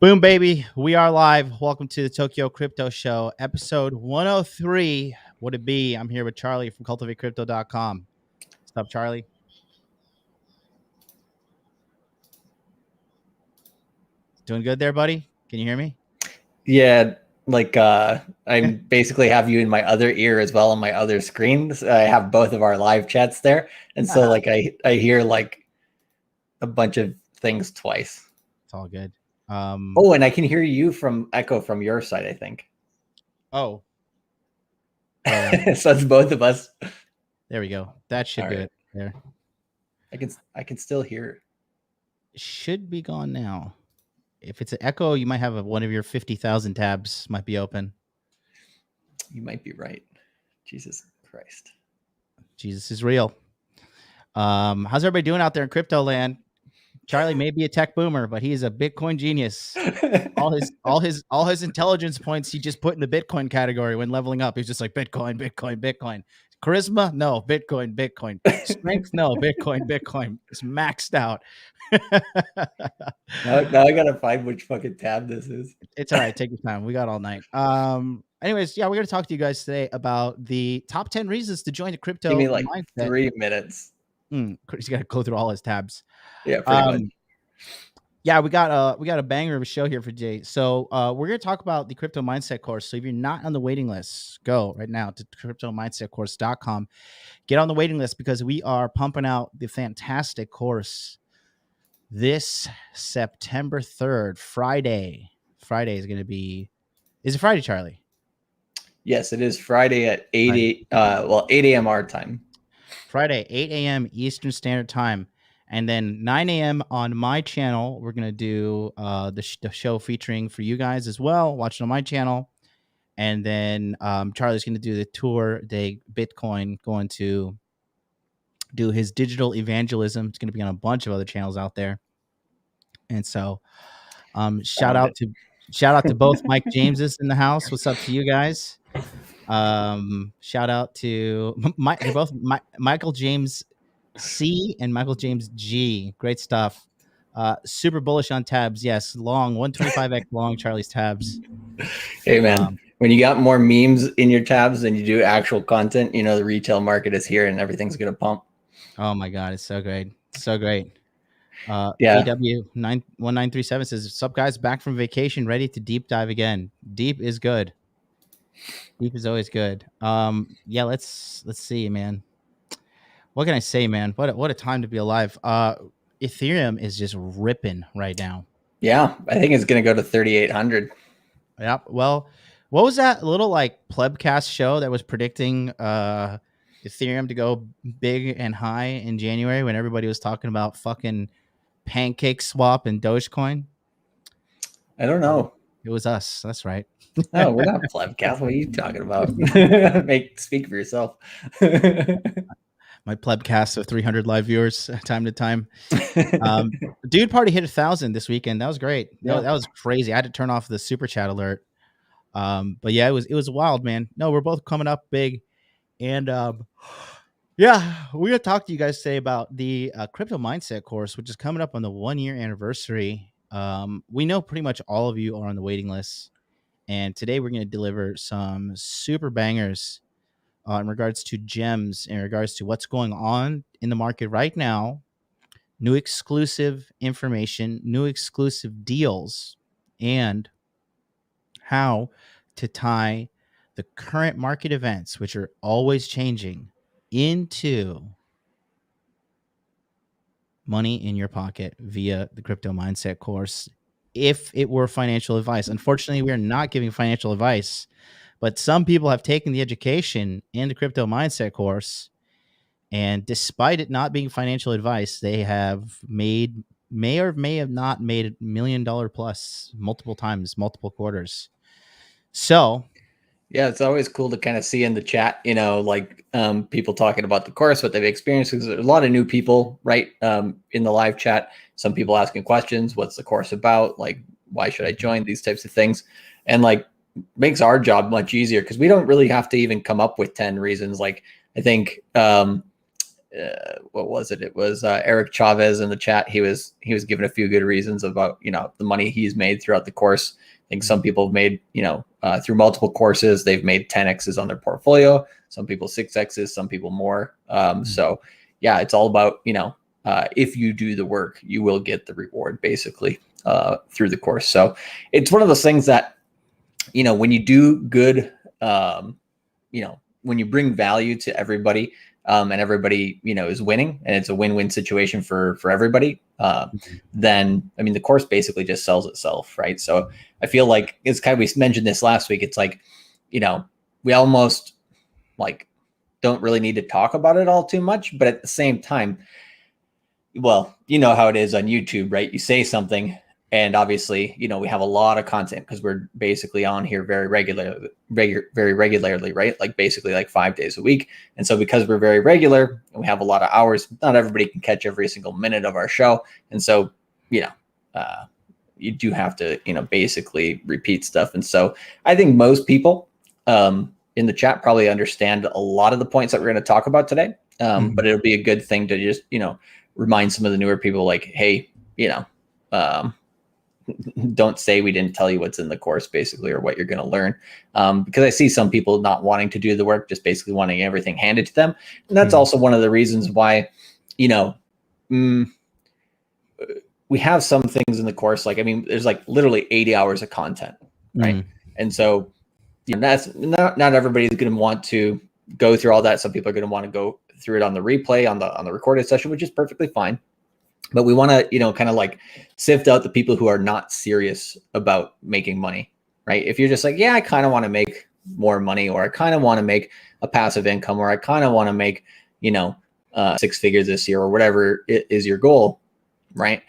Boom, baby. We are live. Welcome to the Tokyo Crypto Show, episode 103. Would it be? I'm here with Charlie from cultivatecrypto.com. What's up, Charlie? Doing good there, buddy? Can you hear me? Yeah, I basically have you in my other ear as well on my other screen. So I have both of our live chats there. And so I hear like a bunch of things twice. It's all good. And I can hear you from echo from your side, I think. Oh. So it's both of us. There we go. That should do it there. I can still hear. It should be gone now. If it's an echo, you might have one of your 50,000 tabs might be open. You might be right. Jesus Christ. Jesus is real. How's everybody doing out there in crypto land? Charlie may be a tech boomer, but he is a Bitcoin genius. all his intelligence points he just put in the Bitcoin category when leveling up. He's just like Bitcoin, Bitcoin, Bitcoin. Charisma? No. Bitcoin, Bitcoin. Strength? No. Bitcoin, Bitcoin. It's maxed out. now I gotta find which fucking tab this is. It's all right. Take your time. We got all night. Anyways, yeah, we're gonna talk to you guys today about the top 10 reasons to join the crypto. Give me like mindset. 3 minutes. He's got to go through all his tabs. Yeah, pretty much. Yeah, we got a banger of a show here for today. So we're gonna talk about the crypto mindset course. So if you're not on the waiting list, go right now to cryptomindsetcourse.com. Get on the waiting list because we are pumping out the fantastic course this September 3rd, Friday. Friday is gonna be. Is it Friday, Charlie? Yes, it is Friday at 8 a.m. our time. Friday, 8 a.m. Eastern Standard Time. And then 9 a.m. on my channel, we're going to do the show featuring for you guys as well, watching on my channel. And then Charlie's going to do the tour day Bitcoin, going to do his digital evangelism. It's going to be on a bunch of other channels out there. And so shout out to both Mike Jameses in the house. What's up to you guys? Shout out to they're both Michael James C and Michael James G. Great stuff. Super bullish on tabs. Yes, long 125x long Charlie's tabs. Hey man, when you got more memes in your tabs than you do actual content, you know the retail market is here and everything's gonna pump. Oh my god, it's so great, so great. Yeah. AW1937 says, "Sup guys, back from vacation, ready to deep dive again. Deep is good. Deep is always good." Yeah, let's see, man. What can I say, man? What a time to be alive. Ethereum is just ripping right now. Yeah, I think it's gonna go to 3,800. Yeah. Well, what was that little like plebcast show that was predicting Ethereum to go big and high in January when everybody was talking about fucking Pancake Swap and Dogecoin? I don't know. It was us. That's right. No, we're not plebcast. What are you talking about? Speak for yourself. My plebcast of 300 live viewers time to time. Dude party hit 1,000 this weekend. That was great. Yeah. That was crazy. I had to turn off the super chat alert. But yeah, it was wild, man. No, we're both coming up big. And yeah, we're going to talk to you guys today about the crypto mindset course, which is coming up on the 1-year anniversary. We know pretty much all of you are on the waiting list. And today we're going to deliver some super bangers in regards to gems, in regards to what's going on in the market right now, new exclusive information, new exclusive deals, and how to tie the current market events, which are always changing, into money in your pocket via the crypto mindset course. If it were financial advice, unfortunately, we are not giving financial advice. But some people have taken the education in the crypto mindset course, and despite it not being financial advice, they have may have not made $1 million plus multiple times, multiple quarters. So, yeah, it's always cool to kind of see in the chat, you know, like people talking about the course, what they've experienced. Because there's a lot of new people, right, in the live chat. Some people asking questions. What's the course about? Like, why should I join? These types of things, and like. Makes our job much easier because we don't really have to even come up with 10 reasons. Like I think what was it? It was Eric Chavez in the chat. He was given a few good reasons about, the money he's made throughout the course. I think some people have made, through multiple courses, they've made 10X's on their portfolio. Some people 6X's, some people more. So yeah, it's all about, if you do the work, you will get the reward basically through the course. So it's one of those things that, when you do good, when you bring value to everybody, and everybody, is winning, and it's a win-win situation for everybody, then, the course basically just sells itself, right? So I feel like it's kind of, we mentioned this last week. It's like, we almost like don't really need to talk about it all too much, but at the same time, well, you know how it is on YouTube, right? You say something, and obviously, we have a lot of content because we're basically on here very regularly, right? Like basically like 5 days a week. And so because we're very regular and we have a lot of hours, not everybody can catch every single minute of our show. And so, you do have to, basically repeat stuff. And so I think most people in the chat probably understand a lot of the points that we're going to talk about today. But it'll be a good thing to just, remind some of the newer people like, hey, don't say we didn't tell you what's in the course basically, or what you're going to learn. Because I see some people not wanting to do the work, just basically wanting everything handed to them. And that's also one of the reasons why, we have some things in the course. Like, there's like literally 80 hours of content, right? And so, that's not everybody's going to want to go through all that. Some people are going to want to go through it on the replay, on the recorded session, which is perfectly fine. But we want to, kind of like sift out the people who are not serious about making money, right? If you're just like, yeah, I kind of want to make more money, or I kind of want to make a passive income, or I kind of want to make, 6 figures this year, or whatever it is your goal, right?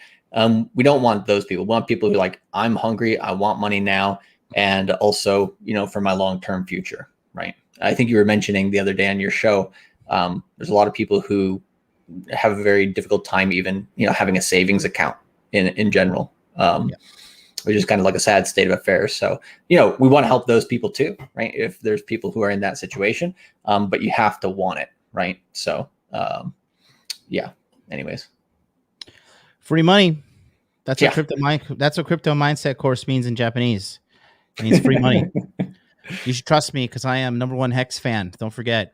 We don't want those people. We want people who are like, I'm hungry, I want money now, and also, for my long-term future, right? I think you were mentioning the other day on your show, there's a lot of people who have a very difficult time even, having a savings account in general, which is kind of like a sad state of affairs. So, we want to help those people too, right? If there's people who are in that situation, but you have to want it, right? So, anyways. Free money. That's what crypto mindset course means in Japanese. It means free money. You should trust me because I am #1 Hex fan. Don't forget.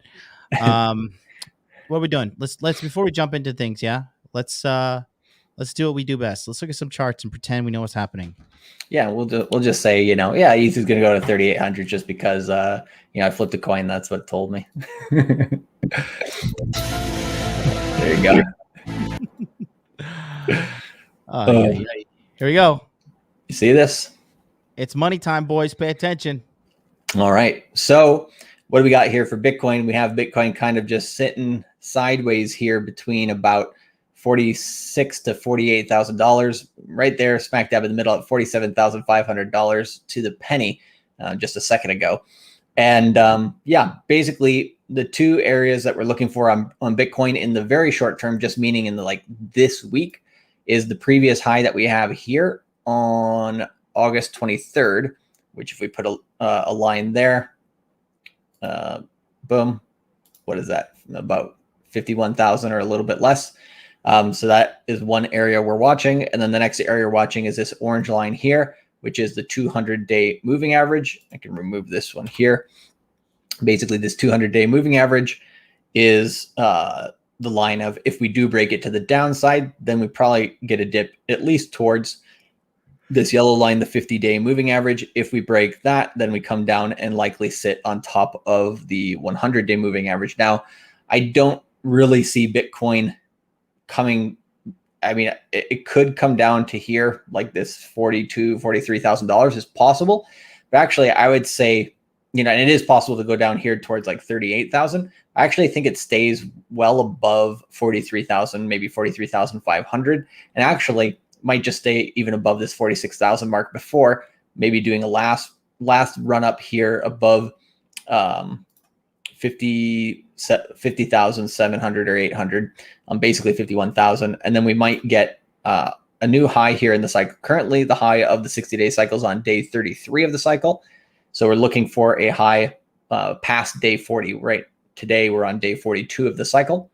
What are we doing? Let's before we jump into things, let's do what we do best. Let's look at some charts and pretend we know what's happening. Yeah, we'll just say, ETH is going to go to 3,800 just because I flipped a coin. That's what told me. There you go. Here we go. You see this? It's money time, boys. Pay attention. All right. So what do we got here for Bitcoin? We have Bitcoin kind of just sitting sideways here between about $46,000 to $48,000, right there, smack dab in the middle at $47,500 to the penny just a second ago. And basically the two areas that we're looking for on Bitcoin in the very short term, just meaning in the this week, is the previous high that we have here on August 23rd, which if we put a line there, boom, what is that? About 51,000 or a little bit less. So that is one area we're watching. And then the next area we're watching is this orange line here, which is the 200-day moving average. I can remove this one here. Basically, this 200-day moving average is the line of, if we do break it to the downside, then we probably get a dip at least towards this yellow line, the 50-day moving average. If we break that, then we come down and likely sit on top of the 100-day moving average. Now, I don't really see Bitcoin coming. It could come down to here, like this $42,000, $43,000 is possible. But actually, I would say, and it is possible to go down here towards like 38,000. I actually think it stays well above 43,000, maybe 43,500, and actually might just stay even above this 46,000 mark before maybe doing a last run up here above 50,700 or 800, basically 51,000. And then we might get a new high here in the cycle. Currently, the high of the 60-day cycle is on day 33 of the cycle. So we're looking for a high past day 40, right? Today, we're on day 42 of the cycle.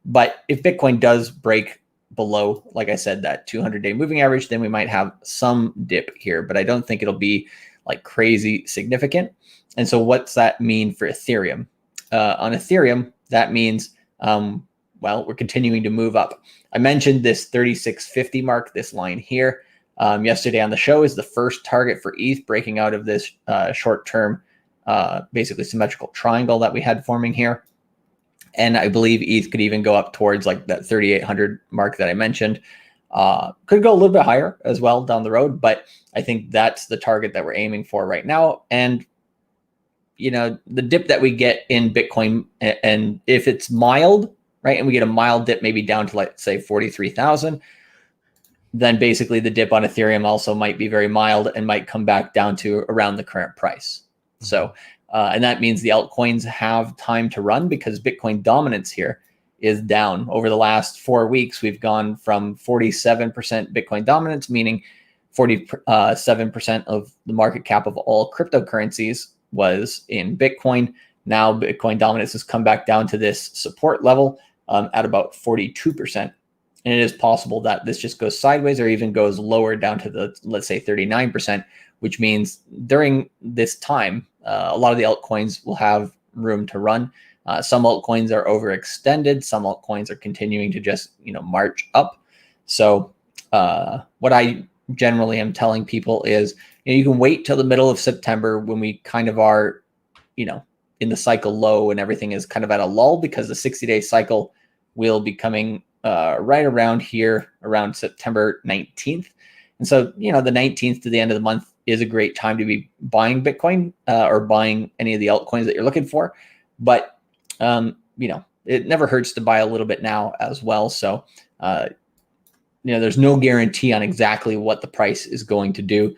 But if Bitcoin does break below, like I said, that 200-day moving average, then we might have some dip here, but I don't think it'll be like crazy significant. And so what's that mean for Ethereum? On Ethereum, that means, well, we're continuing to move up. I mentioned this 3650 mark, this line here. Yesterday on the show is the first target for ETH breaking out of this short-term, basically symmetrical triangle that we had forming here. And I believe ETH could even go up towards like that 3,800 mark that I mentioned. Could go a little bit higher as well down the road, but I think that's the target that we're aiming for right now. And, you know, the dip that we get in Bitcoin, and if it's mild, right, and we get a mild dip maybe down to, like, say, 43,000, then basically the dip on Ethereum also might be very mild and might come back down to around the current price. So, and that means the altcoins have time to run because Bitcoin dominance here is down. Over the last 4 weeks, we've gone from 47% Bitcoin dominance, meaning 47% of the market cap of all cryptocurrencies was in Bitcoin. Now Bitcoin dominance has come back down to this support level at about 42%. And it is possible that this just goes sideways or even goes lower down to the, let's say, 39%, which means during this time, a lot of the altcoins will have room to run. Some altcoins are overextended. Some altcoins are continuing to just, you know, march up. So what I generally am telling people is, you know, you can wait till the middle of September when we kind of are, you know, in the cycle low and everything is kind of at a lull, because the 60-day cycle will be coming right around here, around September 19th. And so, you know, the 19th to the end of the month is a great time to be buying Bitcoin or buying any of the altcoins that you're looking for. But, you know, it never hurts to buy a little bit now as well. So, you know, there's no guarantee on exactly what the price is going to do.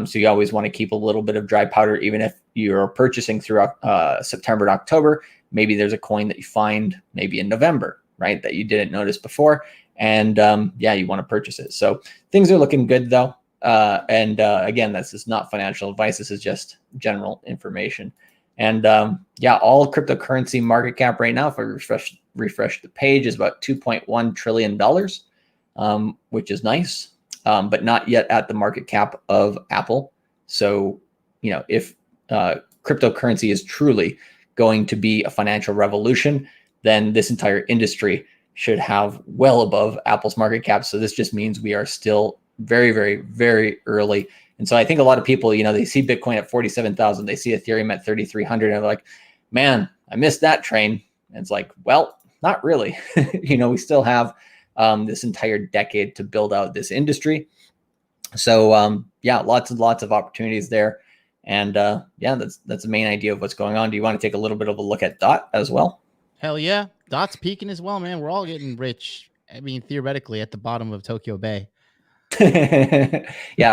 So you always want to keep a little bit of dry powder, even if you're purchasing through September and October. Maybe there's a coin that you find maybe in November, right, that you didn't notice before. And yeah, you want to purchase it. So things are looking good, though. And again, this is not financial advice. This is just general information. And yeah, all cryptocurrency market cap right now, if I refresh the page, is about $2.1 trillion, which is nice, but not yet at the market cap of Apple. So, you know, if cryptocurrency is truly going to be a financial revolution, then this entire industry should have well above Apple's market cap. So this just means we are still very, very, very early. And so I think a lot of people, you know, they see Bitcoin at 47,000, they see Ethereum at 3,300, and they're like, man, I missed that train. And it's like, well, not really. You know, we still have this entire decade to build out this industry. So yeah, lots and lots of opportunities there. And yeah, that's the main idea of what's going on. Do you want to take a little bit of a look at DOT as well? Hell yeah. Dot's peaking as well, man. We're all getting rich. I mean, theoretically, at the bottom of Tokyo Bay. Yeah,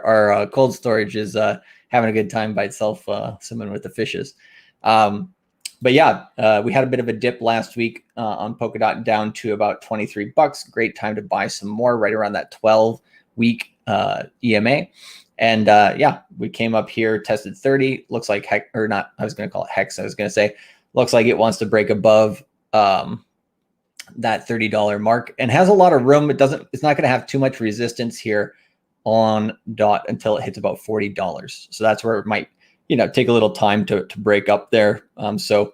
our cold storage is having a good time by itself, swimming with the fishes. But yeah, we had a bit of a dip last week on Polkadot, down to about $23. Great time to buy some more, right around that 12-week EMA. And yeah, we came up here, tested 30. Looks like heck, or not, I was going to call it hex. I was going to say, looks like it wants to break above that $30 mark and has a lot of room. It's not going to have too much resistance here on DOT until it hits about $40. So that's where it might, you know, take a little time to break up there. So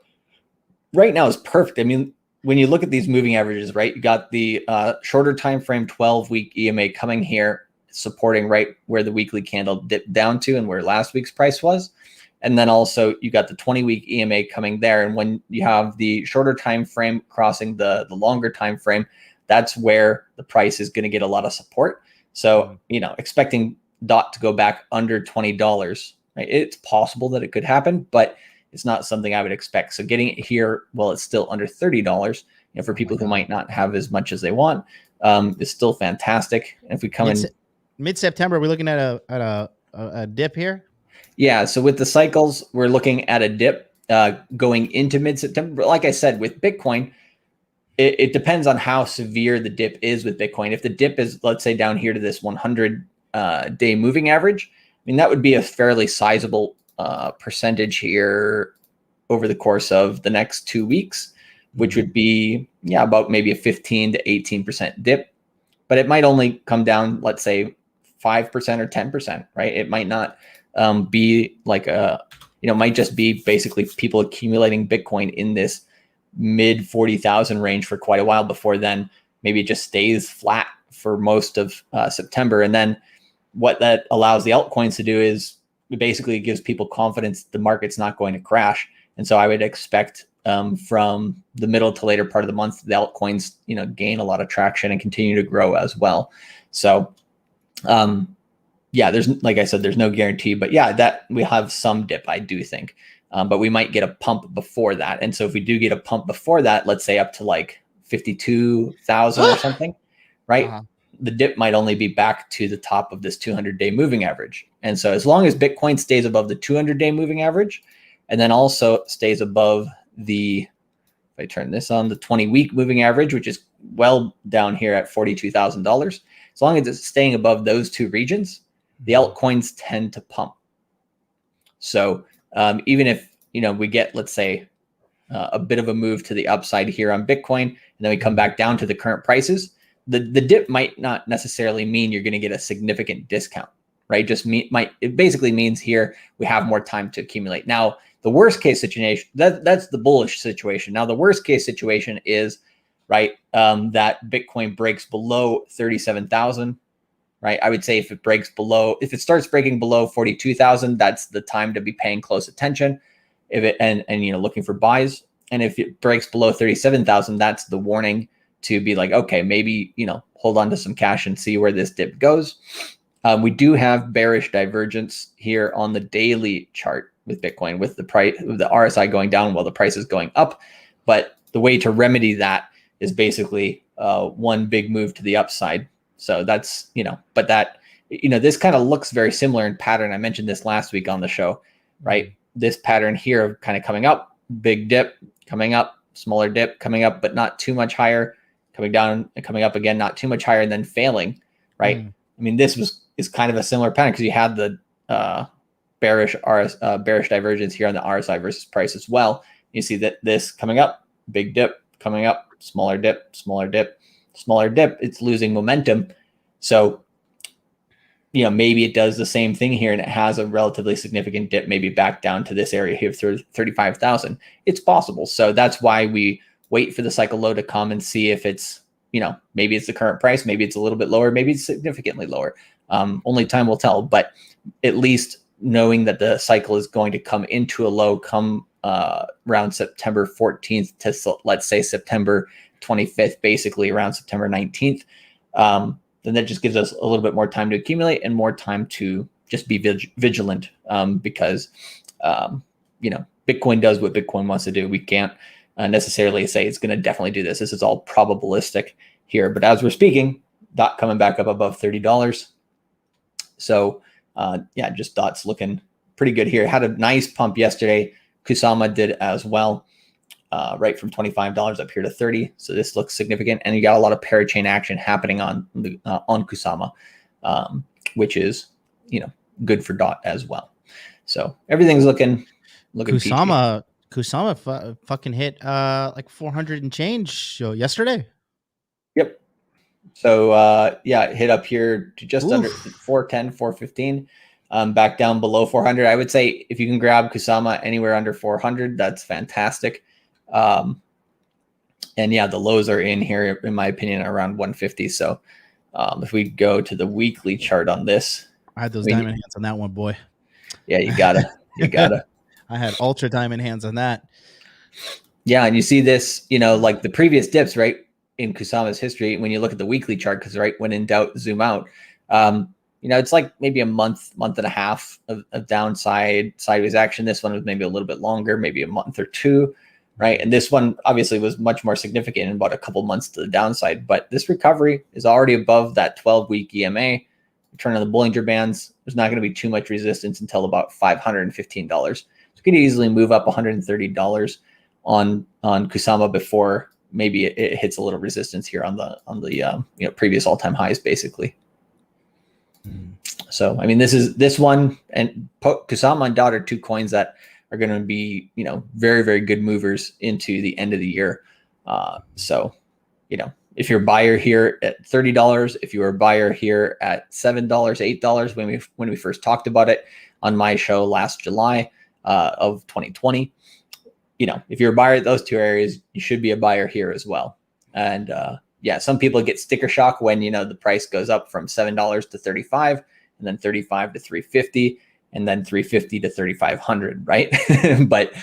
right now is perfect. I mean, when you look at these moving averages, right, you got the shorter time frame 12-week EMA coming here, supporting right where the weekly candle dipped down to and where last week's price was. And then also you got the 20-week EMA coming there. And when you have the shorter time frame crossing the longer time frame, that's where the price is going to get a lot of support. So, you know, expecting DOT to go back under $20, right? It's possible that it could happen, but it's not something I would expect. So getting it here while it's still under $30, you know, for people who might not have as much as they want, is still fantastic. And if we come in mid-September, we're looking at a dip here. Yeah, so with the cycles, we're looking at a dip going into mid-September. But like I said, with Bitcoin, it depends on how severe the dip is with Bitcoin. If the dip is, let's say, down here to this 100-day moving average, I mean, that would be a fairly sizable percentage here over the course of the next 2 weeks. which would be, about maybe a 15 to 18% dip. But it might only come down, let's say 5% or 10%, right? It might not be like it might just be basically people accumulating Bitcoin in this mid 40,000 range for quite a while before then maybe it just stays flat for most of September. And then what that allows the altcoins to do is it basically gives people confidence the market's not going to crash. And so I would expect from the middle to later part of the month, the altcoins, gain a lot of traction and continue to grow as well. So, there's, like I said, there's no guarantee, but that we have some dip, I do think. But we might get a pump before that. And so if we do get a pump before that, let's say up to like 52,000 or something, right? Uh-huh. The dip might only be back to the top of this 200-day moving average. And so as long as Bitcoin stays above the 200-day moving average, and then also stays above the, if I turn this on, the 20-week moving average, which is well down here at $42,000, as long as it's staying above those two regions, the altcoins tend to pump. So even if, we get, let's say, a bit of a move to the upside here on Bitcoin, and then we come back down to the current prices, the dip might not necessarily mean you're going to get a significant discount, right? It basically means here we have more time to accumulate. Now, the worst case situation, that's the bullish situation. Now, the worst case situation is, right, that Bitcoin breaks below 37,000, right? I would say if it starts breaking below 42,000, that's the time to be paying close attention. If it and looking for buys. And if it breaks below 37,000, that's the warning to be like, okay, maybe hold on to some cash and see where this dip goes. We do have bearish divergence here on the daily chart with Bitcoin, with the price, the RSI going down while the price is going up. But the way to remedy that is basically one big move to the upside. So that's, but that, this kind of looks very similar in pattern. I mentioned this last week on the show, right? This pattern here of kind of coming up, big dip, coming up, smaller dip, coming up, but not too much higher, coming down and coming up again, not too much higher, and then failing, right? I mean, this is kind of a similar pattern because you had the bearish divergence here on the RSI versus price as well. You see that this coming up, big dip, coming up, smaller dip, smaller dip, smaller dip. It's losing momentum. So, maybe it does the same thing here and it has a relatively significant dip, maybe back down to this area here through 35,000. It's possible. So that's why we wait for the cycle low to come and see if it's, maybe it's the current price, maybe it's a little bit lower, maybe it's significantly lower. Only time will tell, but at least knowing that the cycle is going to come into a low come around September 14th to, let's say, September 25th, basically around September 19th, then that just gives us a little bit more time to accumulate and more time to just be vigilant because, Bitcoin does what Bitcoin wants to do. We can't necessarily say it's going to definitely do this. This is all probabilistic here. But as we're speaking, DOT coming back up above $30. So, just DOT's looking pretty good here. Had a nice pump yesterday. Kusama did as well. Right from $25 up here to 30. So this looks significant, and you got a lot of parachain action happening on Kusama, which is good for DOT as well. So everything's looking Kusama fucking hit like 400 and change yesterday. Yep. So it hit up here to just under 410, 415. Back down below 400. I would say if you can grab Kusama anywhere under 400, that's fantastic. The lows are in here, in my opinion, around 150. So if we go to the weekly chart on this, I had those diamond hands on that one, boy. Yeah, you gotta. I had ultra diamond hands on that. Yeah, and you see this, like the previous dips, right, in Kusama's history, when you look at the weekly chart, because right, when in doubt, zoom out. It's like maybe a month and a half of downside sideways action. This one was maybe a little bit longer, maybe a month or two, right? And this one obviously was much more significant in about a couple months to the downside. But this recovery is already above that 12-week EMA. Return on the Bollinger Bands. There's not going to be too much resistance until about $515. So it could easily move up $130 on Kusama before maybe it hits a little resistance here on the previous all-time highs, basically. So, I mean, this one and Kusama and DOT are two coins that are going to be, very, very good movers into the end of the year. So, if you're a buyer here at $30, if you were a buyer here at $7, $8 when we first talked about it on my show last July of 2020, if you're a buyer at those two areas, you should be a buyer here as well. And some people get sticker shock when the price goes up from $7 to 35, and then 35 to 350, and then 350 to 3,500, right? But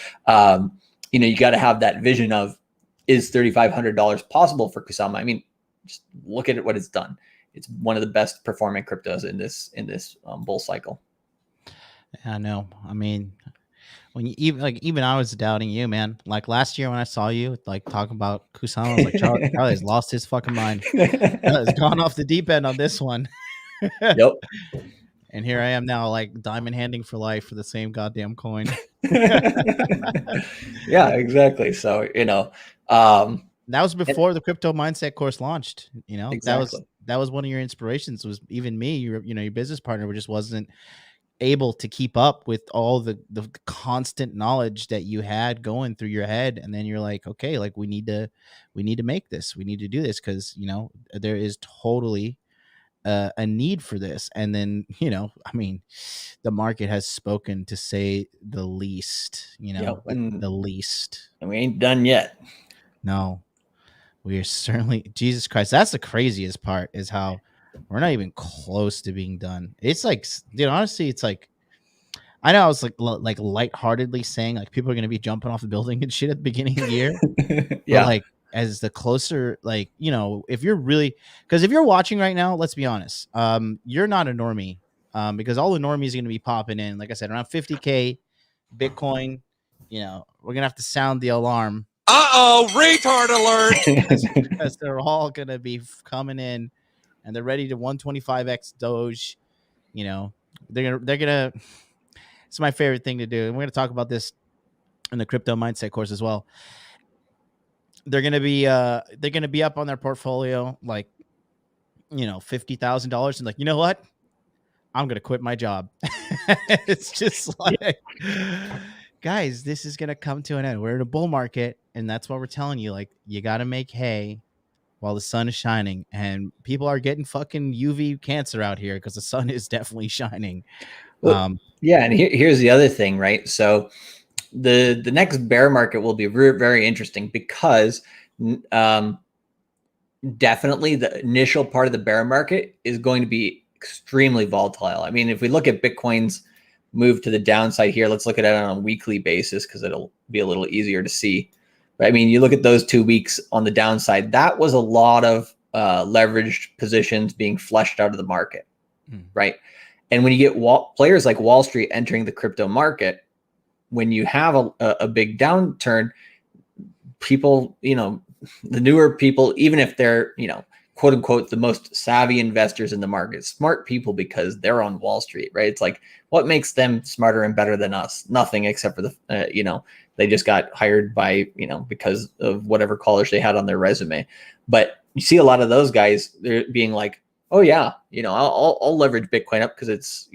you got to have that vision of, is $3,500 possible for Kusama? I mean, just look at what it's done. It's one of the best performing cryptos in this bull cycle. I know. I mean, when you even I was doubting you, man. Like last year when I saw you like talking about Kusama, I was like, Charlie's lost his fucking mind. Charlie's gone off the deep end on this one. Yep. And here I am now, like diamond handing for life for the same goddamn coin. Yeah, exactly. So that was before the crypto mindset course launched. Exactly. That was one of your inspirations. Was even me, your business partner, just wasn't able to keep up with all the constant knowledge that you had going through your head. And then you're like, okay, like we need to make this, we need to do this, because there is totally a need for this. And then I mean, the market has spoken, to say the least. The least. And we ain't done yet. No, we are certainly, Jesus Christ, that's the craziest part, is how we're not even close to being done. It's like, dude, honestly, it's like, I know I was like lightheartedly saying like people are going to be jumping off the building and shit at the beginning of the year. Yeah. But like, as the closer, like, if you're really, because if you're watching right now, let's be honest, you're not a normie, because all the normies are going to be popping in, like I said, around 50K Bitcoin. We're going to have to sound the alarm. Retard alert. Because they're all going to be coming in, and they're ready to 125x Doge. They're gonna. It's my favorite thing to do, and we're gonna talk about this in the crypto mindset course as well. They're gonna be up on their portfolio like $50,000, and like, you know what? I'm gonna quit my job. It's just like, guys, this is gonna come to an end. We're in a bull market, and that's what we're telling you. Like, you gotta make hay while the sun is shining, and people are getting fucking UV cancer out here because the sun is definitely shining. Yeah, and here's the other thing, right? So the next bear market will be very interesting, because definitely the initial part of the bear market is going to be extremely volatile. I mean, if we look at Bitcoin's move to the downside here, let's look at it on a weekly basis because it'll be a little easier to see. But I mean, you look at those 2 weeks on the downside, that was a lot of leveraged positions being flushed out of the market, right? And when you get players like Wall Street entering the crypto market, when you have a big downturn, people, the newer people, even if they're, quote unquote, the most savvy investors in the market, smart people because they're on Wall Street, right? It's like, what makes them smarter and better than us? Nothing, except for they just got hired by, because of whatever college they had on their resume. But you see a lot of those guys, they're being like, oh yeah, I'll leverage Bitcoin up because it's,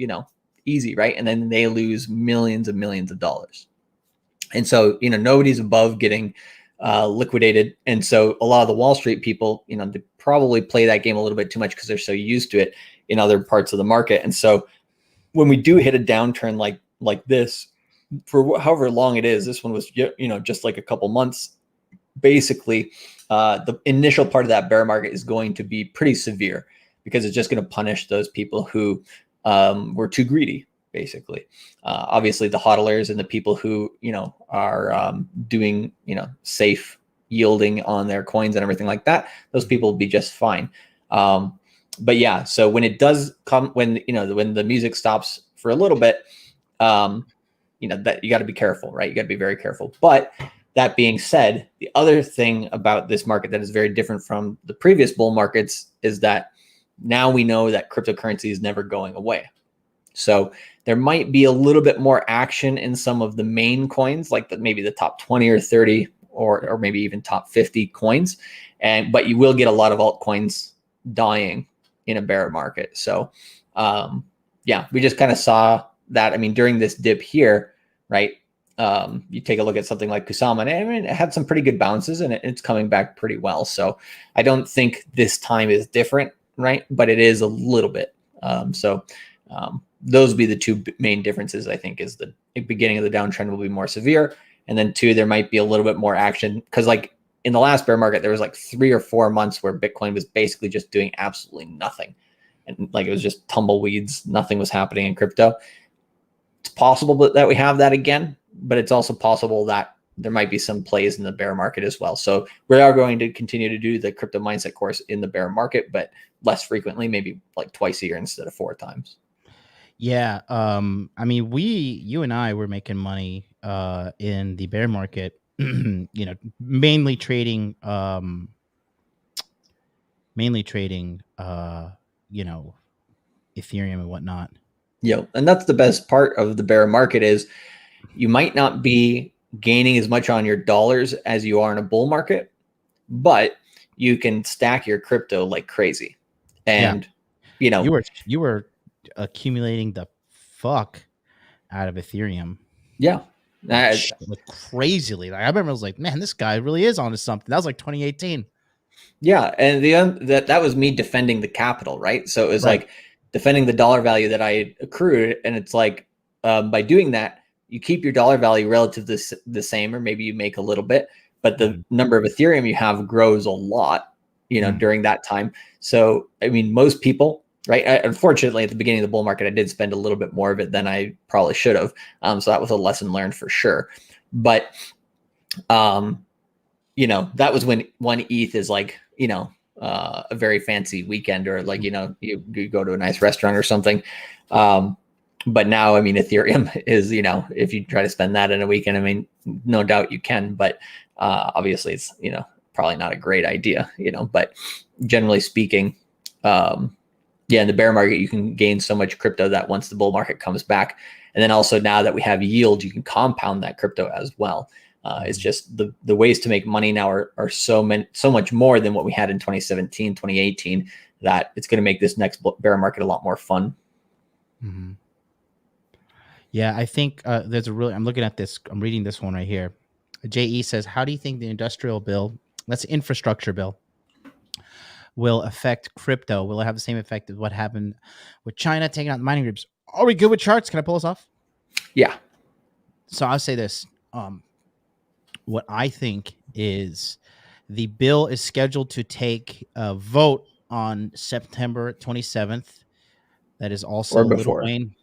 easy, right? And then they lose millions and millions of dollars. And so, nobody's above getting liquidated. And so a lot of the Wall Street people, they probably play that game a little bit too much because they're so used to it in other parts of the market. And so when we do hit a downturn like this, for however long it is, this one was, just like a couple months, basically, the initial part of that bear market is going to be pretty severe because it's just going to punish those people who were too greedy, basically. Obviously, the hodlers and the people who, are doing, safe yielding on their coins and everything like that, those people will be just fine. But yeah, so when it does come, when the music stops for a little bit, that you got to be careful, right? You got to be very careful. But that being said, the other thing about this market that is very different from the previous bull markets is that now we know that cryptocurrency is never going away. So there might be a little bit more action in some of the main coins, like maybe the top 20 or 30 or maybe even top 50 coins. But you will get a lot of altcoins dying in a bear market. So yeah, we just kind of saw that. I mean, during this dip here, right? You take a look at something like Kusama, and I mean, it had some pretty good bounces, and it's coming back pretty well. So I don't think this time is different, right? But it is a little bit. Those would be the two main differences, I think, is the beginning of the downtrend will be more severe. And then two, there might be a little bit more action because like in the last bear market, there was like 3 or 4 months where Bitcoin was basically just doing absolutely nothing. And like it was just tumbleweeds. Nothing was happening in crypto. It's possible that we have that again, but it's also possible that there might be some plays in the bear market as well. So we are going to continue to do the crypto mindset course in the bear market, but less frequently, maybe like twice a year instead of 4 times. Yeah. I mean, you and I were making money in the bear market, mainly trading, Ethereum and whatnot. Yeah. And that's the best part of the bear market is you might not be gaining as much on your dollars as you are in a bull market, but you can stack your crypto like crazy. And, you were accumulating the fuck out of Ethereum. Yeah. Like crazily. Like I remember I was like, man, this guy really is onto something. That was like 2018. Yeah. And that was me defending the capital, right? So it was like defending the dollar value that I accrued. And it's like, by doing that, you keep your dollar value relatively the same, or maybe you make a little bit, but the number of Ethereum you have grows a lot, during that time. So, I mean, most people, right? Unfortunately, at the beginning of the bull market, I did spend a little bit more of it than I probably should have. So that was a lesson learned for sure. But, that was when 1 ETH is like, a very fancy weekend, or like, you go to a nice restaurant or something. But now, I mean, Ethereum is, if you try to spend that in a weekend, I mean, no doubt you can, but obviously it's, probably not a great idea, but generally speaking, in the bear market, you can gain so much crypto that once the bull market comes back, and then also now that we have yield, you can compound that crypto as well. It's just the ways to make money now are so much more than what we had in 2017, 2018, that it's going to make this next bear market a lot more fun. Mm-hmm. Yeah, I think there's I'm looking at this, I'm reading this one right here. JE says, how do you think the industrial bill, that's infrastructure bill, will affect crypto? Will it have the same effect as what happened with China taking out the mining groups? Are we good with charts? Can I pull us off? Yeah. So I'll say this. What I think is the bill is scheduled to take a vote on September 27th. That is also Little Wayne,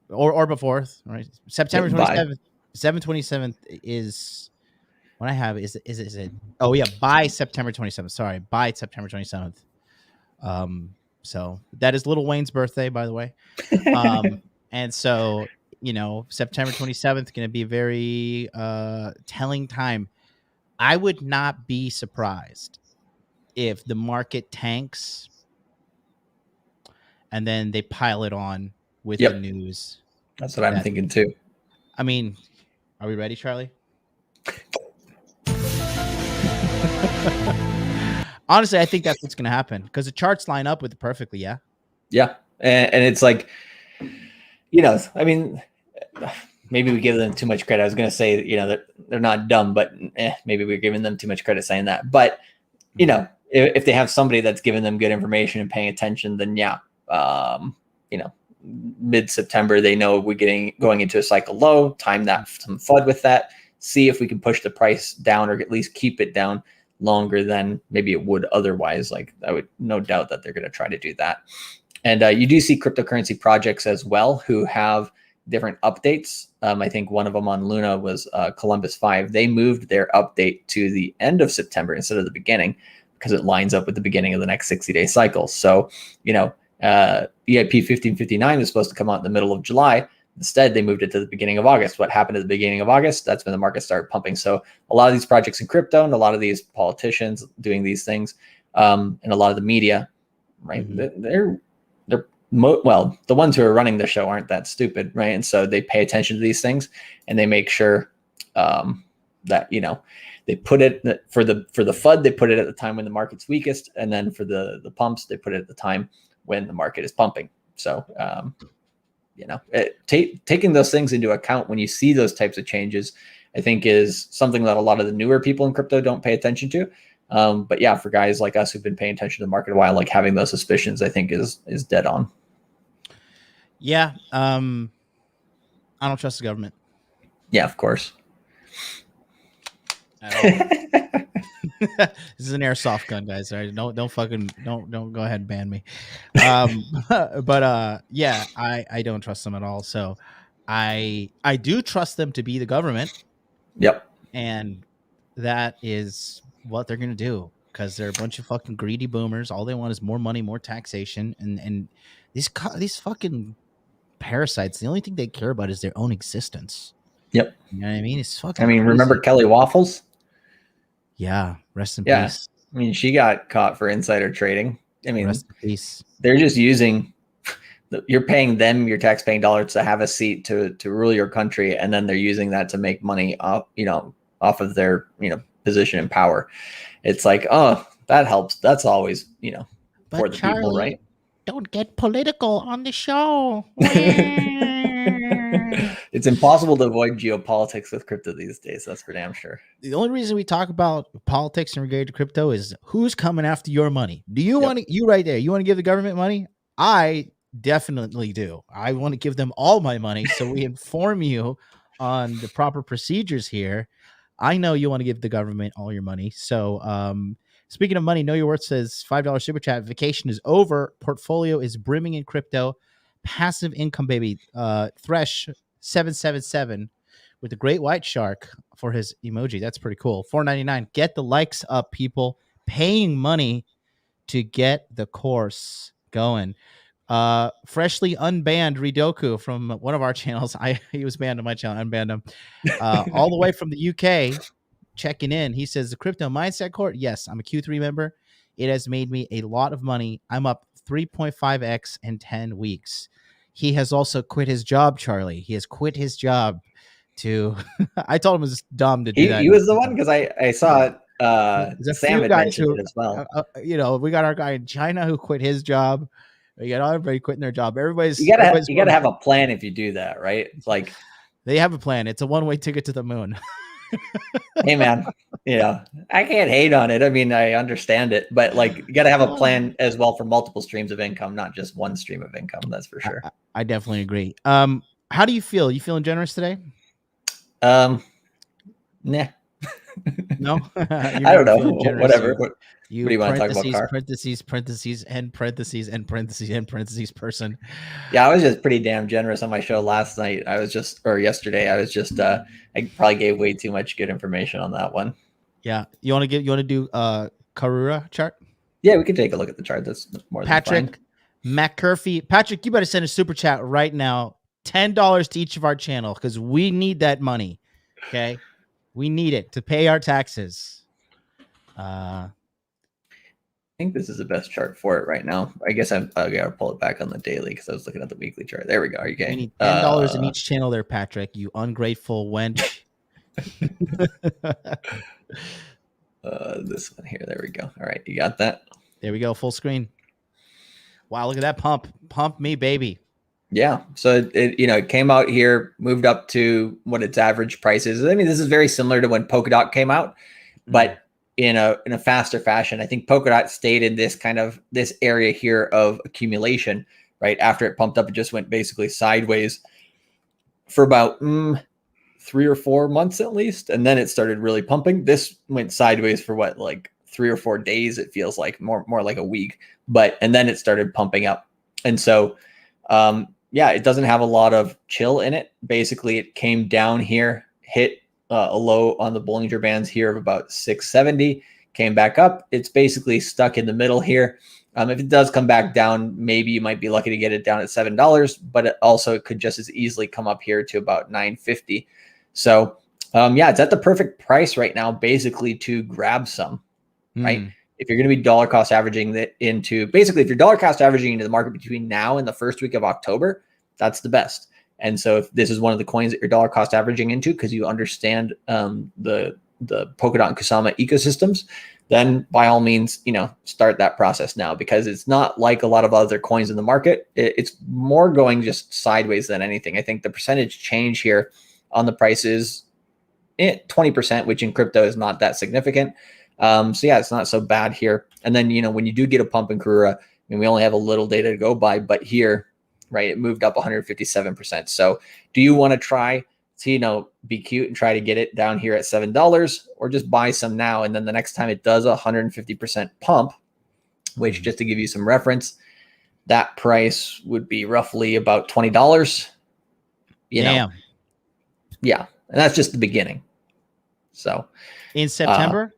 or before, right? September 27th. 7/27th is what I have. Is it? Oh yeah, by September 27th. Sorry, by September 27th. So that is Little Wayne's birthday, by the way. And so September 27th going to be a very telling time. I would not be surprised if the market tanks and then they pile it on with the news. That's what I'm thinking too. I mean, are we ready, Charlie? Honestly, I think that's what's going to happen because the charts line up with it perfectly. Yeah. Yeah. And it's like, I mean, maybe we give them too much credit. I was going to say, that they're not dumb, but maybe we're giving them too much credit saying that. But, if they have somebody that's giving them good information and paying attention, then mid-September, they know we're going into a cycle low, time that some FUD with that, see if we can push the price down or at least keep it down longer than maybe it would otherwise. Like I would no doubt that they're going to try to do that. And you do see cryptocurrency projects as well who have different updates. I think one of them on Luna was Columbus 5. They moved their update to the end of September instead of the beginning because it lines up with the beginning of the next 60-day cycle. So, EIP 1559 was supposed to come out in the middle of July. Instead, they moved it to the beginning of August. What happened at the beginning of August? That's when the market started pumping. So a lot of these projects in crypto and a lot of these politicians doing these things, and a lot of the media, right? Mm-hmm. The ones who are running the show aren't that stupid, right? And so they pay attention to these things and they make sure that they put it for the FUD. They put it at the time when the market's weakest, and then for the pumps, they put it at the time when the market is pumping. So taking those things into account when you see those types of changes, I think is something that a lot of the newer people in crypto don't pay attention to. But yeah, for guys like us who've been paying attention to the market a while, like having those suspicions, I think is dead on. Yeah. I don't trust the government. Yeah, of course. At all. This is an airsoft gun, guys. All right, don't go ahead and ban me. But yeah, I don't trust them at all. So I do trust them to be the government. Yep. And that is what they're gonna do, because they're a bunch of fucking greedy boomers. All they want is more money, more taxation, and these fucking parasites. The only thing they care about is their own existence. Yep. You know what I mean? It's fucking. I mean, crazy. remember Kelly Waffles? Yeah. Rest in peace. I mean, she got caught for insider trading. I mean, Rest in peace. They're just using. You're paying them your tax-paying dollars to have a seat to rule your country, and then they're using that to make money off of their position and power. It's like, oh, that helps. That's always but for the Charlie, people, right? Don't get political on the show. It's impossible to avoid geopolitics with crypto these days. That's for damn sure. The only reason we talk about politics in regard to crypto is who's coming after your money. Do you want to? You right there. You want to give the government money? I definitely do. I want to give them all my money, so we inform you on the proper procedures here. I know you want to give the government all your money. So, speaking of money, Know Your Worth says $5 super chat. Vacation is over. Portfolio is brimming in crypto. Passive income, baby. Thresh 777 with the great white shark for his emoji. That's pretty cool. $4.99. Get the likes up, people. Paying money to get the course going. Freshly unbanned Ridoku from one of our channels. He was banned on my channel. Unbanned him. All the way from the UK, checking in. He says, the crypto mindset court. Yes, I'm a Q3 member. It has made me a lot of money. I'm up 3.5x in 10 weeks. He has also quit his job, Charlie. He has quit his job to. I told him it was dumb to do that. He was the one, because I saw it. Sam had mentioned it as well. We got our guy in China who quit his job. We got everybody quitting their job. You gotta have a plan if you do that, right? It's like they have a plan. It's a one-way ticket to the moon. Hey man, I can't hate on it. I mean, I understand it, but like you gotta have a plan as well for multiple streams of income, not just one stream of income. That's for sure. I definitely agree. How do you feel? You feeling generous today? Nah. No, I don't know. Whatever. What do you want to talk about? Parentheses, and person. Yeah, I was just pretty damn generous on my show last night. Yesterday. I probably gave way too much good information on that one. Yeah. You want to do Karura chart? Yeah, we can take a look at the chart. That's more than Patrick McCurphy. Patrick, you better send a super chat right now. $10 to each of our channel, because we need that money. Okay. We need it to pay our taxes. I think this is the best chart for it right now. I guess I gotta pull it back on the daily, because I was looking at the weekly chart. There we go. Are you okay? We need $10 in each channel there, Patrick. You ungrateful wench. This one here. There we go. All right, you got that? There we go. Full screen. Wow, look at that pump. Pump me, baby. Yeah. So it came out here, moved up to what its average price is. I mean, this is very similar to when Polkadot came out, but in a faster fashion. I think Polkadot stayed in this area here of accumulation, right? After it pumped up, it just went basically sideways for about 3 or 4 months at least. And then it started really pumping. This went sideways for like 3 or 4 days. It feels like more like a week, and then it started pumping up. And so, it doesn't have a lot of chill in it. Basically, it came down here, hit a low on the Bollinger Bands here of about 670, came back up. It's basically stuck in the middle here. If it does come back down, maybe you might be lucky to get it down at $7, but it could just as easily come up here to about 950. So, it's at the perfect price right now, basically to grab some, right? If you're going to be dollar cost averaging if you're dollar cost averaging into the market between now and the first week of October, that's the best. And so if this is one of the coins that you're dollar cost averaging into, because you understand the the Polkadot and Kusama ecosystems, then by all means, start that process now, because it's not like a lot of other coins in the market. It's more going just sideways than anything. I think the percentage change here on the price is 20%, which in crypto is not that significant. So yeah, it's not so bad here. And then, when you do get a pump in Karura, we only have a little data to go by, but here, right, it moved up 157%. So do you want to try to, be cute and try to get it down here at $7, or just buy some now? And then the next time it does a 150% pump, which, just to give you some reference, that price would be roughly about $20. Damn. Yeah. And that's just the beginning. So in September,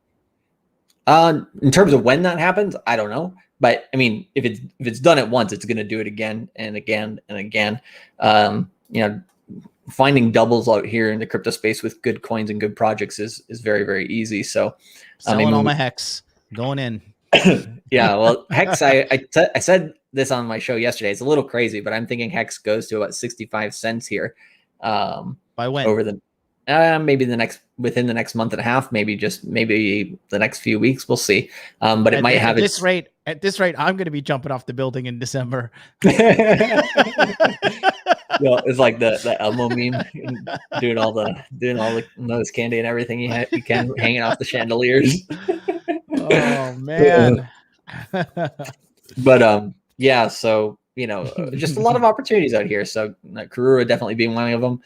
in terms of when that happens, I don't know. But I mean, if it's done at once, it's going to do it again and again and again. Finding doubles out here in the crypto space with good coins and good projects is very, very easy. So selling all my Hex, going in. Yeah, well, Hex, I said this on my show yesterday. It's a little crazy, but I'm thinking Hex goes to about 65 cents here. By when? Over the maybe within the next month and a half, maybe the next few weeks. We'll see. But it might have at this rate, I'm going to be jumping off the building in December. It's like the Elmo meme, doing all the nose candy and everything you can hanging off the chandeliers. Oh man. But yeah, so just a lot of opportunities out here. So Karura definitely being one of them.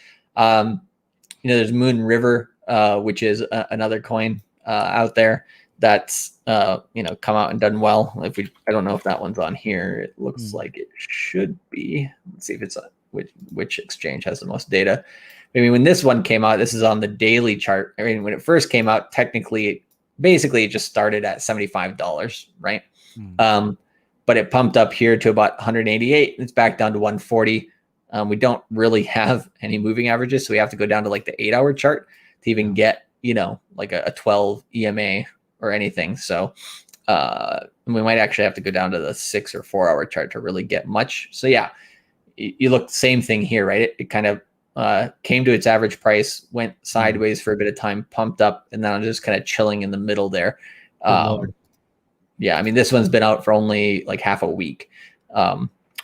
There's Moon River, which is another coin out there that's come out and done well. I don't know if that one's on here. It looks like it should be. Let's see if it's which exchange has the most data. I mean, when this one came out, this is on the daily chart. I mean, when it first came out, technically, basically, it just started at $75, right? But it pumped up here to about 188. It's back down to 140. We don't really have any moving averages, so we have to go down to like the 8-hour chart to even get, like a 12 EMA or anything. So we might actually have to go down to the 6 or 4-hour chart to really get much. So yeah, you look, same thing here, right? It kind of came to its average price, went sideways for a bit of time, pumped up, and then I'm just kind of chilling in the middle there. Yeah, I mean, this one's been out for only like half a week.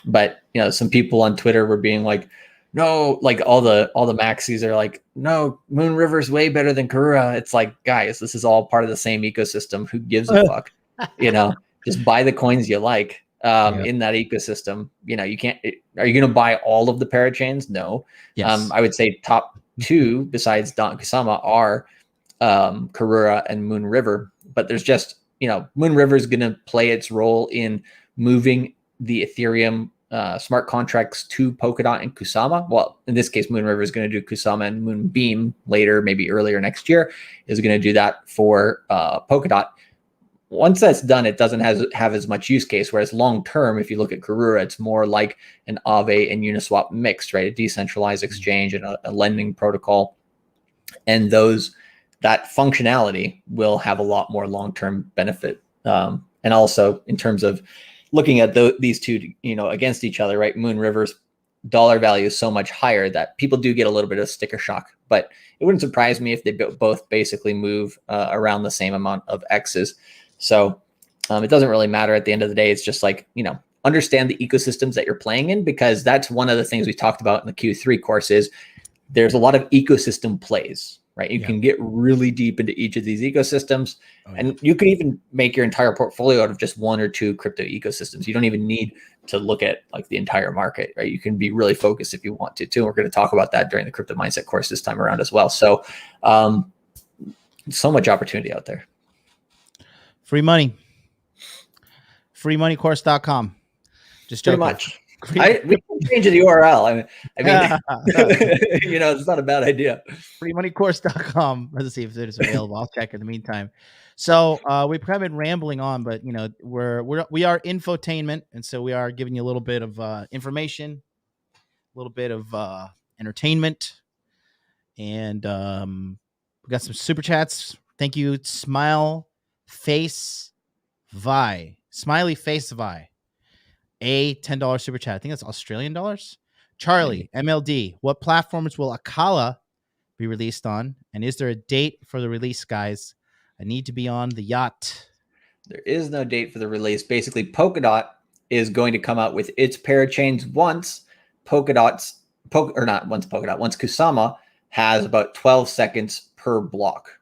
But some people on Twitter were being like, no, like all the maxis are like, no, Moon River's way better than Karura. It's like, guys, this is all part of the same ecosystem. Who gives a fuck? Just buy the coins you like in that ecosystem. You can't. Are you going to buy all of the parachains? No. Yes. I would say top two besides Dot and Kusama are Karura and Moon River. But there's just Moon River is going to play its role in moving the Ethereum smart contracts to Polkadot and Kusama. Well, in this case, Moon River is going to do Kusama, and Moonbeam later, maybe earlier next year, is going to do that for Polkadot. Once that's done, it doesn't have as much use case. Whereas long term, if you look at Karura, it's more like an Aave and Uniswap mixed, right? A decentralized exchange and a lending protocol, and that functionality will have a lot more long term benefit. And also in terms of looking at these two, against each other, right? Moon River's dollar value is so much higher that people do get a little bit of sticker shock. But it wouldn't surprise me if they both basically move around the same amount of X's. So it doesn't really matter at the end of the day. It's just like, understand the ecosystems that you're playing in, because that's one of the things we talked about in the Q3 course is there's a lot of ecosystem plays. Right, you can get really deep into each of these ecosystems, and you could even make your entire portfolio out of just one or two crypto ecosystems. You don't even need to look at like the entire market, right? You can be really focused if you want to too. We're going to talk about that during the crypto mindset course this time around as well. So, so much opportunity out there. Free money. Freemoneycourse.com. Just joking. Pretty much. We can change the URL. I mean, it's not a bad idea. Freemoneycourse.com. Let's see if it is available. I'll check in the meantime. So we've kind of been rambling on, but we are infotainment, and so we are giving you a little bit of information, a little bit of entertainment, and we got some super chats. Thank you, Smiley Face Vi, a $10 super chat. I think that's Australian dollars. Charlie, MLD, what platforms will Akala be released on? And is there a date for the release, guys? I need to be on the yacht. There is no date for the release. Basically, Polkadot is going to come out with its parachains once once Kusama has about 12 seconds per block,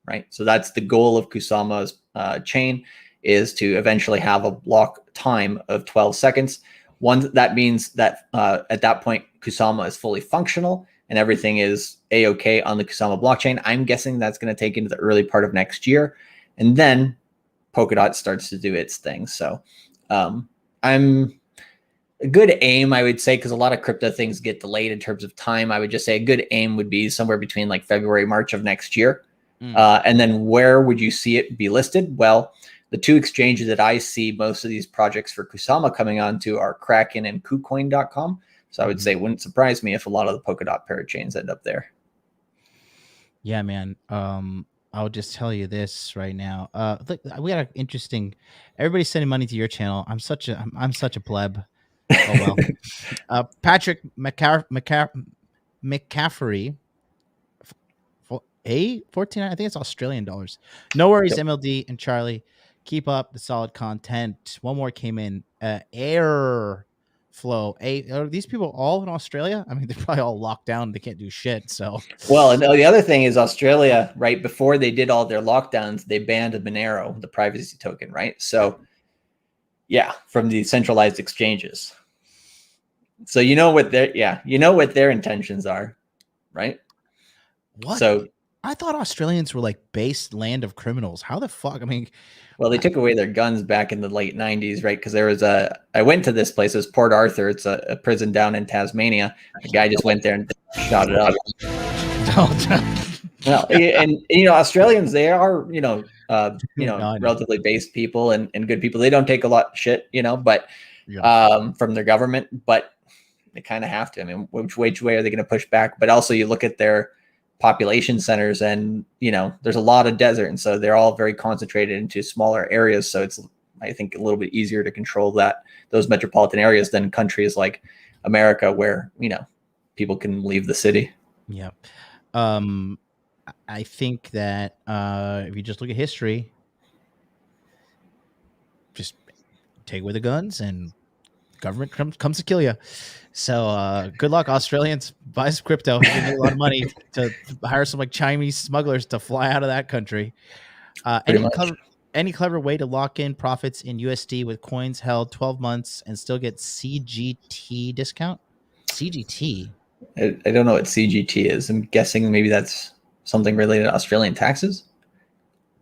right? So that's the goal of Kusama's chain, is to eventually have a block time of 12 seconds. That means that at that point, Kusama is fully functional and everything is A-OK on the Kusama blockchain. I'm guessing that's going to take into the early part of next year. And then Polkadot starts to do its thing. So I'm a good aim, I would say, because a lot of crypto things get delayed in terms of time. I would just say a good aim would be somewhere between like February, March of next year. And then where would you see it be listed? Well, the two exchanges that I see most of these projects for Kusama coming onto are Kraken and KuCoin.com. So I would say it wouldn't surprise me if a lot of the Polkadot parachains end up there. Yeah, man. I'll just tell you this right now. Look, we got an interesting. Everybody's sending money to your channel. I'm such a pleb. Oh well. Patrick McCaffrey. 49. I think it's Australian dollars. No worries, yep. MLD and Charlie. Keep up the solid content. One more came in. Airflow. Are these people all in Australia? I mean, they're probably all locked down. They can't do shit. So, well, and the other thing is Australia, right before they did all their lockdowns, they banned Monero, the privacy token, right? So, yeah, from the centralized exchanges. So you know what their intentions are, right? What? So I thought Australians were like based land of criminals. How the fuck? I mean, well, they took away their guns back in the late 90s, right? Because there was I went to this place, it's Port Arthur. It's a prison down in Tasmania. A guy just went there and shot it up. Well, and you know, Australians, they are, relatively based people and good people. They don't take a lot of shit, but from their government, but they kind of have to. I mean, which way are they going to push back? But also you look at their population centers and, there's a lot of desert. And so they're all very concentrated into smaller areas. So it's, I think, a little bit easier to control those metropolitan areas than countries like America where, people can leave the city. Yeah. I think that if you just look at history, just take away the guns and government comes to kill you. So good luck, Australians. Buy some crypto. You need a lot of money to hire some like Chinese smugglers to fly out of that country. Any clever way to lock in profits in USD with coins held 12 months and still get CGT discount? CGT? I don't know what CGT is. I'm guessing maybe that's something related to Australian taxes.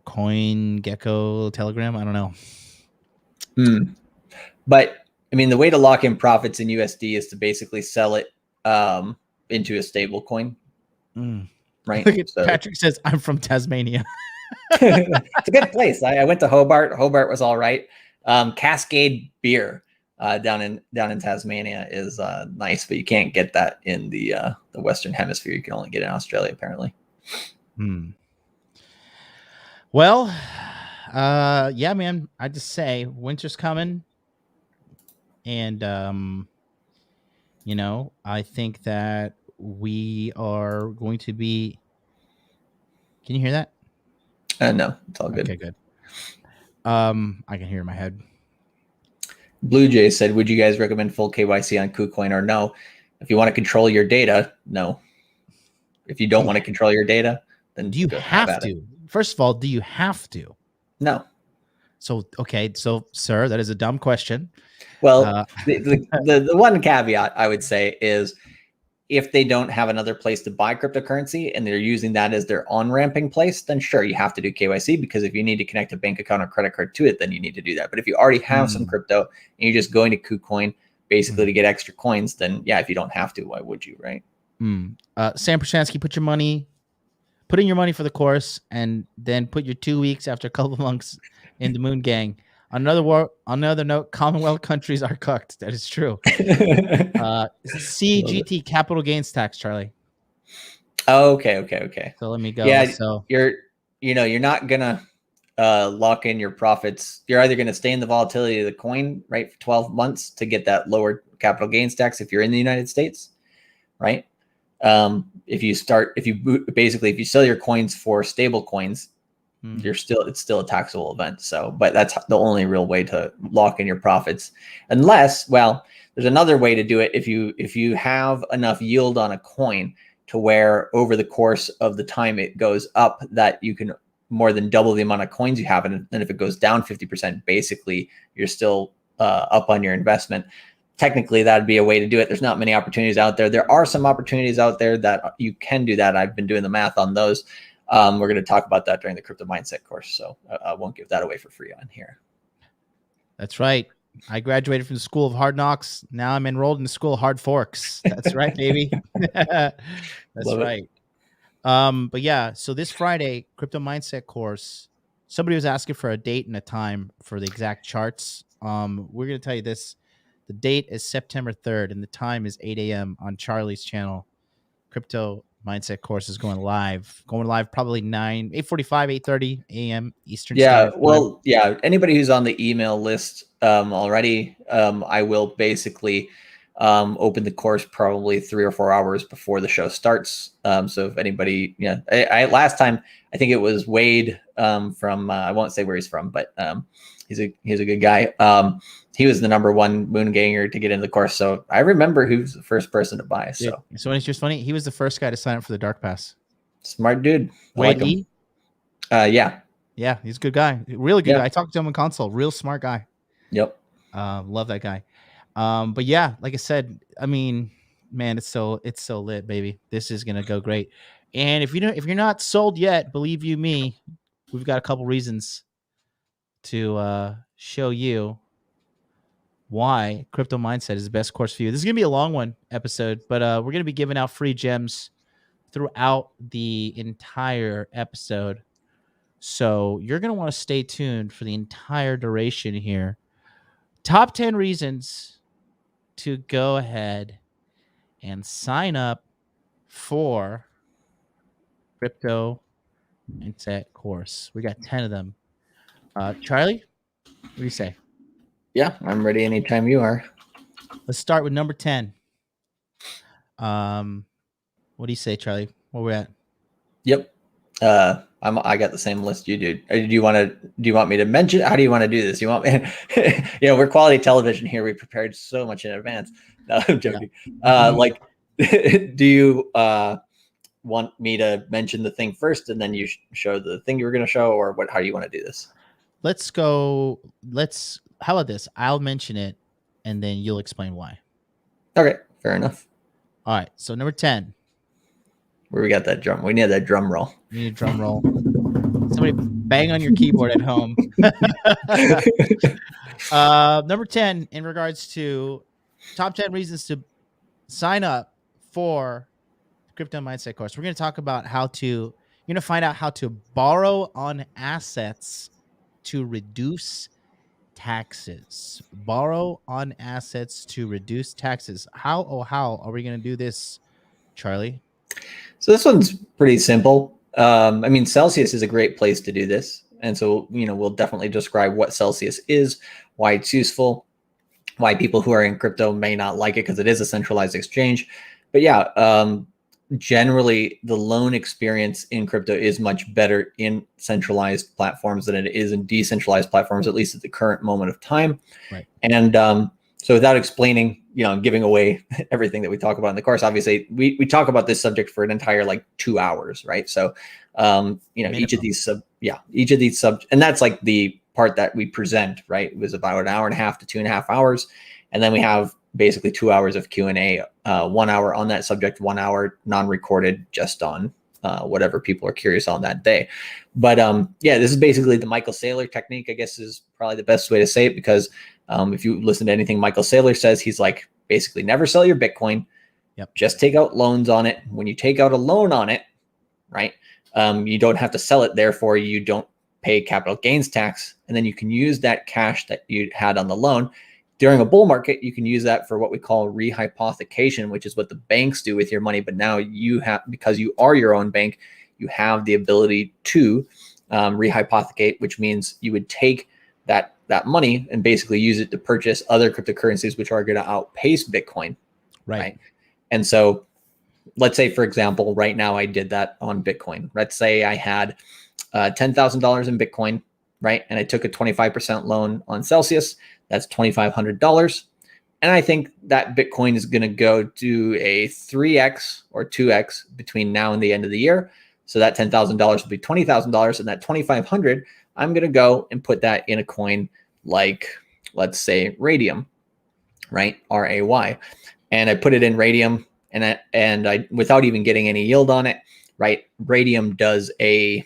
Coin, Gecko, Telegram. I don't know. But I mean, the way to lock in profits in USD is to basically sell it into a stable coin. Right. So, Patrick says, I'm from Tasmania. It's a good place. I went to Hobart. Hobart was all right. Cascade beer down in Tasmania is nice, but you can't get that in the Western Hemisphere. You can only get it in Australia, apparently. Well, yeah, man. I just say winter's coming. And, I think that we are going to be. Can you hear that? No, it's all good. Okay, good. I can hear in my head. Blue Jay said, would you guys recommend full KYC on KuCoin or no? If you want to control your data, no. If you don't want to control your data, then do you have to? First of all, do you have to? No. So, okay. So, sir, that is a dumb question. Well, the one caveat I would say is if they don't have another place to buy cryptocurrency and they're using that as their on-ramping place, then sure, you have to do KYC, because if you need to connect a bank account or credit card to it, then you need to do that. But if you already have some crypto and you're just going to KuCoin basically to get extra coins, then yeah, if you don't have to, why would you, right? Sam Pershansky, put in your money for the course and then put your 2 weeks after a couple of months in the Moon Gang. On another note, Commonwealth countries are cooked. That is true. CGT, capital gains tax, Charlie. Oh, okay. So let me go. Yeah, so you're not gonna lock in your profits. You're either gonna stay in the volatility of the coin, right, for 12 months to get that lower capital gains tax if you're in the United States, right? if you sell your coins for stable coins, it's still a taxable event. So, but that's the only real way to lock in your profits, unless, well, there's another way to do it. If you have enough yield on a coin to where over the course of the time it goes up, that you can more than double the amount of coins you have. And then if it goes down 50%, basically you're still up on your investment. Technically, that'd be a way to do it. There's not many opportunities out there. There are some opportunities out there that you can do that. I've been doing the math on those. We're going to talk about that during the crypto mindset course. So I won't give that away for free on here. That's right. I graduated from the School of Hard Knocks. Now I'm enrolled in the School of Hard Forks. That's right, baby. That's Love right. But yeah, so this Friday, crypto mindset course, somebody was asking for a date and a time for the exact charts. We're going to tell you this. The date is September 3rd and the time is 8 a.m. on Charlie's channel. Crypto mindset course is going live probably 8:45, 8:30 a.m. Eastern Standard Time. Well, yeah, anybody who's on the email list already, I will basically open the course probably 3 or 4 hours before the show starts. So if anybody, I last time, I think it was Wade from I won't say where he's from, but he's a good guy. He was the #1 moon ganger to get into the course. So I remember who was the first person to buy. So it's just funny. He was the first guy to sign up for the Dark Pass. Smart dude. Wade Lee? Yeah. Yeah, he's a good guy. Really good guy. I talked to him on console. Real smart guy. Yep. Love that guy. But yeah, like I said, I mean, man, it's so lit, baby. This is gonna go great. And if you're not sold yet, believe you me, we've got a couple reasons to show you why Crypto Mindset is the best course for you. This is gonna be a long one episode, but we're gonna be giving out free gems throughout the entire episode. So you're gonna want to stay tuned for the entire duration here. Top 10 reasons to go ahead and sign up for Crypto Mindset course. We got 10 of them. Charlie, what do you say? Yeah, I'm ready anytime you are. Let's start with number 10. What do you say, Charlie? Where we at? Yep. I got the same list you do. Do you want me to mention? How do you want to do this? You want me? We're quality television here. We prepared so much in advance. No, I'm joking. Do you want me to mention the thing first and then you show the thing you were going to show, or what? How do you want to do this? How about this? I'll mention it and then you'll explain why. Okay, fair enough. All right. So number 10. Where we got that drum? We need that drum roll. You need a drum roll. Somebody bang on your keyboard at home. Number 10, in regards to top 10 reasons to sign up for Crypto Mindset course. We're going to talk about you're going to find out how to borrow on assets to reduce taxes. Borrow on assets to reduce taxes. How are we going to do this, Charlie? So this one's pretty simple. Celsius is a great place to do this. And so, we'll definitely describe what Celsius is, why it's useful, why people who are in crypto may not like it because it is a centralized exchange. But yeah, generally the loan experience in crypto is much better in centralized platforms than it is in decentralized platforms, at least at the current moment of time. Right. And so without explaining, giving away everything that we talk about in the course, obviously we talk about this subject for an entire 2 hours, right? So, each of these and that's like the part that we present, right? It was about an hour and a half to 2.5 hours. And then we have basically 2 hours of Q&A, 1 hour on that subject, 1 hour non-recorded just on whatever people are curious on that day. But this is basically the Michael Saylor technique, I guess is probably the best way to say it, because if you listen to anything Michael Saylor says, he's like, basically never sell your Bitcoin. Yep. Just take out loans on it. When you take out a loan on it, right, you don't have to sell it. Therefore, you don't pay capital gains tax. And then you can use that cash that you had on the loan. During a bull market, you can use that for what we call rehypothecation, which is what the banks do with your money. But now you have, because you are your own bank, you have the ability to rehypothecate, which means you would take that money and basically use it to purchase other cryptocurrencies, which are going to outpace Bitcoin. Right. And so let's say, for example, right now I did that on Bitcoin. Let's say I had $10,000 in Bitcoin, right? And I took a 25% loan on Celsius. That's $2,500. And I think that Bitcoin is going to go to a 3x or 2x between now and the end of the year. So that $10,000 will be $20,000, and that $2,500, I'm going to go and put that in a coin like, let's say, Radium, right? RAY. And I put it in Radium, and I without even getting any yield on it, right? Radium does a,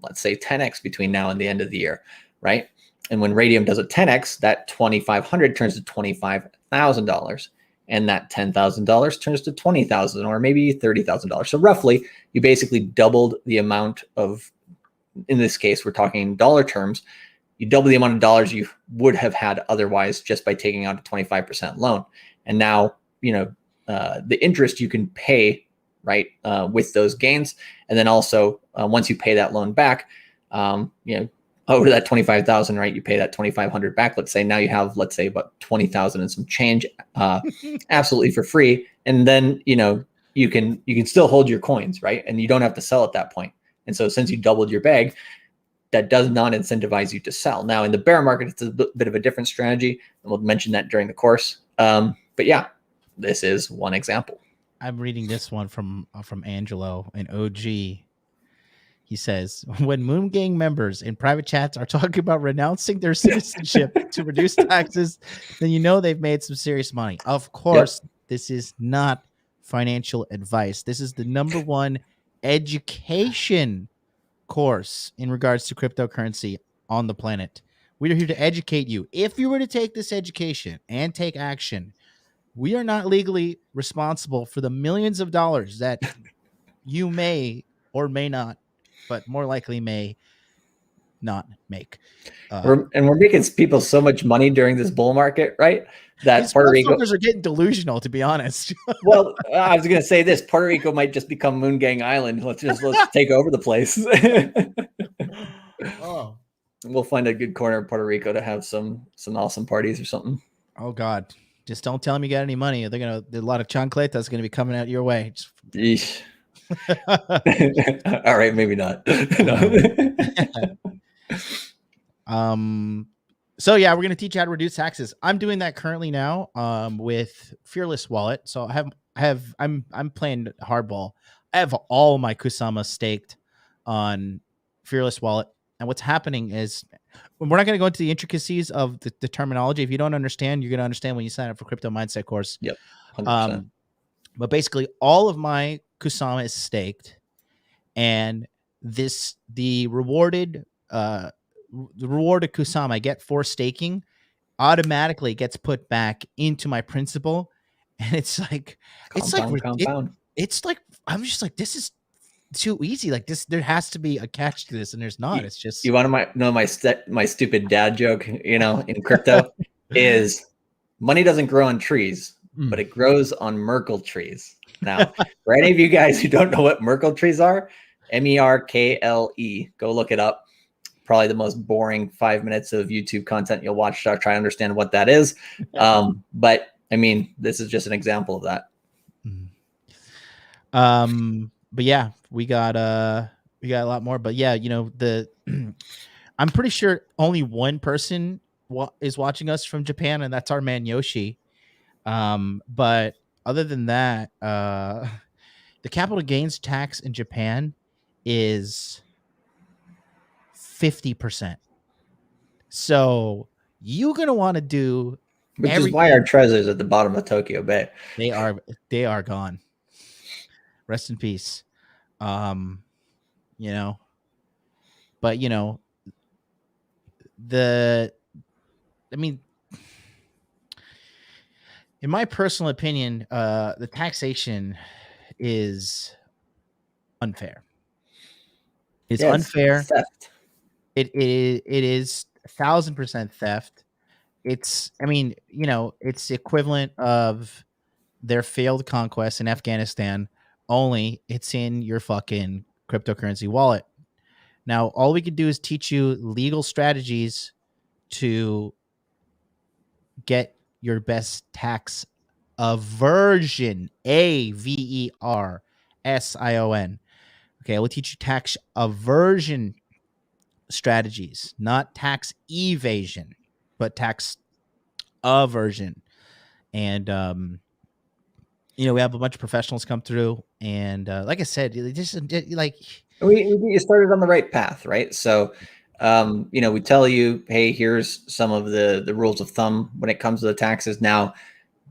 let's say, 10x between now and the end of the year, right? And when Radium does a 10x, that $2,500 turns to $25,000, and that $10,000 turns to $20,000 or maybe $30,000. So roughly, you basically doubled the amount of, in this case, we're talking dollar terms, you double the amount of dollars you would have had otherwise just by taking out a 25% loan. And now, the interest you can pay, right, with those gains. And then also, once you pay that loan back, over that 25,000, right, you pay that 2,500 back. Let's say now you have, let's say, about 20,000 and some change, absolutely for free. And then, you can still hold your coins, right? And you don't have to sell at that point. And so since you doubled your bag, that does not incentivize you to sell. Now in the bear market, it's a bit of a different strategy, and we'll mention that during the course. But yeah, this is one example. I'm reading this one from Angelo, an OG. He says, when Moon Gang members in private chats are talking about renouncing their citizenship to reduce taxes, then you know they've made some serious money. Of course, This is not financial advice. This is the number one education course in regards to cryptocurrency on the planet. We are here to educate you. If you were to take this education and take action, we are not legally responsible for the millions of dollars that you may or may not, but more likely may not make. And we're making people so much money during this bull market, right? That These Puerto Rico are getting delusional, to be honest. Well, I was going to say this: Puerto Rico might just become Moon Gang Island. Let's take over the place. Oh, we'll find a good corner of Puerto Rico to have some awesome parties or something. Oh God! Just don't tell them you got any money. A lot of chancletas going to be coming out your way. Yeesh. All right, maybe not. So yeah, we're gonna teach you how to reduce taxes. I'm doing that currently now with Fearless Wallet. So I'm playing hardball. I have all my Kusama staked on Fearless Wallet. And what's happening is, we're not going to go into the intricacies of the terminology. If you don't understand, you're going to understand when you sign up for Crypto Mindset course. Yep. 100%. But basically, all of my Kusama is staked, and the rewarded Kusama I get for staking automatically gets put back into my principal, and it's like compound. It's like I'm just like, this is too easy. Like this, there has to be a catch to this, and there's not. It's just, you want to know my stupid dad joke, in crypto is money doesn't grow on trees, but it grows on Merkle trees. Now, for any of you guys who don't know what Merkle trees are, MERKLE, go look it up. Probably the most boring 5 minutes of YouTube content you'll watch to try to understand what that is. But I mean, this is just an example of that. But yeah, we got a lot more. But yeah, I'm pretty sure only one person is watching us from Japan, and that's our man Yoshi. But other than that, the capital gains tax in Japan is 50%. So you're gonna want to do, which is why our treasures at the bottom of Tokyo Bay. They are gone. Rest in peace. But in my personal opinion, the taxation is unfair. It's unfair. Theft. It is 1,000% theft. It's it's the equivalent of their failed conquest in Afghanistan, only it's in your fucking cryptocurrency wallet. Now, all we could do is teach you legal strategies to get your best tax aversion, Aversion. Okay, I will teach you tax aversion strategies, not tax evasion, but tax aversion. And we have a bunch of professionals come through, and like I said, like we get you started on the right path, right? So, we tell you, hey, here's some of the rules of thumb when it comes to the taxes. Now,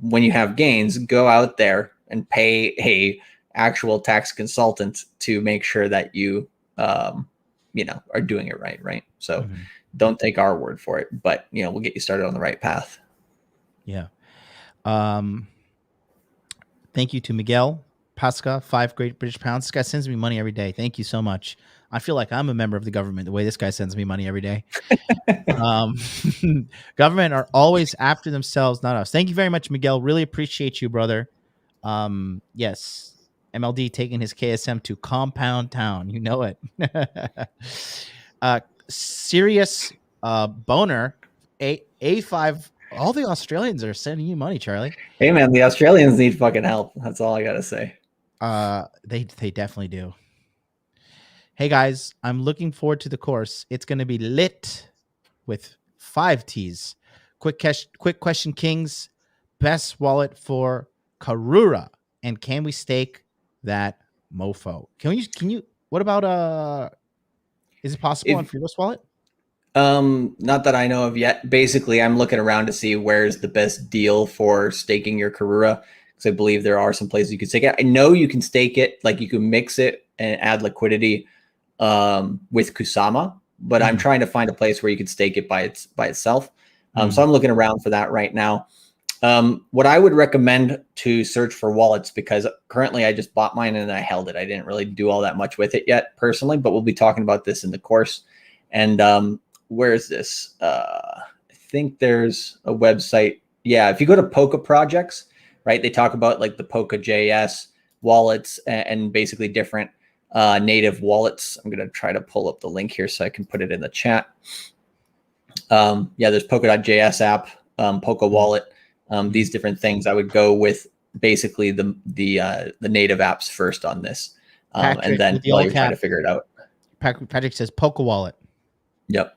when you have gains, go out there and pay a actual tax consultant to make sure that you, are doing it right, right? So, don't take our word for it, but we'll get you started on the right path. Yeah. Thank you to Miguel Pasca, 5 Great British Pounds. This guy sends me money every day. Thank you so much. I feel like I'm a member of the government the way this guy sends me money every day. Government are always after themselves, not us. Thank you very much, Miguel. Really appreciate you, brother. Yes. MLD taking his KSM to Compound Town. You know it. Serious Boner, A5. All the Australians are sending you money, Charlie. Hey, man, the Australians need fucking help. That's all I got to say. They definitely do. Hey, guys, I'm looking forward to the course. It's going to be lit with 5 T's. Quick question, Kings. Best wallet for Karura. And can we stake that mofo? Can you, what about, is it possible on Freeless Wallet? Not that I know of yet. Basically, I'm looking around to see where's the best deal for staking your Karura, because I believe there are some places you can stake it. I know you can stake it, like you can mix it and add liquidity with Kusama, but I'm trying to find a place where you could stake it by itself. So I'm looking around for that right now. What I would recommend to search for wallets, because currently I just bought mine and I held it. I didn't really do all that much with it yet personally, but we'll be talking about this in the course. And where is this? I think there's a website. Yeah, if you go to Polka projects, right, they talk about like the Polka.js wallets and basically different native wallets. I'm going to try to pull up the link here so I can put it in the chat. Yeah, there's Polka.js app, Polka wallet, these different things. I would go with basically the native apps first on this, and then while you're trying to figure it out. Patrick says Polka wallet. Yep.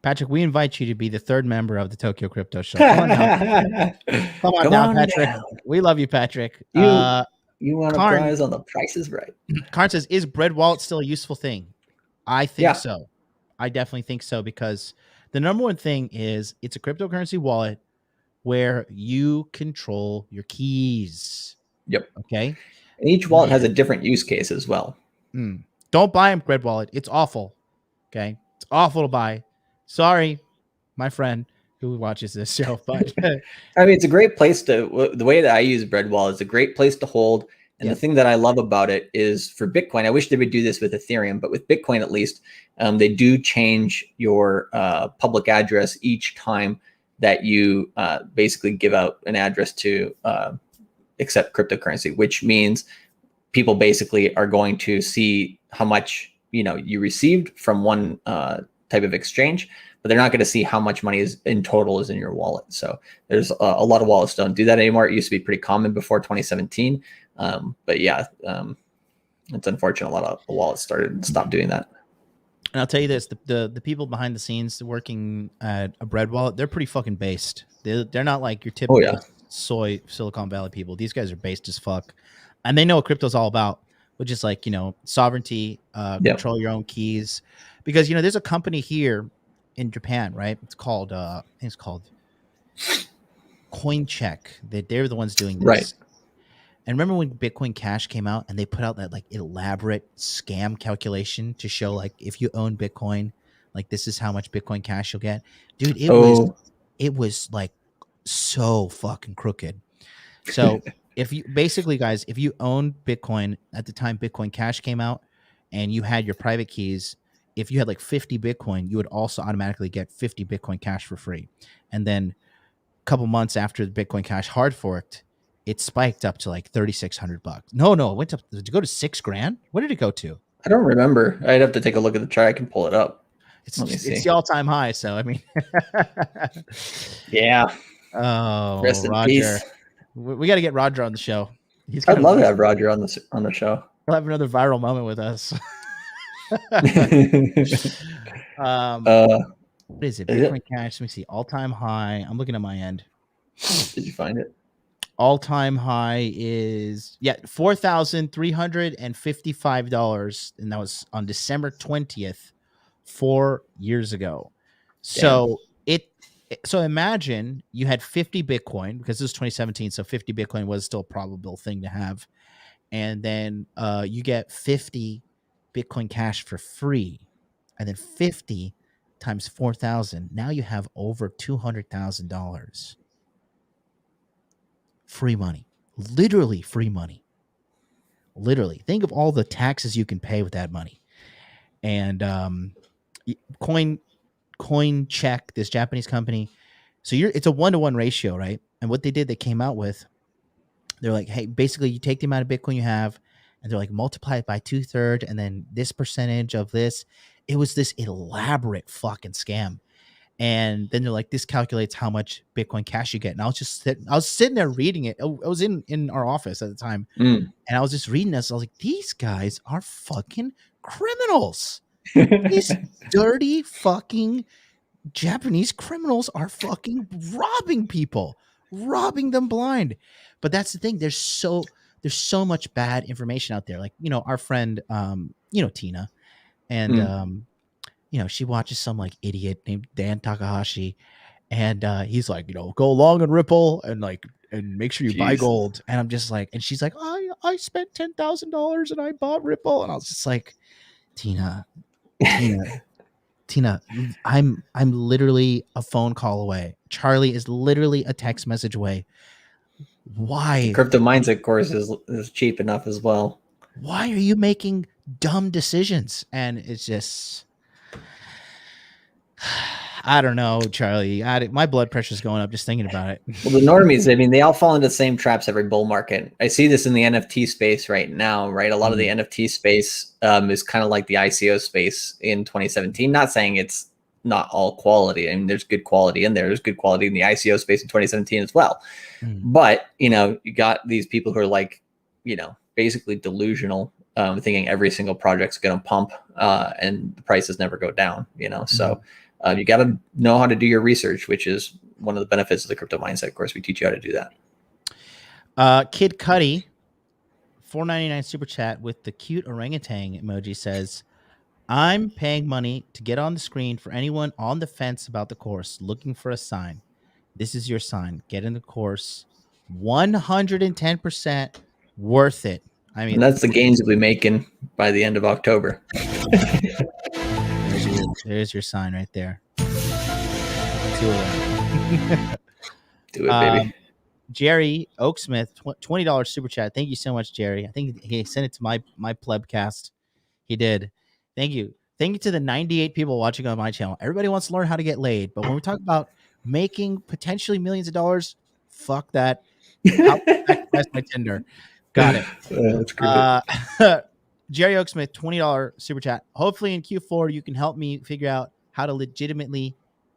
Patrick, we invite you to be the 3rd member of the Tokyo Crypto Show. Come on down. Come on down, Patrick. Down. We love you, Patrick. You want a prize on the Price is Right. Karn says, is bread wallet still a useful thing? I think so. I definitely think so, because the number one thing is it's a cryptocurrency wallet where you control your keys. Yep. Okay. And each wallet has a different use case as well. Don't buy a bread wallet. It's awful. Okay. It's awful to buy. Sorry, my friend who watches this show, but I mean, it's a great place to, the way that I use bread wallet is a great place to hold. And the thing that I love about it is for Bitcoin, I wish they would do this with Ethereum, but with Bitcoin, at least, they do change your public address each time that you basically give out an address to accept cryptocurrency, which means people basically are going to see how much, you received from one type of exchange, but they're not going to see how much money is in total is in your wallet. So there's a lot of wallets don't do that anymore. It used to be pretty common before 2017. But yeah, it's unfortunate. A lot of wallets stopped doing that. And I'll tell you this, the people behind the scenes working at a bread wallet, they're pretty fucking based. They're not like your typical soy Silicon Valley people. These guys are based as fuck. And they know what crypto's all about, which is like, sovereignty, control your own keys. Because, there's a company here in Japan, right? It's called, I think it's called CoinCheck. They're the ones doing this. Right. And remember when Bitcoin Cash came out and they put out that like elaborate scam calculation to show like if you own Bitcoin, like this is how much Bitcoin Cash you'll get. Dude, it was like so fucking crooked. So if you own Bitcoin at the time Bitcoin Cash came out and you had your private keys, if you had like 50 Bitcoin, you would also automatically get 50 Bitcoin Cash for free. And then a couple months after the Bitcoin Cash hard forked, it spiked up to like $3,600. No, it went up. Did it go to $6,000? What did it go to? I don't remember. I'd have to take a look at the chart. I can pull it up. It's the all-time high. So I mean, yeah. Oh, rest in Roger. peace. We got to get Roger on the show. I'd love to have Roger on the show. He'll have another viral moment with us. What is it? Bitcoin Cash. Let me see. All-time high. I'm looking at my end. Did you find it? All-time high is $4,355, and that was on December 20th, 4 years ago. So so imagine you had 50 Bitcoin, because this was 2017, so 50 Bitcoin was still a probable thing to have, and then you get 50 Bitcoin Cash for free, and then 50 times 4,000. Now you have over $200,000. Free money, literally free money. Literally, think of all the taxes you can pay with that money. And Coin Check, this Japanese company, so it's a 1-to-1 ratio, right? And what they did, they came out with, they're like, hey, basically you take the amount of Bitcoin you have, and they're like, multiply it by 2/3, and then this percentage of this. It was this elaborate fucking scam. And then they're like, this calculates how much Bitcoin Cash you get. And I was sitting there reading it. I was in our office at the time, and I was just reading this. I was like, these guys are fucking criminals. These dirty fucking Japanese criminals are fucking robbing people, robbing them blind. But that's the thing. There's so much bad information out there. Like, our friend, Tina, and she watches some like idiot named Dan Takahashi, and he's like, go long on Ripple and make sure you buy gold. And I'm just like, and she's like, I spent $10,000 and I bought Ripple, and I was just like, Tina, I'm literally a phone call away. Charlie is literally a text message away. Why? The crypto mindset course is cheap enough as well. Why are you making dumb decisions? And it's just, I don't know, Charlie. My blood pressure's going up just thinking about it. Well, the normies, I mean, they all fall into the same traps every bull market. I see this in the NFT space right now, right? A lot of the NFT space is kind of like the ICO space in 2017. Not saying it's not all quality. I mean, there's good quality in there. There's good quality in the ICO space in 2017 as well. But, you got these people who are like, basically delusional, thinking every single project's going to pump and the prices never go down, So you got to know how to do your research, which is one of the benefits of the crypto mindset course. We teach you how to do that. Kid Cuddy, $4.99 super chat with the cute orangutan emoji says, I'm paying money to get on the screen for anyone on the fence about the course, looking for a sign. This is your sign. Get in the course. 110% worth it. I mean, and that's the gains you'll be making by the end of October. There's your sign right there. Do it, baby. Jerry Oaksmith, $20 super chat. Thank you so much, Jerry. I think he sent it to my plebcast. He did. Thank you. Thank you to the 98 people watching on my channel. Everybody wants to learn how to get laid, but when we talk about making potentially millions of dollars, fuck that. I'll sacrifice my Tinder. Got it. That's great. Jerry Oaksmith, $20 super chat. Hopefully in Q4 you can help me figure out how to legitimately,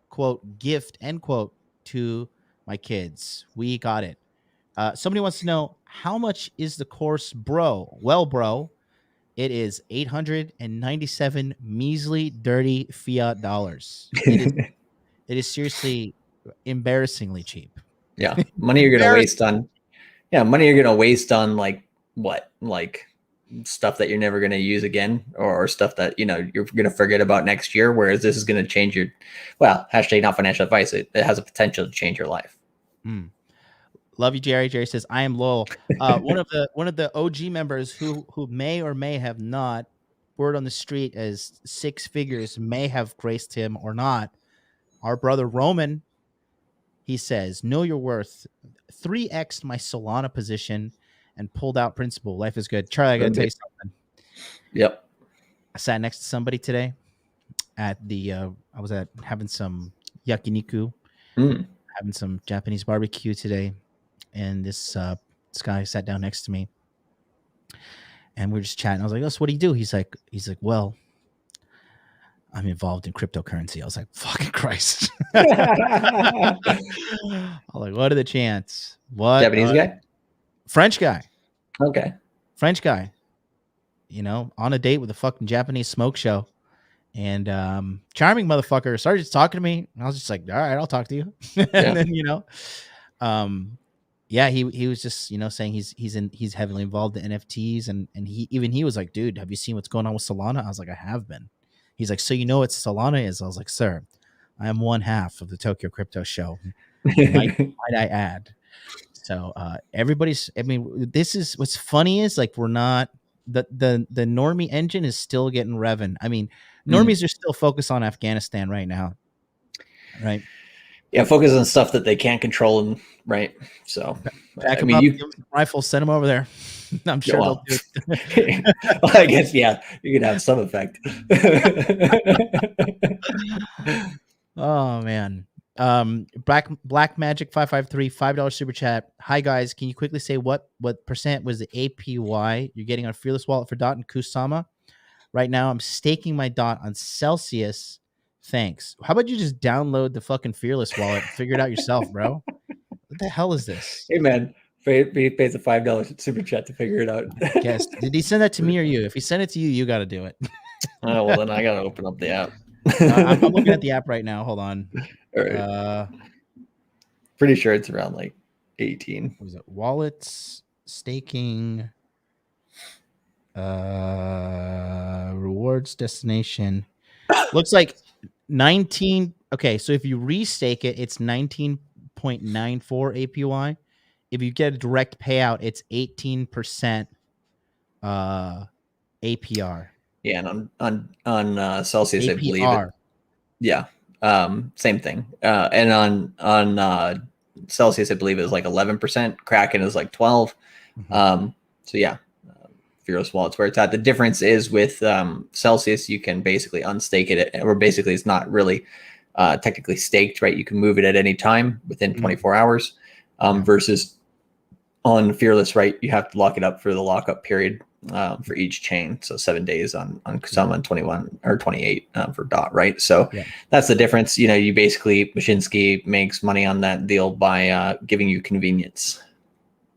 quote, gift, end quote, to my kids. We got it. Somebody wants to know, how much is the course, bro? Well, bro, it is 897 measly, dirty fiat dollars. It is seriously embarrassingly cheap. Yeah, money you're gonna waste on. Yeah, money you're gonna waste on like what? Like stuff that you're never going to use again, or stuff that you're going to forget about next year, whereas this is going to change your, well, hashtag not financial advice, it has a potential to change your life. Love you, Jerry. Jerry says, I am loyal. One of the OG members who may or may have not, word on the street as 6 figures may have graced him or not, our brother Roman, he says, know your worth. 3x my Solana position and pulled out principal. Life is good. Charlie, I got to tell you something. Yep. I sat next to somebody today at the, I was having some yakiniku, having some Japanese barbecue today. And this guy sat down next to me and we were just chatting. I was like, oh, so what do you do? He's like, well, I'm involved in cryptocurrency. I was like, fucking Christ. I was like, what are the chance? What? Japanese guy? French guy. Okay. French guy. You know, on a date with a fucking Japanese smoke show. And charming motherfucker started just talking to me. And I was just like, all right, I'll talk to you. And then, you know, yeah, he was just, you know, saying he's heavily involved in NFTs, and he was like, dude, have you seen what's going on with Solana? I was like, I have been. He's like, so you know what Solana is? I was like, sir, I am one half of the Tokyo Crypto Show. might I add? So everybody's. I mean, this is what's funny is like we're not the normie engine is still getting revving. I mean, normies are still focused on Afghanistan right now, right? Yeah, focus on stuff that they can't control, and right. So, I mean, give them rifles, send them over there. I'm sure they'll do it. Well, I guess you can have some effect. Oh man. Black Magic 553 $5 super chat. Hi guys, can you quickly say what percent was the APY you're getting on Fearless Wallet for DOT and Kusama? Right now, I'm staking my DOT on Celsius. Thanks. How about you just download the fucking Fearless Wallet and figure it out yourself, bro? What the hell is this? Hey man, he pays a $5 super chat to figure it out. Yes. Did he send that to me or you? If he sent it to you, you got to do it. Oh well, then I gotta open up the app. I'm looking at the app right now. Hold on. All right. Pretty sure it's around like 18. What was it? Wallets, staking, rewards, destination. Looks like 19. Okay, so if you restake it, it's 19.94 APY. If you get a direct payout, it's 18% APR. Yeah, and on Celsius, APR. I believe. Yeah. Same thing. And on Celsius, I believe it was like 11%. Kraken is like 12. So yeah, Fearless Wallet's where it's at. The difference is with Celsius, you can basically unstake it, or basically it's not really technically staked, right? You can move it at any time within 24 hours. Versus on Fearless, right? You have to lock it up for the lockup period for each chain. So 7 days on Kusama and 21 or 28 for DOT, right? So that's the difference. You know, you basically, Mashinsky makes money on that deal by giving you convenience.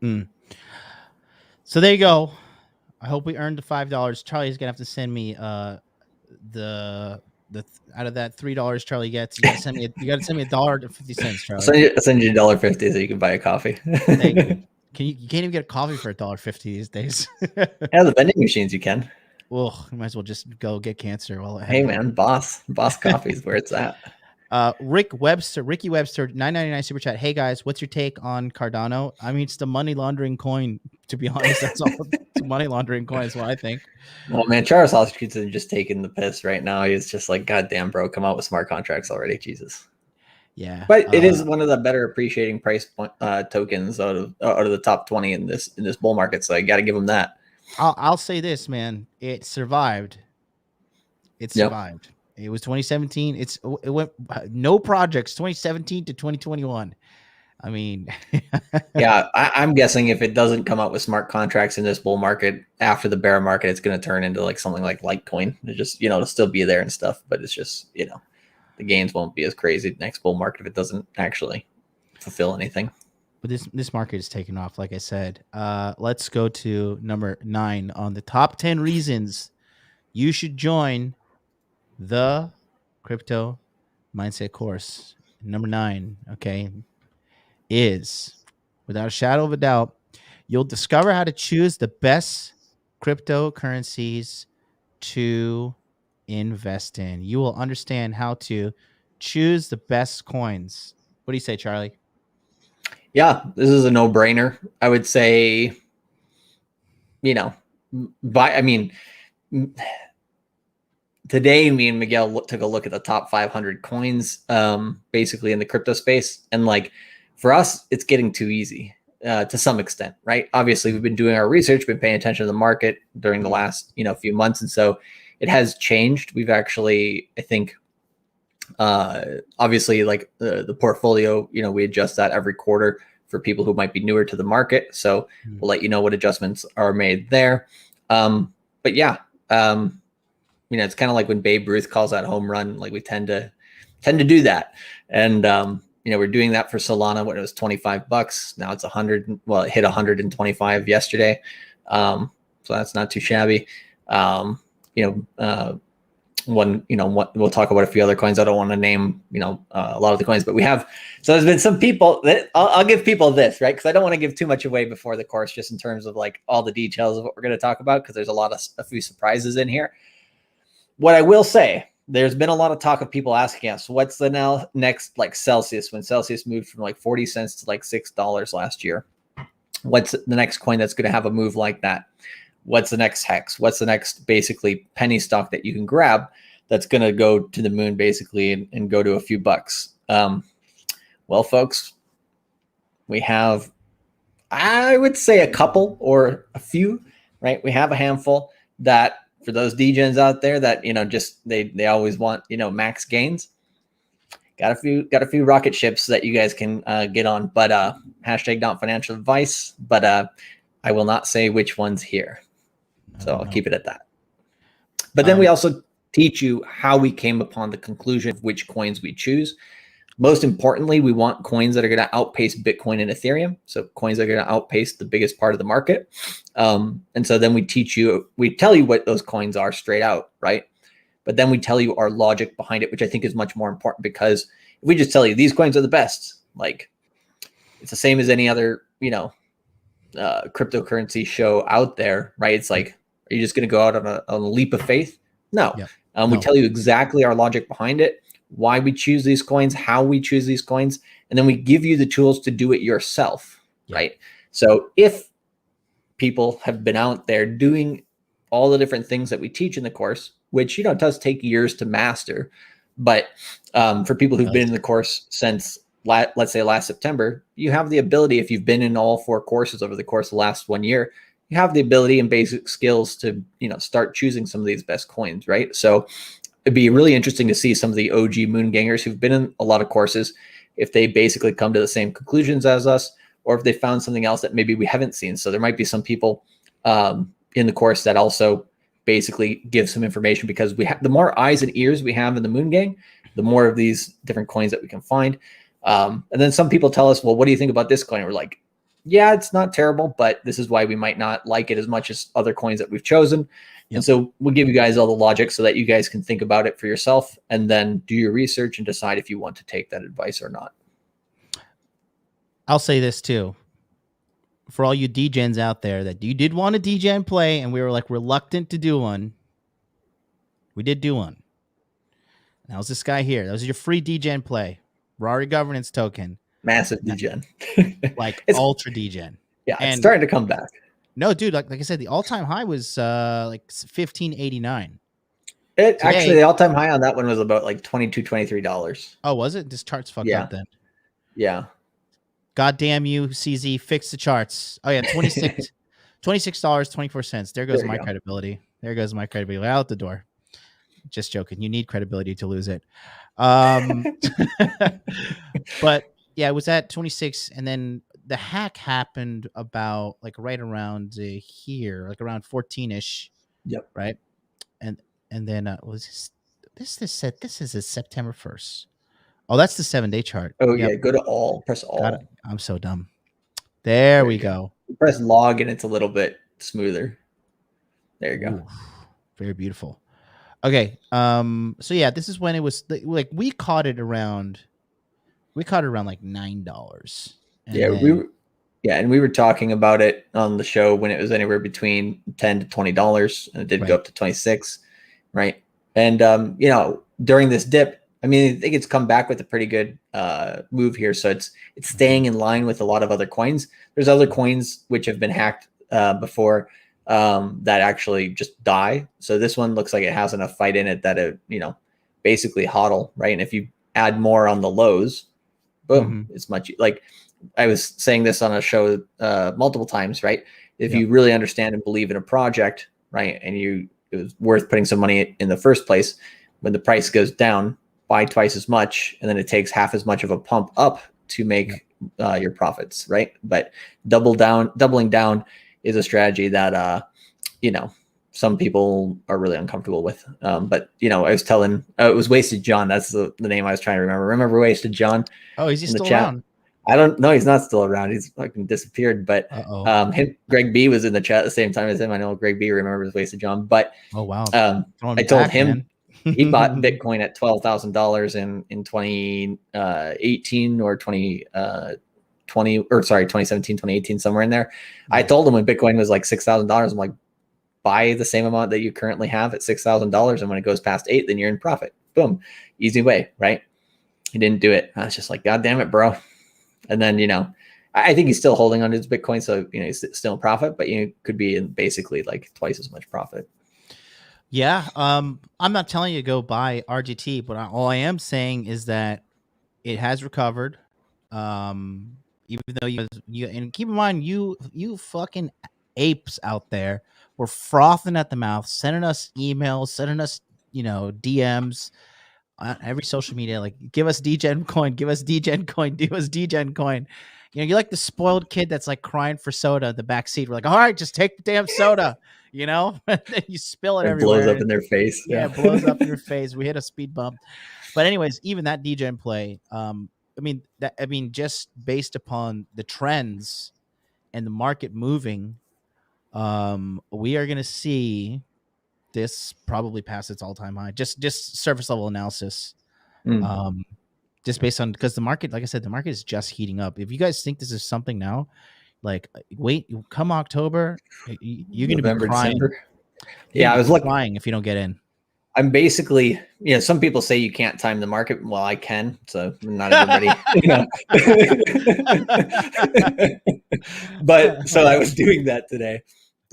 So there you go. I hope we earned the $5. Charlie's gonna have to send me the out of that $3 Charlie gets. You gotta send me $1.50, Charlie. I'll send you $1.50 so you can buy a coffee. Thank you. You can't even get a coffee for $1.50 these days. Yeah, the vending machines you can. Well, you might as well just go get cancer. Hey man, boss coffee is where it's at. Ricky Webster, $9.99 super chat. Hey guys, what's your take on Cardano? I mean, it's the money laundering coin. To be honest, that's all. It's money laundering coin is what I think. Well, man, Charles Hoskinson just taking the piss right now. He's just like, God damn, bro, come out with smart contracts already, Jesus. Yeah, but it is one of the better appreciating price tokens out of the top 20 in this bull market. So I got to give them that. I'll say this, man, it survived. It survived. It was 2017. It went no projects 2017 to 2021. I mean, yeah, I'm guessing if it doesn't come out with smart contracts in this bull market after the bear market, it's going to turn into like something like Litecoin. It just, it'll still be there and stuff, but it's just, the gains won't be as crazy next bull market if it doesn't actually fulfill anything. But this market is taking off, like I said. Let's go to number 9 on the top 10 reasons you should join the Crypto Mindset course. Number 9, okay, is without a shadow of a doubt, you'll discover how to choose the best cryptocurrencies to invest in. You will understand how to choose the best coins. What do you say, Charlie? Yeah, this is a no-brainer. I would say, today me and Miguel took a look at the top 500 coins, basically in the crypto space. And like, for us, it's getting too easy to some extent, right? Obviously, we've been doing our research, been paying attention to the market during the last, few months. And so it has changed. We've actually, I think, obviously like the portfolio, we adjust that every quarter for people who might be newer to the market. So we'll let you know what adjustments are made there. But yeah, it's kind of like when Babe Ruth calls that home run, like we tend to do that. And, we're doing that for Solana when it was $25. Now it's 100. Well, it hit 125 yesterday. So that's not too shabby. We'll talk about a few other coins. I don't want to name, a lot of the coins, but so there's been some people that I'll give people this, right? Because I don't want to give too much away before the course, just in terms of like all the details of what we're going to talk about, because there's a few surprises in here. What I will say, there's been a lot of talk of people asking us, what's the next like Celsius, when Celsius moved from like 40 cents to like $6 last year? What's the next coin that's going to have a move like that? What's the next hex? What's the next basically penny stock that you can grab that's going to go to the moon basically and go to a few bucks? Well, folks, we have, I would say, a couple or a few, right? We have a handful that, for those dgens out there that, just they always want, max gains. Got a few rocket ships that you guys can get on, but hashtag not financial advice, but I will not say which ones here. So I'll keep it at that. But then we also teach you how we came upon the conclusion of which coins we choose. Most importantly, we want coins that are going to outpace Bitcoin and Ethereum. So coins that are going to outpace the biggest part of the market. And so then we tell you what those coins are straight out, right? But then we tell you our logic behind it, which I think is much more important, because if we just tell you these coins are the best, like it's the same as any other, cryptocurrency show out there, right? It's like, are you just going to go out on a leap of faith? No. Yeah. We tell you exactly our logic behind it, why we choose these coins, how we choose these coins, and then we give you the tools to do it yourself, right? So if people have been out there doing all the different things that we teach in the course, which, it does take years to master, but for people who've been in the course since, let's say, last September, you have the ability, if you've been in all 4 courses over the course of the last 1 year, you have the ability and basic skills to, start choosing some of these best coins, right? So it'd be really interesting to see some of the OG Moongangers who've been in a lot of courses, if they basically come to the same conclusions as us, or if they found something else that maybe we haven't seen. So there might be some people in the course that also basically give some information, because the more eyes and ears we have in the Moon Gang, the more of these different coins that we can find. And then some people tell us, well, what do you think about this coin? And we're like, yeah, it's not terrible, but this is why we might not like it as much as other coins that we've chosen. Yep. And so we'll give you guys all the logic so that you guys can think about it for yourself, and then do your research and decide if you want to take that advice or not. I'll say this too. For all you dgens out there that you did want a dgen play and we were like reluctant to do one, we did do one. That was this guy here. That was your free dgen play. Rari governance token. Massive dgen. Like it's ultra dgen. Yeah, it's starting to come back. No, dude, like I said, the all-time high was like 1589. Actually, the all-time high on that one was about like $22, $23. Oh, was it? This chart's fucked up then. Yeah. God damn you, CZ, fix the charts. Oh yeah, $26.24. There goes my credibility. There goes my credibility out the door. Just joking. You need credibility to lose it. But yeah, it was at 26, and then the hack happened about like right around here, like around 14ish. Yep. Right. And then was this is a September 1st. Oh, that's the 7-day chart. Oh yeah, go to all. Press all. I'm so dumb. There we go. You press log and it's a little bit smoother. There you go. Ooh, very beautiful. Okay. So yeah, this is when it was like we caught it around like $9. And we were talking about it on the show when it was anywhere between $10 to $20, and it did go up to 26, right? And during this dip, I mean, I think it's come back with a pretty good move here. So it's staying in line with a lot of other coins. There's other coins which have been hacked before that actually just die. So this one looks like it has enough fight in it that it, basically hodl, right? And if you add more on the lows, boom, it's much like I was saying this on a show multiple times, right? If you really understand and believe in a project, right, and it was worth putting some money in the first place, when the price goes down, buy twice as much, and then it takes half as much of a pump up to make your profits, right? But doubling down is a strategy that some people are really uncomfortable with. But I was telling, it was Wasted John. That's the name I was trying to remember. Remember Wasted John? Oh, is he in the still chat? around? I don't know. He's not still around. He's fucking disappeared. But Greg B was in the chat at the same time as him. I know Greg B remembers Wasted John. But oh wow, I told him he bought Bitcoin at $12,000 in 2018 or 2017, 2018, somewhere in there. I told him when Bitcoin was like $6,000, I'm like, buy the same amount that you currently have at $6,000, and when it goes past 8, then you're in profit. Boom, easy way, right? He didn't do it. I was just like, God damn it, bro. And then I think he's still holding on to his Bitcoin, so he's still in profit, but could be in basically like twice as much profit. Yeah, I'm not telling you to go buy RGT, but all I am saying is that it has recovered. Even though you and keep in mind, you fucking apes out there were frothing at the mouth, sending us emails, sending us DMs on every social media, like, give us dgen coin, give us dgen coin, give us dgen coin. You're like the spoiled kid that's like crying for soda in the back seat. We're like, all right, just take the damn soda, and then you spill it everywhere. Blows up in their face. Yeah, it blows up in your face. We hit a speed bump. But anyways, even that dgen play, just based upon the trends and the market moving, we are going to see this probably pass its all-time high. Just surface level analysis. Just based on, because the market, like I said, the market is just heating up. If you guys think this is something now, like, wait, come October, you're going to be crying. December. Yeah, I was crying if you don't get in. I'm basically, some people say you can't time the market. Well, I can, so not everybody, But so I was doing that today,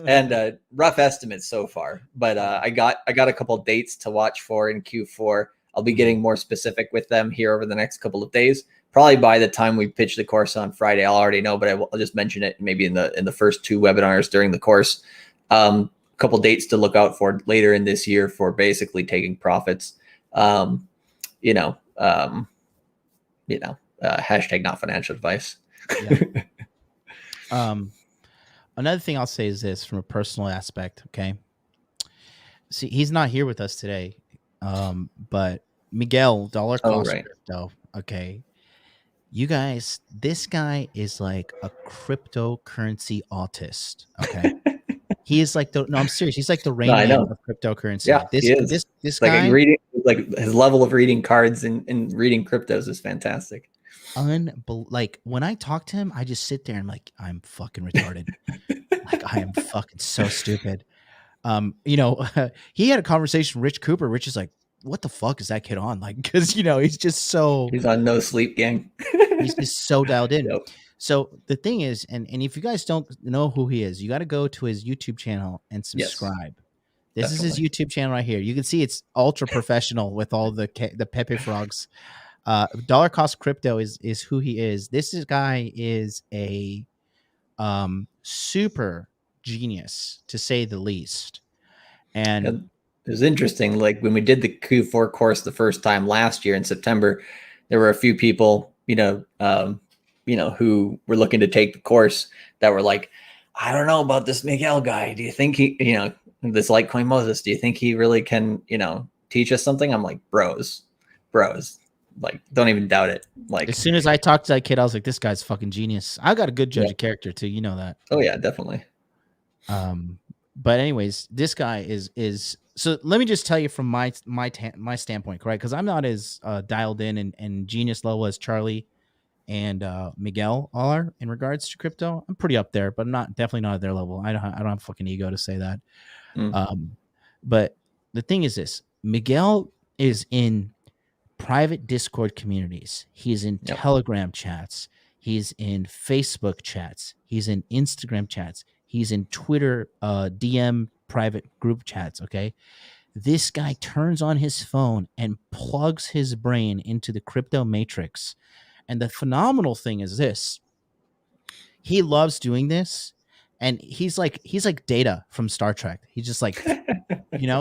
and rough estimates so far. But I got a couple of dates to watch for in Q4. I'll be getting more specific with them here over the next couple of days. Probably by the time we pitch the course on Friday, I'll already know. But I'll just mention it maybe in the first 2 webinars during the course. Couple dates to look out for later in this year for basically taking profits. Hashtag not financial advice. Yeah. Another thing I'll say is this from a personal aspect. Okay. See, he's not here with us today. But Miguel, dollar cost crypto. Okay. You guys, this guy is like a cryptocurrency autist. Okay. He is like I'm serious. He's like the Rain Man of cryptocurrency. Yeah, this guy, reading, like his level of reading cards and reading cryptos is fantastic. Like when I talk to him, I just sit there and like, I'm fucking retarded. Like, I am fucking so stupid. He had a conversation with Rich Cooper. Rich is like, what the fuck is that kid on? Like, because he's just so, he's on no sleep, gang. He's just so dialed in. Yep. So the thing is, and if you guys don't know who he is, you got to go to his YouTube channel and subscribe. Yes, this is his YouTube channel right here. You can see it's ultra professional with all the Pepe frogs. Dollar cost crypto is who he is. This guy is a super genius, to say the least. And it was interesting. Like when we did the Q4 course the first time last year in September, there were a few people, who were looking to take the course that were like, I don't know about this Miguel guy. Do you think he, this Litecoin Moses, do you think he really can, teach us something? I'm like, bros, like, don't even doubt it. Like, as soon as I talked to that kid, I was like, this guy's fucking genius. I got a good judge of character too. You know that. Oh yeah, definitely. But anyways, this guy is, so let me just tell you from my standpoint, right? Because I'm not as dialed in and genius level as Charlie and Miguel all are in regards to crypto. I'm pretty up there, but definitely not at their level. I don't have a fucking ego to say that. But the thing is this: Miguel is in private Discord communities. He's in Telegram chats. He's in Facebook chats. He's in Instagram chats. He's in Twitter DM private group chats. Okay. This guy turns on his phone and plugs his brain into the crypto matrix. And the phenomenal thing is this: he loves doing this, and he's like Data from Star Trek. He's just like,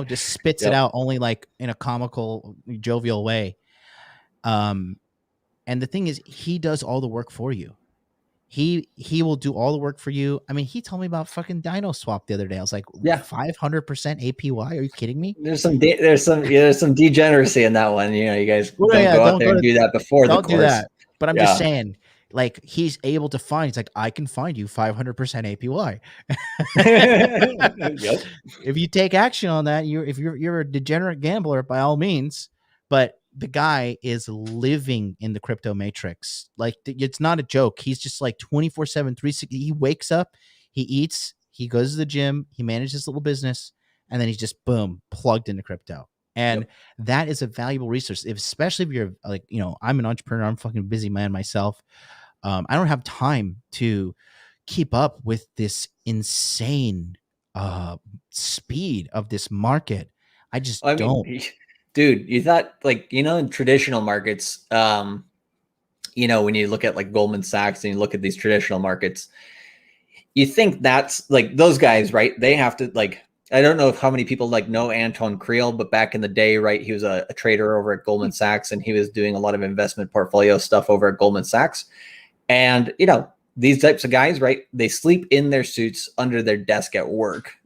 just spits it out, only like in a comical, jovial way. And the thing is, he does all the work for you. he will do all the work for you. I mean, he told me about fucking Dino Swap the other day. I was like, Yeah. 500% APY. Are you kidding me? There's some degeneracy in that one. You know, you guys Well, don't yeah, go out don't there go and to do that before the don't do course. that. But I'm Yeah. just saying, like, he's able to find. He's like, I can find you 500% APY. Yep. If you take action on that, if you're a degenerate gambler, by all means. But the guy is living in the crypto matrix. Like, it's not a joke. He's just like 24/7, 360. He wakes up, he eats, he goes to the gym, he manages his little business, and then he's just boom, plugged into crypto. And that is a valuable resource, especially if you're like, I'm an entrepreneur. I'm a fucking busy man myself. I don't have time to keep up with this insane speed of this market. I just don't. Dude, you thought, like, in traditional markets, when you look at like Goldman Sachs and you look at these traditional markets, you think that's like those guys, right? They have to, like, I don't know how many people like know Anton Creel, but back in the day, right, he was a trader over at Goldman Sachs, and he was doing a lot of investment portfolio stuff over at Goldman Sachs. And, these types of guys, right, they sleep in their suits under their desk at work,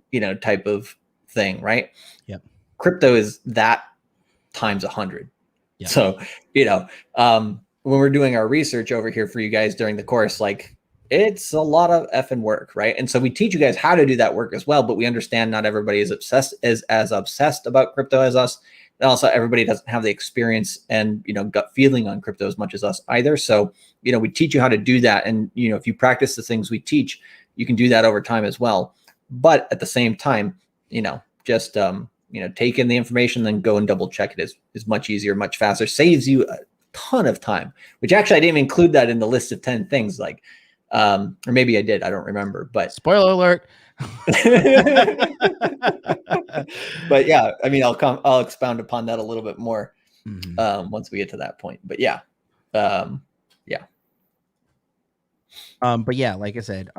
type of thing, right? Yep. Crypto is that times 100. Yep. So, when we're doing our research over here for you guys during the course, like, it's a lot of effing work, right? And so we teach you guys how to do that work as well, but we understand not everybody is as obsessed about crypto as us. And also everybody doesn't have the experience and, gut feeling on crypto as much as us either. So, we teach you how to do that. And, if you practice the things we teach, you can do that over time as well. But at the same time, just, take in the information, then go and double check it is much easier, much faster, saves you a ton of time, which actually I didn't even include that in the list of 10 things. Like, or maybe I did, I don't remember, but spoiler alert. But yeah, I mean, I'll expound upon that a little bit more once we get to that point. But yeah. But yeah, like I said,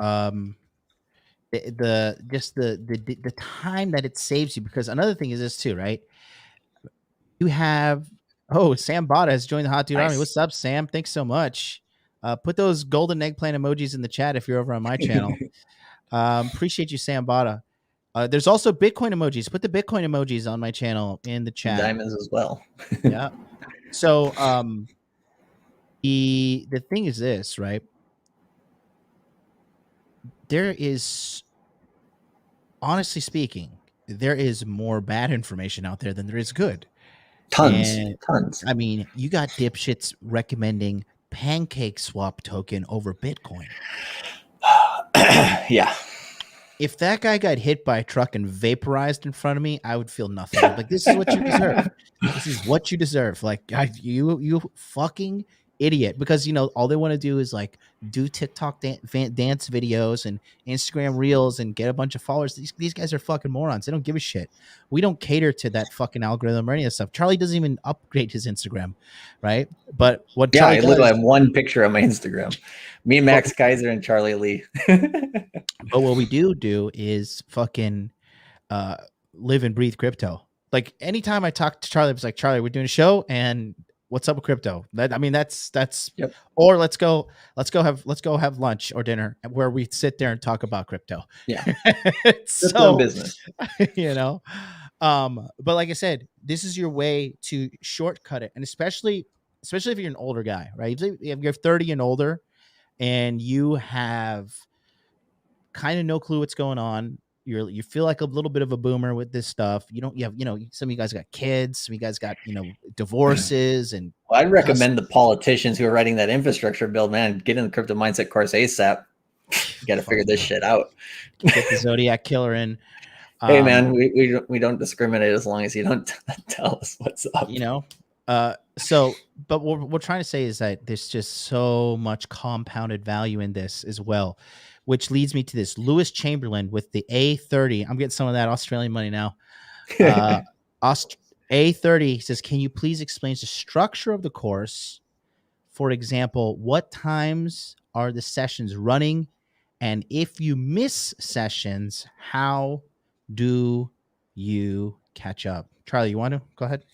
the time that it saves you, because another thing is this too, right? You have Sam Bada has joined the Hot Dude Army. What's up, Sam? Thanks so much. Put those golden eggplant emojis in the chat if you're over on my channel. Appreciate you, Sam Bada. There's also Bitcoin emojis. Put the Bitcoin emojis on my channel in the chat. Diamonds as well. Yeah. So the thing is this, right? There is, honestly speaking, there is more bad information out there than there is good. Tons. I mean, you got dipshits recommending Pancake Swap token over Bitcoin. Yeah. If that guy got hit by a truck and vaporized in front of me, I would feel nothing. Like, this is what you deserve. This is what you deserve. Like, you fucking idiot. Because, all they want to do is like do TikTok dance videos and Instagram reels and get a bunch of followers. These guys are fucking morons. They don't give a shit. We don't cater to that fucking algorithm or any of that stuff. Charlie doesn't even upgrade his Instagram, right? But what Charlie I literally have one picture on my Instagram. Me, Max Kaiser, and Charlie Lee. But what we do is fucking live and breathe crypto. Like, anytime I talk to Charlie, it's like, Charlie, we're doing a show, and what's up with crypto? That's yep. Or let's go have lunch or dinner where we sit there and talk about crypto. Yeah. So business. But like I said, this is your way to shortcut it. And especially if you're an older guy, right? If you're 30 and older and you have kind of no clue what's going on, you feel like a little bit of a boomer with this stuff. You have some of you guys got kids, some of you guys got divorces, and I'd recommend the politicians who are writing that infrastructure bill, man, get in the crypto mindset course ASAP. You got to figure this shit out. Get the Zodiac Killer in. Hey man, we don't discriminate as long as you don't tell us what's up. But what we're trying to say is that there's just so much compounded value in this as well, which leads me to this Lewis Chamberlain with the A30. I'm getting some of that Australian money now. A30 says, can you please explain the structure of the course? For example, what times are the sessions running? And if you miss sessions, how do you catch up? Charlie, you want to go ahead?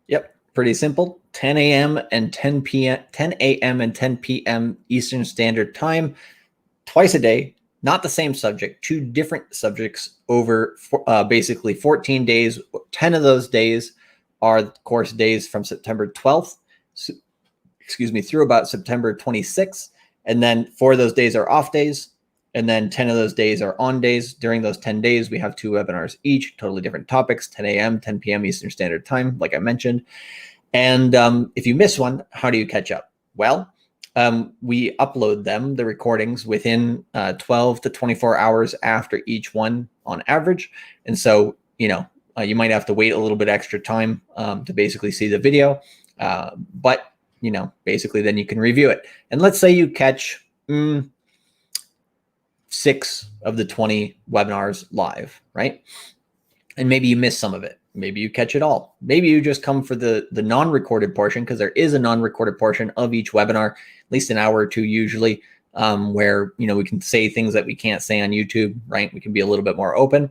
Yep. Pretty simple. 10 a.m. and 10 p.m. 10 a.m. and 10 p.m. Eastern Standard Time. twice a day, not the same subject, 2 different subjects over basically 14 days. 10 of those days are course days from September 12th, through about September 26th. And then 4 of those days are off days. And then 10 of those days are on days. During those 10 days, we have 2 webinars each, totally different topics, 10 a.m., 10 p.m. Eastern Standard Time, like I mentioned. And if you miss one, how do you catch up? Well, we upload them, the recordings, within 12 to 24 hours after each one on average. And so, you might have to wait a little bit extra time to basically see the video. But, basically then you can review it. And let's say you catch 6 of the 20 webinars live, right? And maybe you miss some of it. Maybe you catch it all. Maybe you just come for the non-recorded portion, because there is a non-recorded portion of each webinar, at least an hour or 2 usually, where, we can say things that we can't say on YouTube, right? We can be a little bit more open.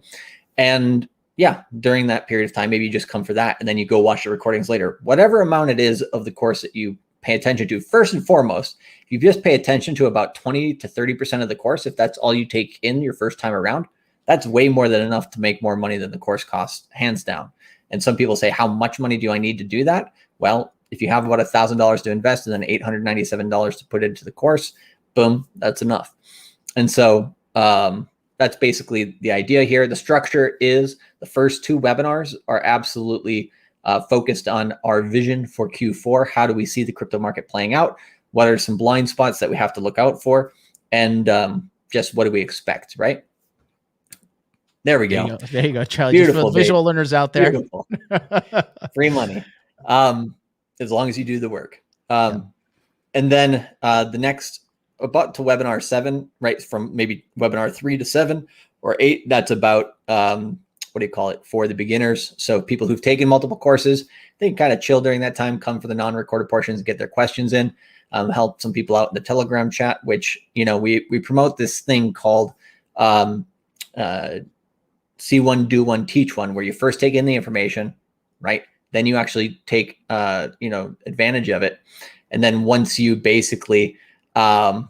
And yeah, during that period of time, maybe you just come for that and then you go watch the recordings later. Whatever amount it is of the course that you pay attention to, first and foremost, if you just pay attention to about 20 to 30% of the course, if that's all you take in your first time around, that's way more than enough to make more money than the course costs, hands down. And some people say, how much money do I need to do that? Well, if you have about $1,000 to invest and then $897 to put into the course, boom, that's enough. And so that's basically the idea here. The structure is the first 2 webinars are absolutely focused on our vision for Q4. How do we see the crypto market playing out? What are some blind spots that we have to look out for? And just what do we expect, right? There we go. There you go, Charlie. Beautiful, just for the visual learners out there. Beautiful. Free money. As long as you do the work. And then the next, about to webinar 7, right? From maybe webinar 3 to 7 or 8, that's about, for the beginners. So people who've taken multiple courses, they can kind of chill during that time, come for the non-recorded portions, get their questions in, help some people out in the Telegram chat, which, we promote this thing called see one, do one, teach one, where you first take in the information, right? Then you actually take, advantage of it. And then once you basically, are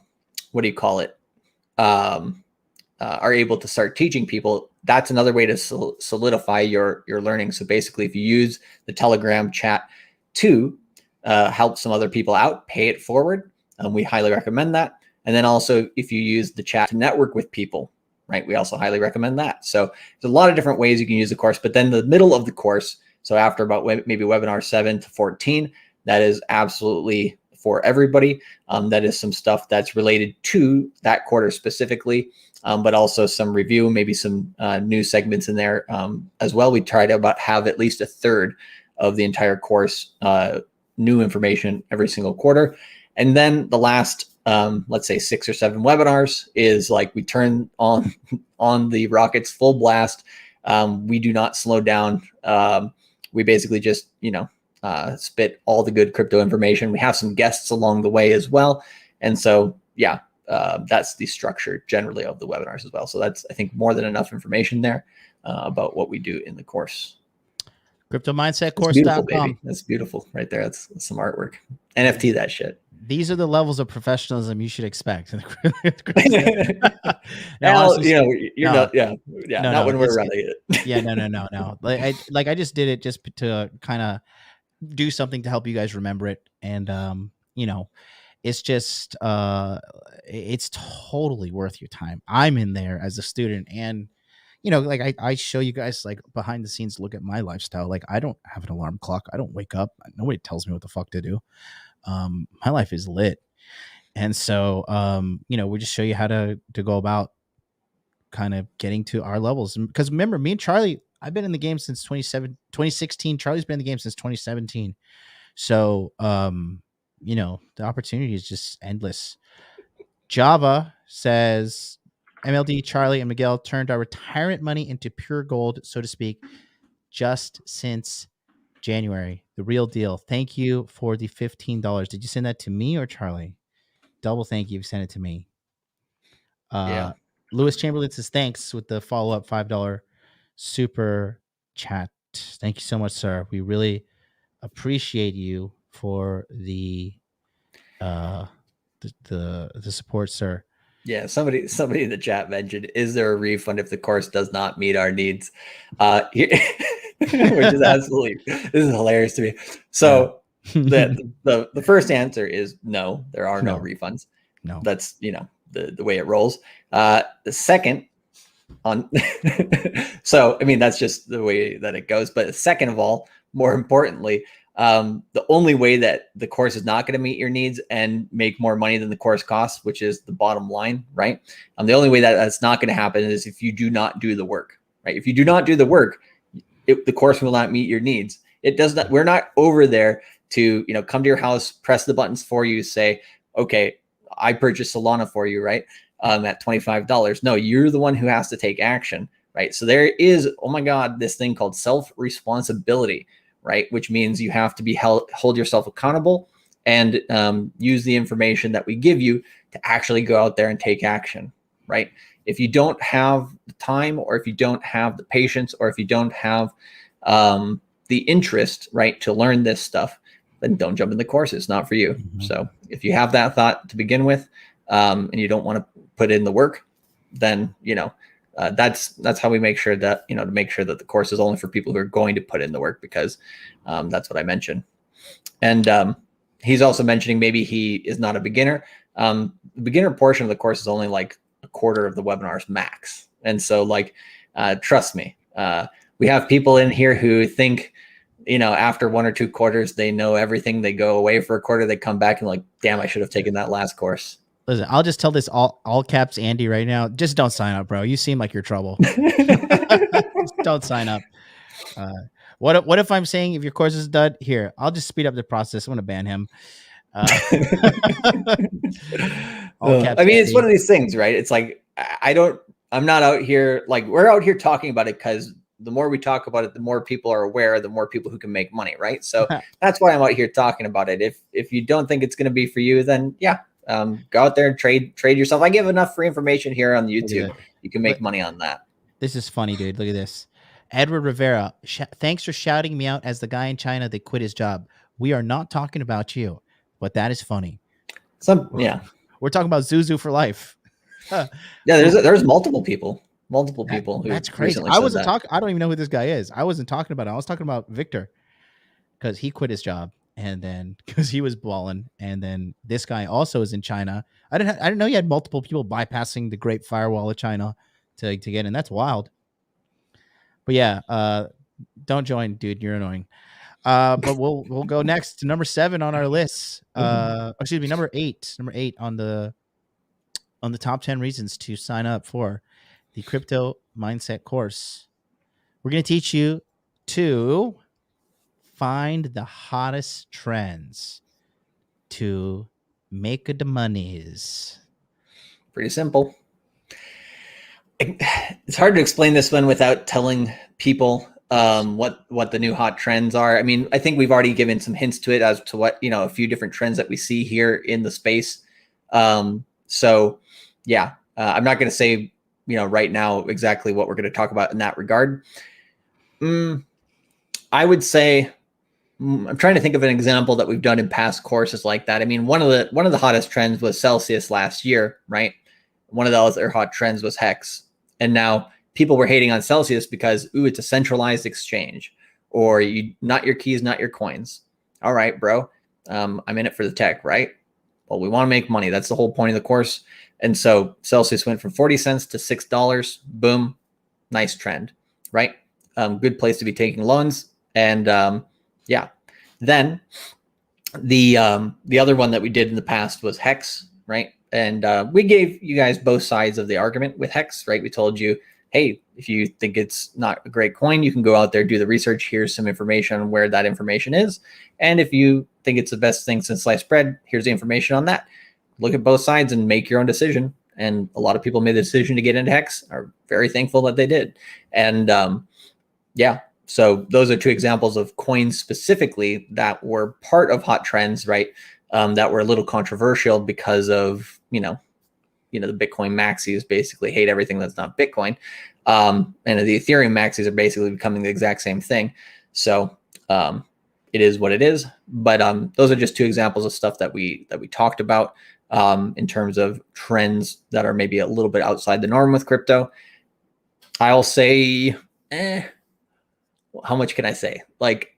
able to start teaching people, that's another way to solidify your learning. So basically, if you use the Telegram chat to help some other people out, pay it forward, we highly recommend that. And then also, if you use the chat to network with people, right, we also highly recommend that. So there's a lot of different ways you can use the course. But then the middle of the course, so after about maybe webinar 7 to 14, that is absolutely for everybody. That is some stuff that's related to that quarter specifically, but also some review, maybe some new segments in there as well. We try to have at least a third of the entire course new information every single quarter. And then the last, let's say 6 or 7 webinars is like we turn on the rockets full blast. We do not slow down. We basically just, spit all the good crypto information. We have some guests along the way as well. And so, yeah, that's the structure generally of the webinars as well. So that's, I think, more than enough information there about what we do in the course. CryptoMindsetCourse.com. That's beautiful right there. That's some artwork. NFT that shit. These are the levels of professionalism you should expect. Not when we're running it. Yeah, no. I just did it just to kind of do something to help you guys remember it. And, it's just, it's totally worth your time. I'm in there as a student, and, I show you guys like behind the scenes, look at my lifestyle. Like, I don't have an alarm clock. I don't wake up. Nobody tells me what the fuck to do. My life is lit. And so, we just show you how to go about kind of getting to our levels. Because remember, me and Charlie, I've been in the game since 2016. Charlie's been in the game since 2017. So, the opportunity is just endless. Java says, MLD, Charlie, and Miguel turned our retirement money into pure gold, so to speak, just since January. The real deal. Thank you for the $15. Did you send that to me or Charlie? Double thank you if you sent it to me. Yeah. Lewis Chamberlain says thanks with the follow-up $5 super chat. Thank you so much, sir. We really appreciate you for the support, sir. Yeah, somebody in the chat mentioned, is there a refund if the course does not meet our needs? Which is absolutely, this is hilarious to me. So the first answer is no, there are no refunds. No. That's, the way it rolls. The second on, so, I mean, that's just the way that it goes. But second of all, more importantly, the only way that the course is not going to meet your needs and make more money than the course costs, which is the bottom line, right? The only way that that's not going to happen is if you do not do the work, right? If you do not do the work, the course will not meet your needs. It does not. We're not over there to, come to your house, press the buttons for you, say, okay, I purchased Solana for you, right? At $25. No, you're the one who has to take action, right? So there is, oh my God, this thing called self-responsibility, right? Which means you have to hold yourself accountable and use the information that we give you to actually go out there and take action, right? If you don't have the time, or if you don't have the patience, or if you don't have the interest, right, to learn this stuff, then don't jump in the course. It's not for you. Mm-hmm. So if you have that thought to begin with, and you don't want to put in the work, then, that's how we make sure that, to make sure that the course is only for people who are going to put in the work, because that's what I mentioned. And he's also mentioning maybe he is not a beginner. The beginner portion of the course is only like a quarter of the webinars max. And so trust me, we have people in here who think, after 1 or 2 quarters, they know everything. They go away for a quarter, they come back and damn, I should have taken that last course. Listen, I'll just tell this all caps Andy right now. Just don't sign up, bro. You seem like you're trouble. Don't sign up. What if I'm saying if your course is done, here, I'll just speed up the process. I'm going to ban him. All caps Andy. It's one of these things, right? It's I'm not out here, we're out here talking about it because the more we talk about it, the more people are aware, the more people who can make money, right? So that's why I'm out here talking about it. If you don't think it's going to be for you, then yeah, go out there and trade yourself. I give enough free information here on YouTube. You can make money on that. This is funny, dude. Look at this. Edward Rivera, thanks for shouting me out as the guy in China that quit his job. We are not talking about you, but that is funny. We're talking about Zuzu for life. Yeah, there's multiple people. Who that's crazy. I wasn't talking. I don't even know who this guy is. I wasn't talking about him. I was talking about Victor, because he quit his job, and then because he was balling, and then this guy also is in China. I didn't know you had multiple people bypassing the Great Firewall of China to get in. That's wild. But yeah, don't join, dude. You're annoying. But we'll go next to number 7 on our list. Excuse me, number 8 on the top 10 reasons to sign up for the Crypto Mindset course. We're going to teach you to find the hottest trends to make the monies. Pretty simple. It's hard to explain this one without telling people what the new hot trends are. I mean, I think we've already given some hints to it as to what, a few different trends that we see here in the space. So yeah, I'm not going to say, right now exactly what we're going to talk about in that regard. I would say, I'm trying to think of an example that we've done in past courses like that. I mean, one of the hottest trends was Celsius last year, right? One of the other hot trends was Hex. And now people were hating on Celsius because, it's a centralized exchange, or not your keys, not your coins. All right, bro. I'm in it for the tech, right? Well, we want to make money. That's the whole point of the course. And so Celsius went from 40 cents to $6. Boom. Nice trend, right? Good place to be taking loans. And yeah, then the other one that we did in the past was Hex, right? And we gave you guys both sides of the argument with Hex, right? We told you, hey, if you think it's not a great coin, you can go out there, do the research. Here's some information on where that information is. And if you think it's the best thing since sliced bread, here's the information on that. Look at both sides and make your own decision. And a lot of people made the decision to get into Hex, are very thankful that they did. And yeah, so those are 2 examples of coins specifically that were part of hot trends, right? That were a little controversial because of, the Bitcoin maxis basically hate everything that's not Bitcoin. And the Ethereum maxis are basically becoming the exact same thing. So it is what it is. But those are just 2 examples of stuff that we talked about. in terms of trends that are maybe a little bit outside the norm with crypto. I'll say, how much can I say? Like,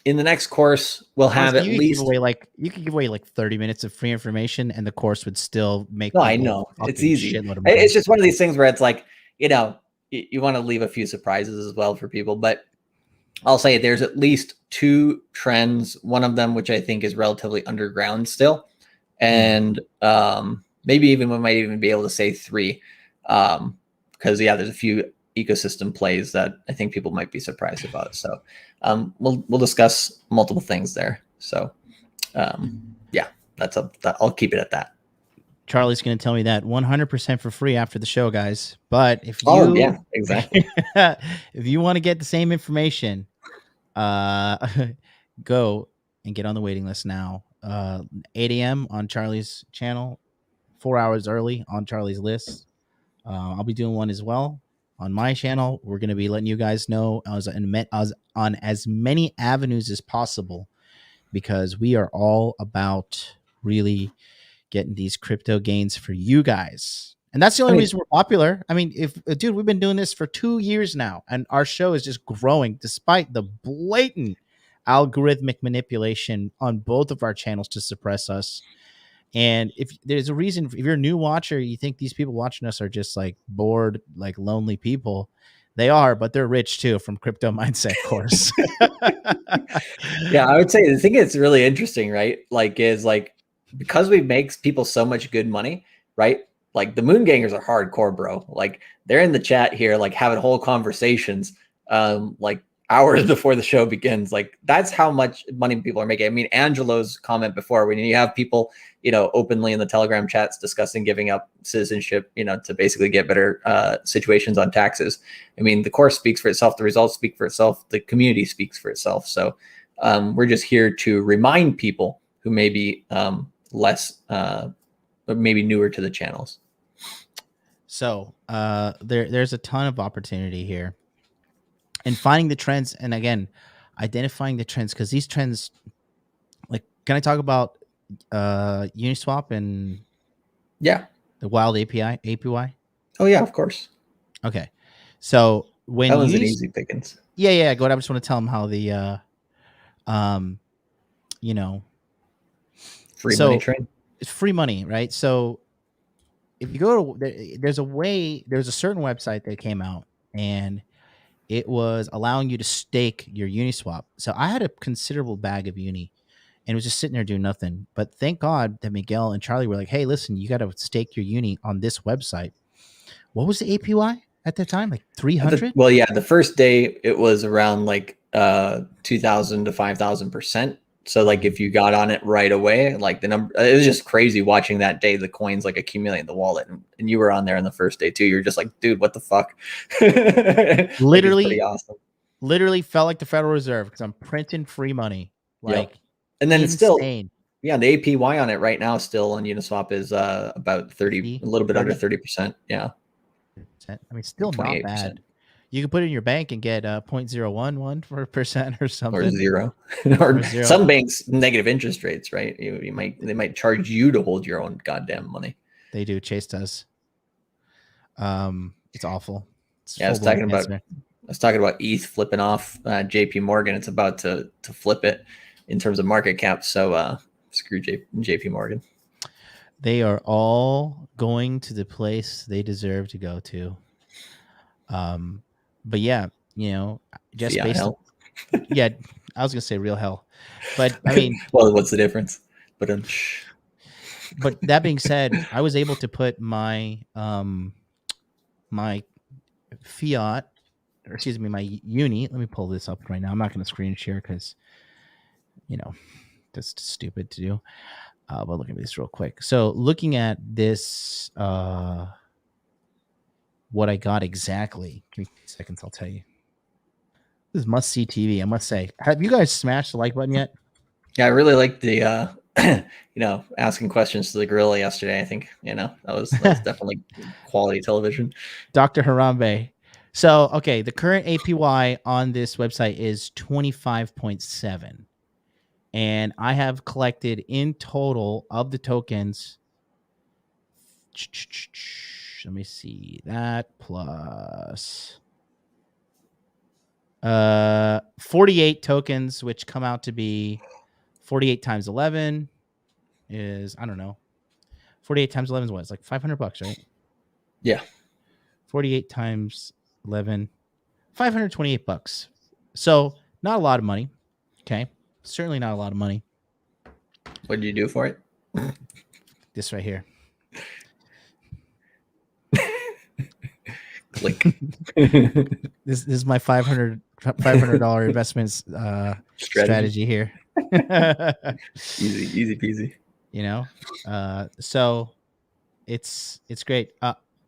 in the next course, we'll have Honestly, at least. you could give away like 30 minutes of free information, and the course would still make. No, I know it's easy. It's just one of these things where it's like, you want to leave a few surprises as well for people. But I'll say there's at least 2 trends. One of them, which I think is relatively underground still, and maybe we might even be able to say 3, because there's a few ecosystem plays that I think people might be surprised about. So we'll discuss multiple things there. So I'll keep it at that. Charlie's going to tell me that 100% for free after the show, guys. But if you, exactly. if you want to get the same information, go and get on the waiting list now. 8 a.m. on Charlie's channel, 4 hours early on Charlie's list. I'll be doing one as well on my channel. We're going to be letting you guys know on as many avenues as possible, because we are all about really getting these crypto gains for you guys. And that's the only reason we're popular. I mean, dude, we've been doing this for 2 years now, and our show is just growing despite the blatant algorithmic manipulation on both of our channels to suppress us. And if there's a reason, if you're a new watcher, you think these people watching us are just like bored, like lonely people. They are, but they're rich too from Crypto Mindset course. Yeah, I would say the thing that's really interesting, right? Is because we make people so much good money, right? Like the Moon Gangers are hardcore, bro. Like they're in the chat here, like having whole conversations, like hours before the show begins. Like that's how much money people are making. I mean, Angelo's comment before, when you have people, openly in the Telegram chats discussing giving up citizenship, to basically get better situations on taxes. I mean, the course speaks for itself. The results speak for itself. The community speaks for itself. So we're just here to remind people who may be less, but maybe newer to the channels. So there's a ton of opportunity here, and finding the trends, and again, identifying the trends, because these trends, like, can I talk about Uniswap and the wild APY? Oh yeah, of course. Okay, so when that was an easy pickings. Yeah. Go ahead. I just want to tell them how the free money train. It's free money, right? So if you go to, there's a certain website that came out, and it was allowing you to stake your Uniswap. So I had a considerable bag of Uni, and it was just sitting there doing nothing. But thank God that Miguel and Charlie were like, hey, listen, you got to stake your Uni on this website. What was the APY at the time? Like 300? Well, yeah, the first day it was around like 2,000 to 5,000%. So like if you got on it right away, like the number, it was just crazy watching that day, the coins like accumulate in the wallet, and you were on there on the first day too. You're just like, dude, what the fuck? Literally, pretty awesome. Literally felt like the Federal Reserve, because I'm printing free money. Like, and then insane. It's still, the APY on it right now still on Uniswap is about 30, a little bit under 30%. Yeah. I mean, still not bad. You can put it in your bank and get 0.011% or something, or zero, or some banks negative interest rates, right? They might charge you to hold your own goddamn money. They do. Chase does. It's awful. I was talking about ETH flipping off JP Morgan. It's about to flip it in terms of market cap. So screw JP Morgan. They are all going to the place they deserve to go to. But yeah, just based on, I was gonna say real hell, but I mean, well, what's the difference? But that being said, I was able to put my my fiat, or excuse me, my Uni. Let me pull this up right now. I'm not gonna screen share because that's stupid to do. But look at this real quick. So looking at this, what I got exactly. Give me 2 seconds, I'll tell you. This is must-see TV, I must say. Have you guys smashed the like button yet? Yeah, I really liked the, asking questions to the gorilla yesterday. I think, that was definitely quality television. Dr. Harambe. So, okay, the current APY on this website is 25.7. And I have collected in total of the tokens Let me see that plus 48 tokens, which come out to be 48 times 11 is, I don't know. 48 times 11 is what? It's like $500, right? Yeah. 48 times 11, $528. So not a lot of money. Okay. Certainly not a lot of money. What did you do for it? This right here. Click. This is my $500 investments strategy here. Easy peasy. You know, so it's great.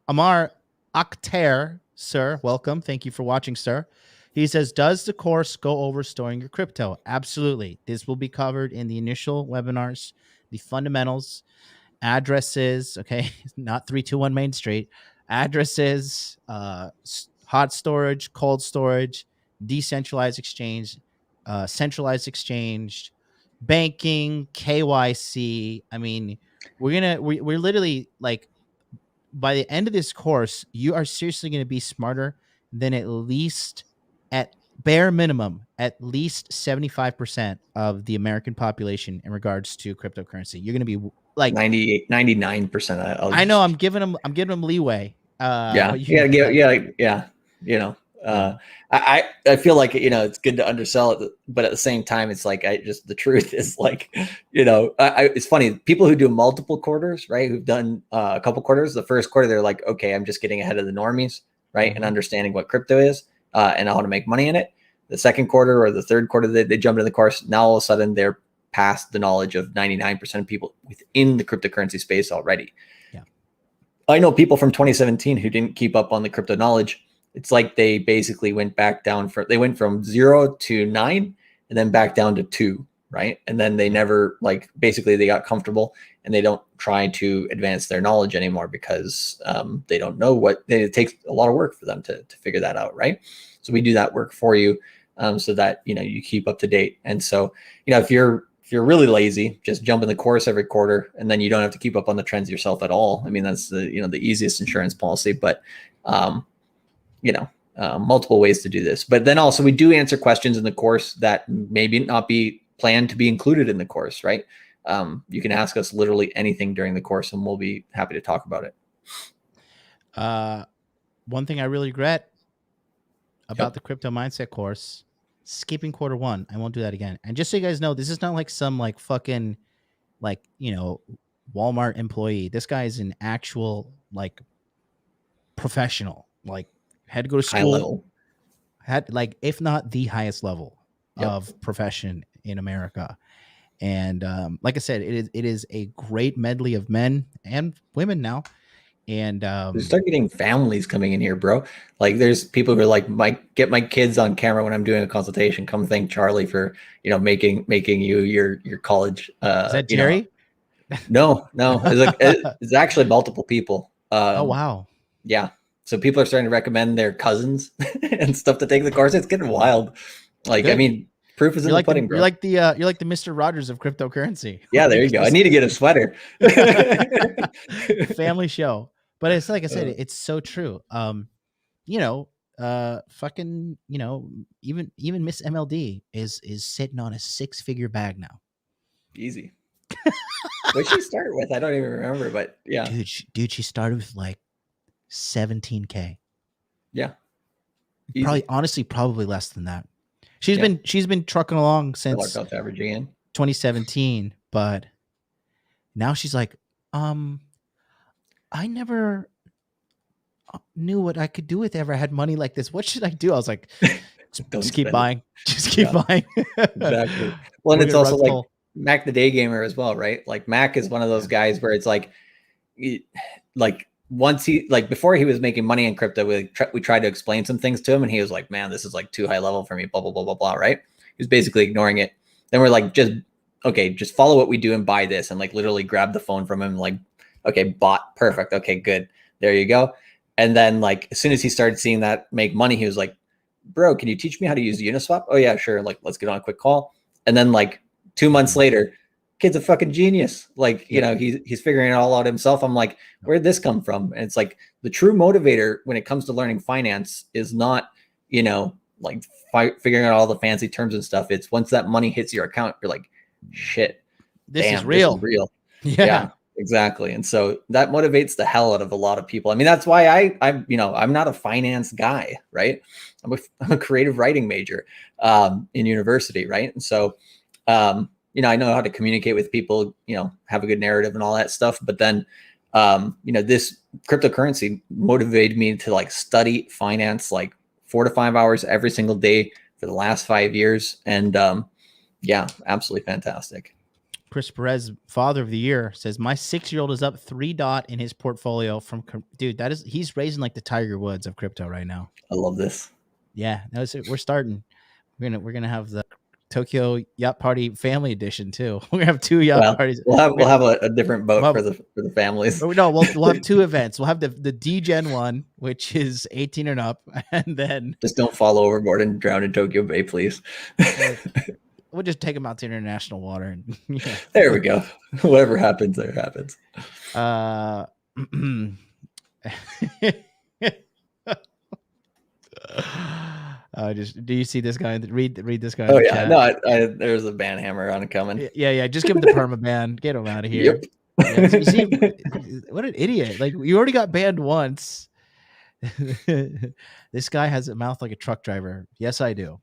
Amar Akhtar, sir, welcome. Thank you for watching, sir. He says, does the course go over storing your crypto? Absolutely. This will be covered in the initial webinars, the fundamentals, addresses, okay, not 321 Main Street, addresses, hot storage, cold storage, decentralized exchange, centralized exchange, banking, KYC. I mean, we're literally like, by the end of this course, you are seriously going to be smarter than at bare minimum, at least 75% of the American population in regards to cryptocurrency. You're going to be like 98, 99%. I know I'm giving them leeway. Yeah. But You gotta give, yeah. You know, I feel like, you know, it's good to undersell it, but at the same time, it's like, the truth is like, you know, it's funny. People who do multiple quarters, right, who've done a couple quarters, the first quarter, they're like, okay, I'm just getting ahead of the normies, right, and understanding what crypto is and how to make money in it. The second quarter or the third quarter, they jump into the course. Now all of a sudden they're past the knowledge of 99% of people within the cryptocurrency space already. Yeah, I know people from 2017 who didn't keep up on the crypto knowledge. It's like they basically went back down they went from 0 to 9 and then back down to 2, right? And then they never, like, basically they got comfortable and they don't try to advance their knowledge anymore because they don't know it takes a lot of work for them to figure that out, right? So we do that work for you so that, you know, you keep up to date. And so, you know, if you're really lazy, just jump in the course every quarter and then you don't have to keep up on the trends yourself at all. I mean, that's the easiest insurance policy, but multiple ways to do this. But then also we do answer questions in the course that maybe not be planned to be included in the course, right? You can ask us literally anything during the course and we'll be happy to talk about it. One thing I really regret about the crypto mindset course, skipping quarter one. I won't do that again. And just so you guys know, this is not like some like fucking like, you know, Walmart employee. This guy is an actual like professional, like had to go to school, high level, had like, if not the highest level of profession in America. And like I said, it is a great medley of men and women now. And start getting families coming in here, bro. Like there's people who are like, get my kids on camera when I'm doing a consultation. Come thank Charlie for, you know, making you your college. Is that Jerry? No. It's actually multiple people. Oh wow. Yeah. So people are starting to recommend their cousins and stuff to take the course. It's getting wild. Like, good. I mean, proof is in the pudding, bro. You're like the Mr. Rogers of cryptocurrency. Yeah, there you go. I need to get a sweater. Family show. But it's like I said, it's so true. You know, fucking, you know, even Miss MLD is sitting on a 6-figure bag now. Easy. What she started with, I don't even remember, but yeah. Dude, she started with like 17K. Yeah. Easy. Probably less than that. She's been trucking along since averaging in 2017, but now she's like, I never knew what I could do with ever I had money like this. What should I do? I was like, just keep buying. Just keep buying. Exactly. Well, and it's also like Mac the Day Gamer as well, right? Like Mac is one of those guys where it's like once he, like before he was making money in crypto, we tried to explain some things to him and he was like, man, this is like too high level for me, blah, blah, blah, blah, blah, right? He was basically ignoring it. Then we're like, just follow what we do and buy this, and like literally grab the phone from him, like, okay, bought, perfect. Okay, good. There you go. And then like, as soon as he started seeing that make money, he was like, bro, can you teach me how to use Uniswap? Oh yeah, sure. Like, let's get on a quick call. And then like 2 months later, kid's a fucking genius. Like, you Yeah. know, he's figuring it all out himself. I'm like, where'd this come from? And it's like the true motivator when it comes to learning finance is not, you know, like figuring out all the fancy terms and stuff. It's once that money hits your account, you're like, shit, This damn, is real. this is real. Yeah. Exactly. And so that motivates the hell out of a lot of people. I mean, that's why I'm, you know, I'm not a finance guy, right? I'm a creative writing major in university, right? And so, you know, I know how to communicate with people, you know, have a good narrative and all that stuff. But then, you know, this cryptocurrency motivated me to like study finance like 4 to 5 hours every single day for the last 5 years. And yeah, absolutely fantastic. Chris Perez, Father of the Year, says my 6-year-old is up 3 DOT in his portfolio from dude. That is, he's raising like the Tiger Woods of crypto right now. I love this. Yeah, we're starting. We're gonna have the Tokyo Yacht Party Family Edition too. We're gonna have 2 yacht parties. We'll have a different boat for the families. No, we'll have 2 events. We'll have the dgen one, which is 18 and up, and then just don't fall overboard and drown in Tokyo Bay, please. We'll just take them out to international water. And, yeah. There we go. Whatever happens, there happens. Just do you see this guy? Read this guy. Oh yeah, no, there's a ban hammer on it coming. Yeah. Just give him the perma ban. Get him out of here. Yep. Yeah, so you see, what an idiot! Like you already got banned once. This guy has a mouth like a truck driver. Yes, I do.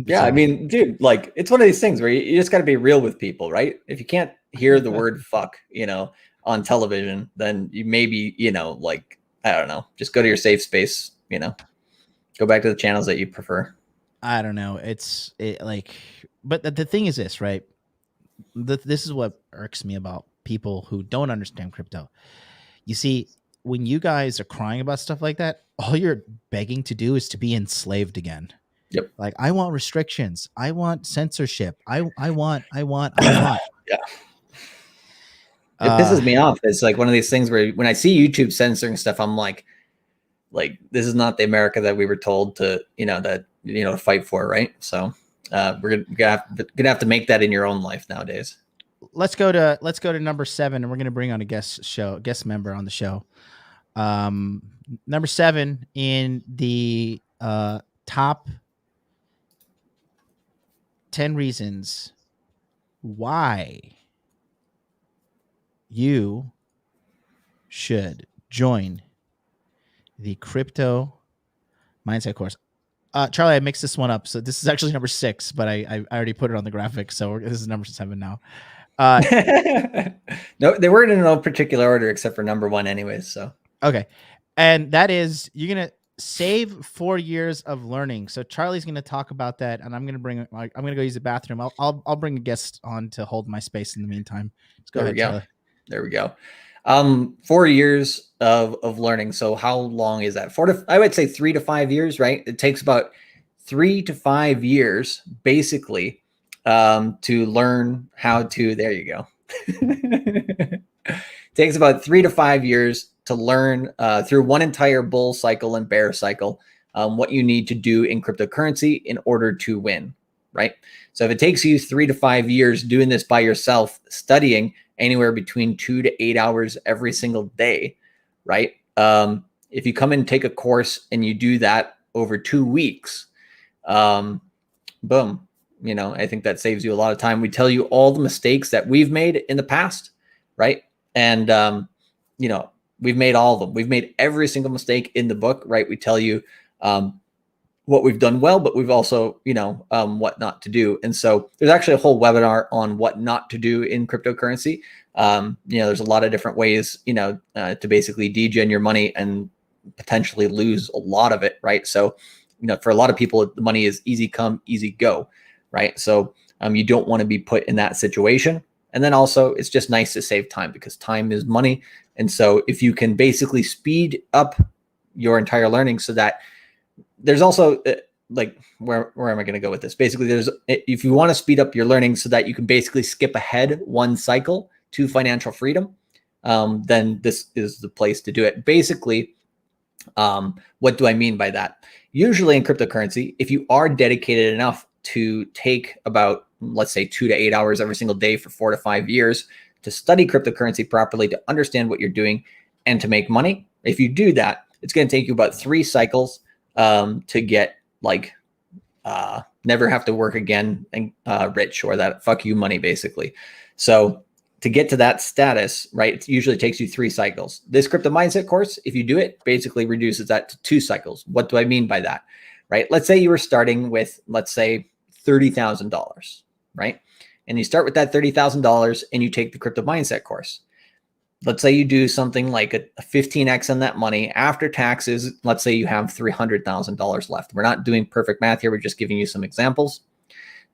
Yeah, I mean, dude, like it's one of these things where you just got to be real with people, right? If you can't hear the word "fuck," you know, on television, then you maybe, you know, like I don't know, just go to your safe space. You know, go back to the channels that you prefer. I don't know. But the thing is this, right? This is what irks me about people who don't understand crypto. You see, when you guys are crying about stuff like that, all you're begging to do is to be enslaved again. Yep. Like I want restrictions. I want censorship. I want. Yeah. It pisses me off. It's like one of these things where when I see YouTube censoring stuff, I'm like this is not the America that we were told to, to fight for, right? So we're gonna have to make that in your own life nowadays. Let's go to number 7, and we're gonna bring on a guest member on the show. Number 7 in the top 10 reasons why you should join the crypto mindset course. Charlie, I mixed this one up. So this is actually number 6, but I already put it on the graphic. So this is number 7 now. No, they weren't in no particular order except for number 1 anyways. So, okay. And that is, you're going to save 4 years of learning. So Charlie's going to talk about that, and I'm going to go use the bathroom. I'll bring a guest on to hold my space in the meantime. Let's go ahead, Charlie. There we go. 4 years of learning. So how long is that? I would say 3 to 5 years, right? It takes about 3 to 5 years, basically, to learn how to. There you go. It takes about 3 to 5 years to learn through one entire bull cycle and bear cycle what you need to do in cryptocurrency in order to win, right? So if it takes you 3 to 5 years doing this by yourself, studying anywhere between 2 to 8 hours every single day, right? If you come and take a course and you do that over 2 weeks, boom, I think that saves you a lot of time. We tell you all the mistakes that we've made in the past, right? And, we've made all of them. We've made every single mistake in the book, right? We tell you what we've done well, but we've also, what not to do. And so there's actually a whole webinar on what not to do in cryptocurrency. There's a lot of different ways, to basically degen your money and potentially lose a lot of it, right? So, for a lot of people, the money is easy come, easy go, right? So you don't want to be put in that situation. And then also it's just nice to save time because time is money. And so if you can basically speed up your entire learning so that there's also where am I going to go with this? Basically, if you want to speed up your learning so that you can basically skip ahead one cycle to financial freedom, then this is the place to do it. Basically, what do I mean by that? Usually in cryptocurrency, if you are dedicated enough to take about, let's say, 2 to 8 hours every single day for 4 to 5 years to study cryptocurrency properly, to understand what you're doing, and to make money. If you do that, it's going to take you about 3 cycles to get like never have to work again and rich, or that fuck you money, basically. So to get to that status, right, it usually takes you 3 cycles. This crypto mindset course, if you do it, basically reduces that to 2 cycles. What do I mean by that? Right? Let's say you were starting with, let's say, $30,000, right? And you start with that $30,000 and you take the crypto mindset course. Let's say you do something like a 15x on that money after taxes. Let's say you have $300,000 left. We're not doing perfect math here. We're just giving you some examples.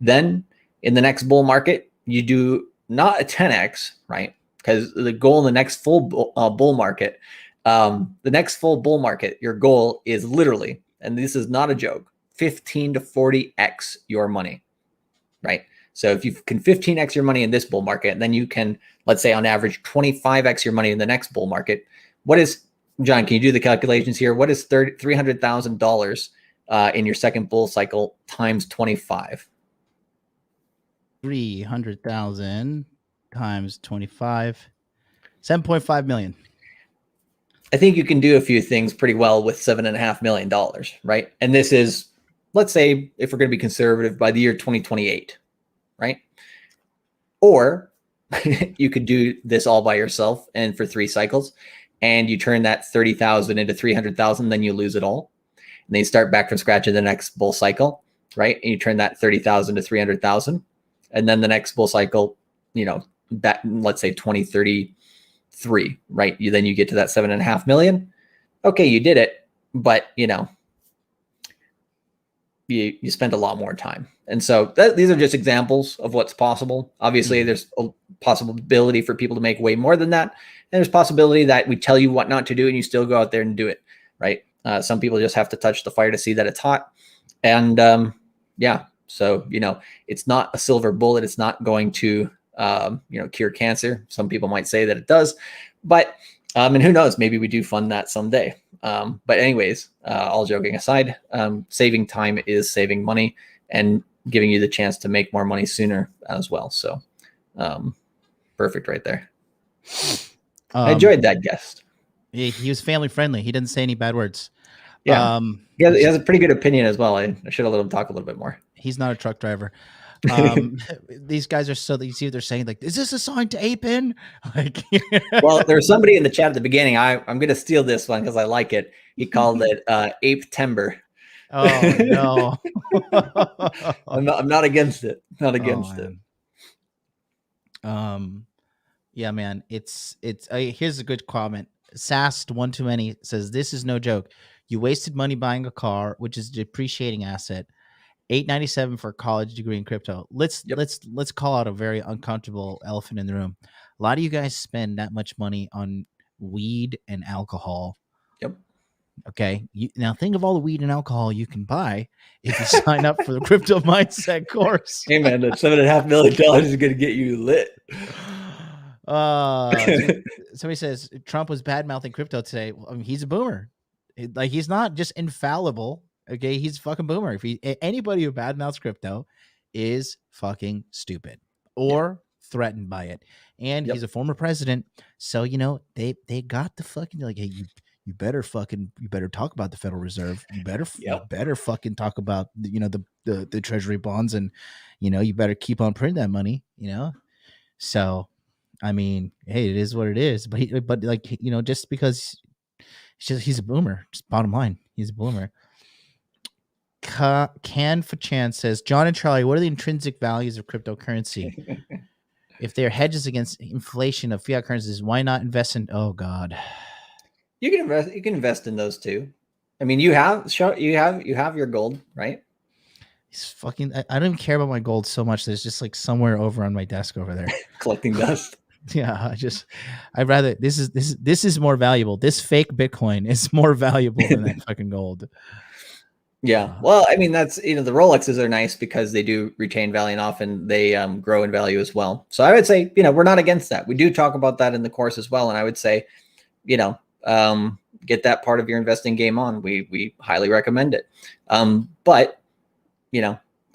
Then in the next bull market, you do not a 10x, right? Because the goal in the next full bull market, your goal is literally, and this is not a joke, 15 to 40x your money, right? So if you can 15x your money in this bull market, then you can, let's say on average, 25x your money in the next bull market. What is, John, can you do the calculations here? What is $300,000 in your second bull cycle times 25? 300,000 times 25, 7.5 million. I think you can do a few things pretty well with $7.5 million, right? And this is, let's say, if we're going to be conservative, by the year 2028, right? Or you could do this all by yourself and for 3 cycles, and you turn that 30,000 into 300,000, then you lose it all. And then you start back from scratch in the next bull cycle, right? And you turn that 30,000 to 300,000. And then the next bull cycle, you know, that, let's say 2033, right? Then you get to that 7.5 million. Okay, you did it, but you know, you spent a lot more time. And so these are just examples of what's possible. Obviously, there's a possibility for people to make way more than that. And there's possibility that we tell you what not to do and you still go out there and do it, right? Some people just have to touch the fire to see that it's hot. And yeah, so, you know, it's not a silver bullet. It's not going to, you know, cure cancer. Some people might say that it does, but, and who knows, maybe we do fund that someday. But anyways, all joking aside, saving time is saving money and giving you the chance to make more money sooner as well. So perfect right there. I enjoyed that guest. He was family friendly. He didn't say any bad words. Yeah. He has a pretty good opinion as well. I should have let him talk a little bit more. He's not a truck driver. These guys are so, you see what they're saying, like, is this a sign to ape in? Like, well, there's somebody in the chat at the beginning. I'm going to steal this one because I like it. He called it ape timber. Oh no. I'm not against it. Not against it. Yeah, man. It's here's a good comment. Sast one too many says, this is no joke. You wasted money buying a car, which is a depreciating asset. $897 for a college degree in crypto. Let's call out a very uncomfortable elephant in the room. A lot of you guys spend that much money on weed and alcohol. Yep. Okay. Now think of all the weed and alcohol you can buy if you sign up for the crypto mindset course. Hey man, that $7.5 million is going to get you lit. Somebody says Trump was bad mouthing crypto today. Well, I mean, he's a boomer. Like, he's not just infallible. Okay, he's a fucking boomer. If anybody who badmouths crypto is fucking stupid or threatened by it, and he's a former president, so you know they got the fucking, like, hey, you better talk about the Federal Reserve. You better fucking talk about the Treasury bonds, and you better keep on printing that money. So I mean, hey, it is what it is. But just because he's a boomer. Just bottom line, he's a boomer. Can for Chance says, John and Charlie, what are the intrinsic values of cryptocurrency? If they're hedges against inflation of fiat currencies, why not invest in? Oh God, you can invest in those too. I mean, you have your gold, right? He's fucking. I don't even care about my gold so much. There's just like somewhere over on my desk over there, collecting dust. Yeah, I'd rather this is more valuable. This fake Bitcoin is more valuable than that fucking gold. Yeah. Well, I mean, that's, the Rolexes are nice because they do retain value and often they grow in value as well. So I would say, we're not against that. We do talk about that in the course as well. And I would say, get that part of your investing game on. We highly recommend it. But,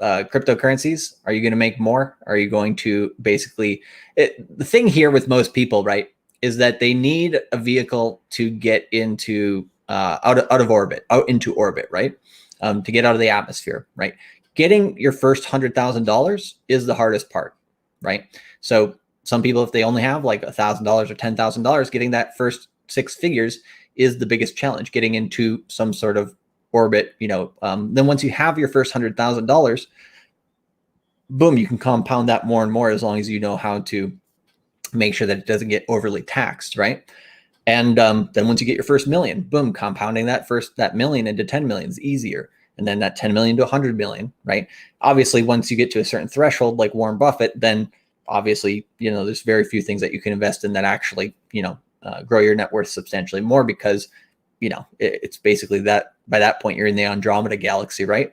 cryptocurrencies. Are you going to make more? Are you going to basically the thing here with most people, right, is that they need a vehicle to get into out of orbit, out into orbit, right? To get out of the atmosphere, right? Getting your first $100,000 is the hardest part, right? So some people, if they only have like $1,000 or $10,000, getting that first 6 figures is the biggest challenge. Getting into some sort of orbit, then once you have your first $100,000, boom, you can compound that more and more as long as you know how to make sure that it doesn't get overly taxed, right? And then once you get your first million, boom, compounding that million into 10 million is easier. And then that 10 million to 100 million, right? Obviously, once you get to a certain threshold, like Warren Buffett, then obviously, there's very few things that you can invest in that actually, grow your net worth substantially more, because, it's basically that by that point you're in the Andromeda galaxy, right?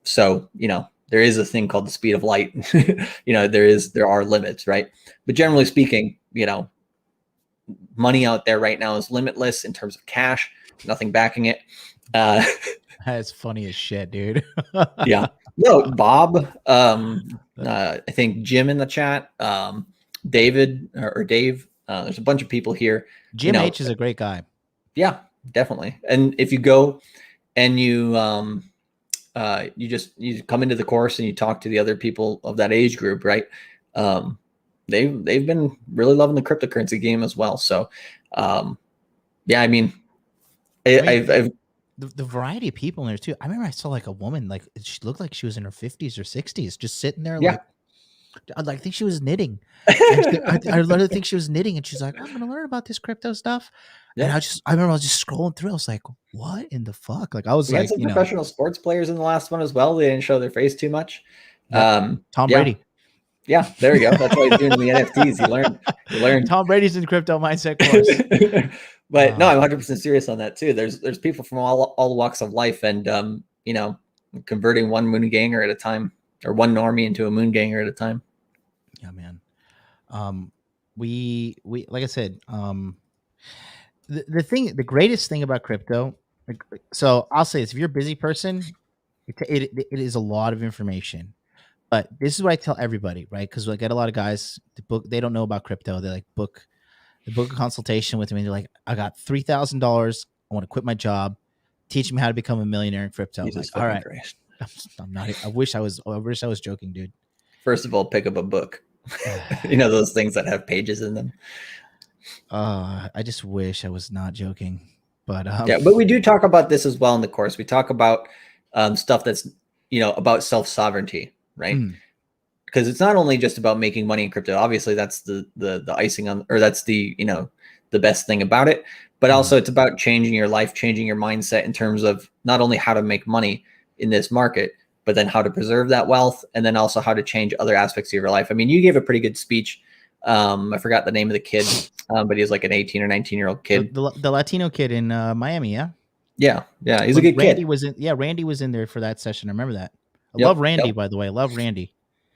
So, there is a thing called the speed of light. There are limits, right? But generally speaking, money out there right now is limitless in terms of cash, nothing backing it. That's funny as shit, dude. Yeah. No, Bob, I think Jim in the chat, David or Dave, there's a bunch of people here. Jim H is a great guy. Yeah, definitely. And if you go and you come into the course and you talk to the other people of that age group, right? They've been really loving the cryptocurrency game as well. So, yeah, I mean, I've the variety of people in there too. I remember I saw like a woman, like she looked like she was in her 50s or 60s, just sitting there. Yeah. I think she was knitting. I literally think she was knitting, and she's like, "I'm going to learn about this crypto stuff." Yeah. And I remember I was just scrolling through. I was like, "What in the fuck?" Like I was had some professional sports players in the last one as well. They didn't show their face too much. Tom Brady. Yeah, there you go. That's why he's doing the NFTs. You learn. Tom Brady's in crypto mindset course. But no, I'm 100% serious on that too. There's people from all walks of life, and converting one moon ganger at a time, or one normie into a moon ganger at a time. Yeah, man. We like I said, the greatest thing about crypto. So I'll say this: if you're a busy person, it is a lot of information. But this is what I tell everybody, right? Because I get a lot of guys they don't know about crypto. They book a consultation with me. And they're like, I got $3,000. I want to quit my job. Teach me how to become a millionaire in crypto. I'm like, all right. Great. I'm not. I wish I was joking, dude. First of all, pick up a book. Those things that have pages in them. I just wish I was not joking. But but we do talk about this as well in the course. We talk about stuff that's about self-sovereignty. Right. Because it's not only just about making money in crypto. Obviously, that's the icing on, or that's the best thing about it. But also it's about changing your life, changing your mindset in terms of not only how to make money in this market, but then how to preserve that wealth, and then also how to change other aspects of your life. I mean, you gave a pretty good speech. I forgot the name of the kid, but he was like an 18 or 19-year-old kid. The Latino kid in Miami, yeah? Yeah. He's a good Randy kid. Randy was in there for that session. I remember that. I love Randy, by the way. I love Randy.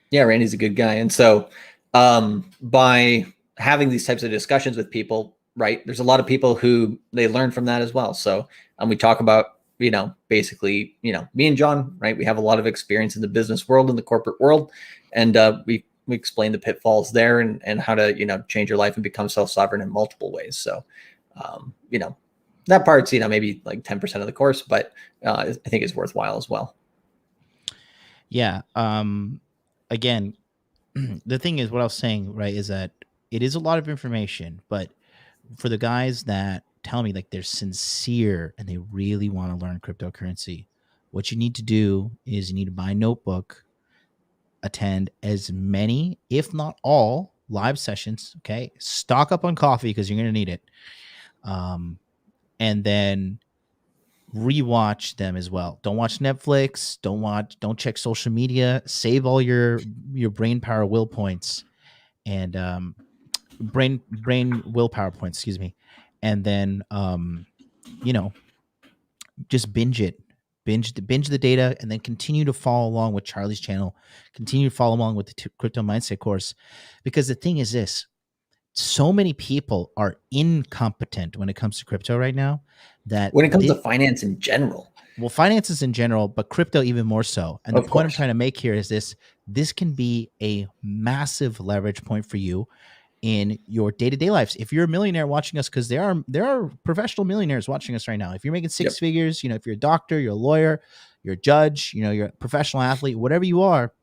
Yeah, Randy's a good guy. And so by having these types of discussions with people, right, there's a lot of people who they learn from that as well. So we talk about, basically, me and John, right, we have a lot of experience in the business world, in the corporate world. And we explain the pitfalls there and how to, change your life and become self-sovereign in multiple ways. So, that part's, maybe like 10% of the course, but I think it's worthwhile as well. Yeah. Again, the thing is, what I was saying, right, is that it is a lot of information, but for the guys that tell me like they're sincere and they really want to learn cryptocurrency, what you need to do is you need to buy a notebook, attend as many, if not all, live sessions. Okay. Stock up on coffee because you're going to need it. And then rewatch them as well. Don't watch Netflix. Don't check social media. Save all your brain power will points and brain willpower points, excuse me. And then just binge the data, and then continue to follow along with Charlie's channel. Continue to follow along with the crypto mindset course, because the thing is this: so many people are incompetent when it comes to crypto right now. That when it comes to finance in general, Well, finances in general, but crypto even more so. And the Of point I'm course. trying to make here is this can be a massive leverage point for you in your day-to-day lives. If you're a millionaire watching us, because there are professional millionaires watching us right now. If you're making six figures, if you're a doctor, you're a lawyer, you're a judge, you're a professional athlete, whatever you are,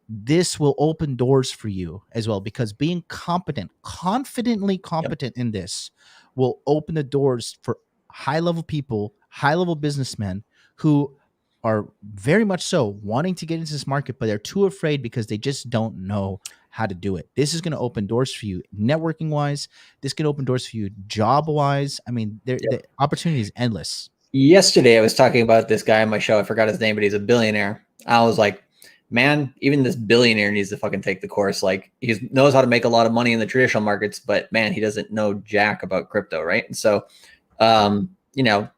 this will open doors for you as well, because being confidently competent in this will open the doors for high-level people, high-level businessmen who are very much so wanting to get into this market, but they're too afraid because they just don't know how to do it. This is going to open doors for you networking wise. This can open doors for you job wise. I mean, the opportunity is endless. Yesterday, I was talking about this guy on my show. I forgot his name, but he's a billionaire. I was like, man, even this billionaire needs to fucking take the course. Like, he knows how to make a lot of money in the traditional markets, but man, he doesn't know jack about crypto, right? And so,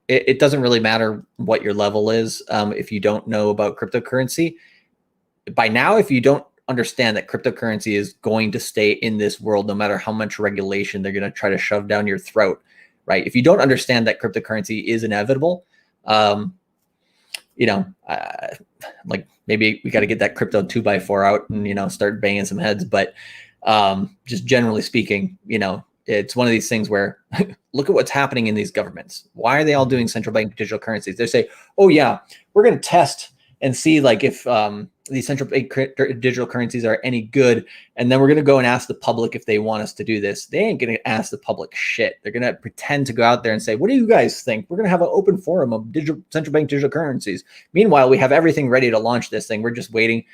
it doesn't really matter what your level is if you don't know about cryptocurrency. By now, if you don't understand that cryptocurrency is going to stay in this world, no matter how much regulation they're going to try to shove down your throat, right? If you don't understand that cryptocurrency is inevitable, like maybe we got to get that crypto 2x4 out and, start banging some heads. But just generally speaking, it's one of these things where look at what's happening in these governments. Why are they all doing central bank digital currencies? They say, oh yeah, we're going to test and see like if these central bank digital currencies are any good. And then we're going to go and ask the public if they want us to do this. They ain't going to ask the public shit. They're going to pretend to go out there and say, what do you guys think? We're going to have an open forum of central bank digital currencies. Meanwhile, we have everything ready to launch this thing. We're just waiting,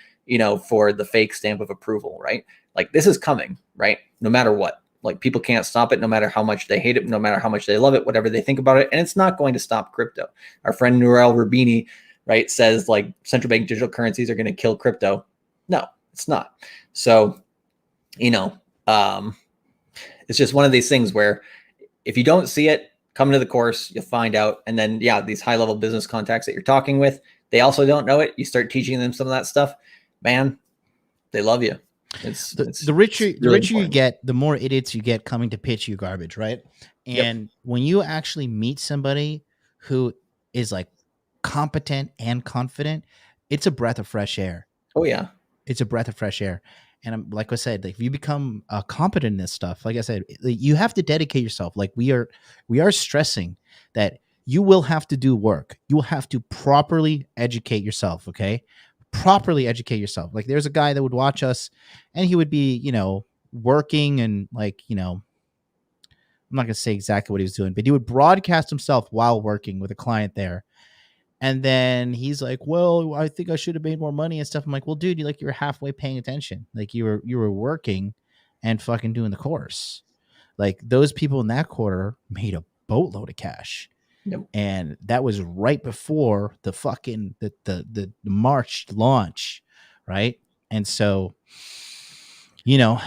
for the fake stamp of approval, right? Like this is coming, right? No matter what. Like people can't stop it, no matter how much they hate it, no matter how much they love it, whatever they think about it. And it's not going to stop crypto. Our friend Nourel Rubini, right, says like central bank digital currencies are going to kill crypto. No, it's not. So, it's just one of these things where if you don't see it, come to the course, you'll find out. And then, these high level business contacts that you're talking with, they also don't know it. You start teaching them some of that stuff, man, they love you. The richer you get, the more idiots you get coming to pitch you garbage, right? And when you actually meet somebody who is like competent and confident, it's a breath of fresh air. Oh yeah, it's a breath of fresh air. And like I said, like if you become competent in this stuff, like I said, you have to dedicate yourself. Like we are stressing that you will have to do work. You will have to properly educate yourself. Okay. Properly educate yourself. Like there's a guy that would watch us and he would be, working and like, I'm not going to say exactly what he was doing, but he would broadcast himself while working with a client there. And then he's like, well, I think I should have made more money and stuff. I'm like, well, dude, you were halfway paying attention. Like you were working and fucking doing the course. Like those people in that quarter made a boatload of cash. Yep. And that was right before the fucking the March launch, right? And so, there's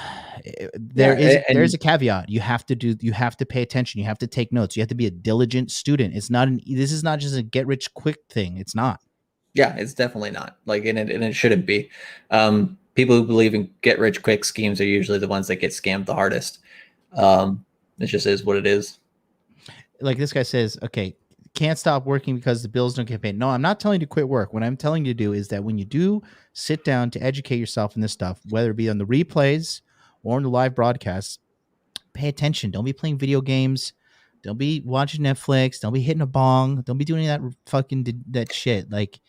a caveat. You have to pay attention. You have to take notes. You have to be a diligent student. This is not just a get rich quick thing. It's not. Yeah, it's definitely not. Like, and it shouldn't be. People who believe in get rich quick schemes are usually the ones that get scammed the hardest. It just is what it is. Like this guy says, okay, can't stop working because the bills don't get paid. No, I'm not telling you to quit work. What I'm telling you to do is that when you do sit down to educate yourself in this stuff, whether it be on the replays or on the live broadcasts, pay attention. Don't be playing video games. Don't be watching Netflix. Don't be hitting a bong. Don't be doing that fucking that shit. Like,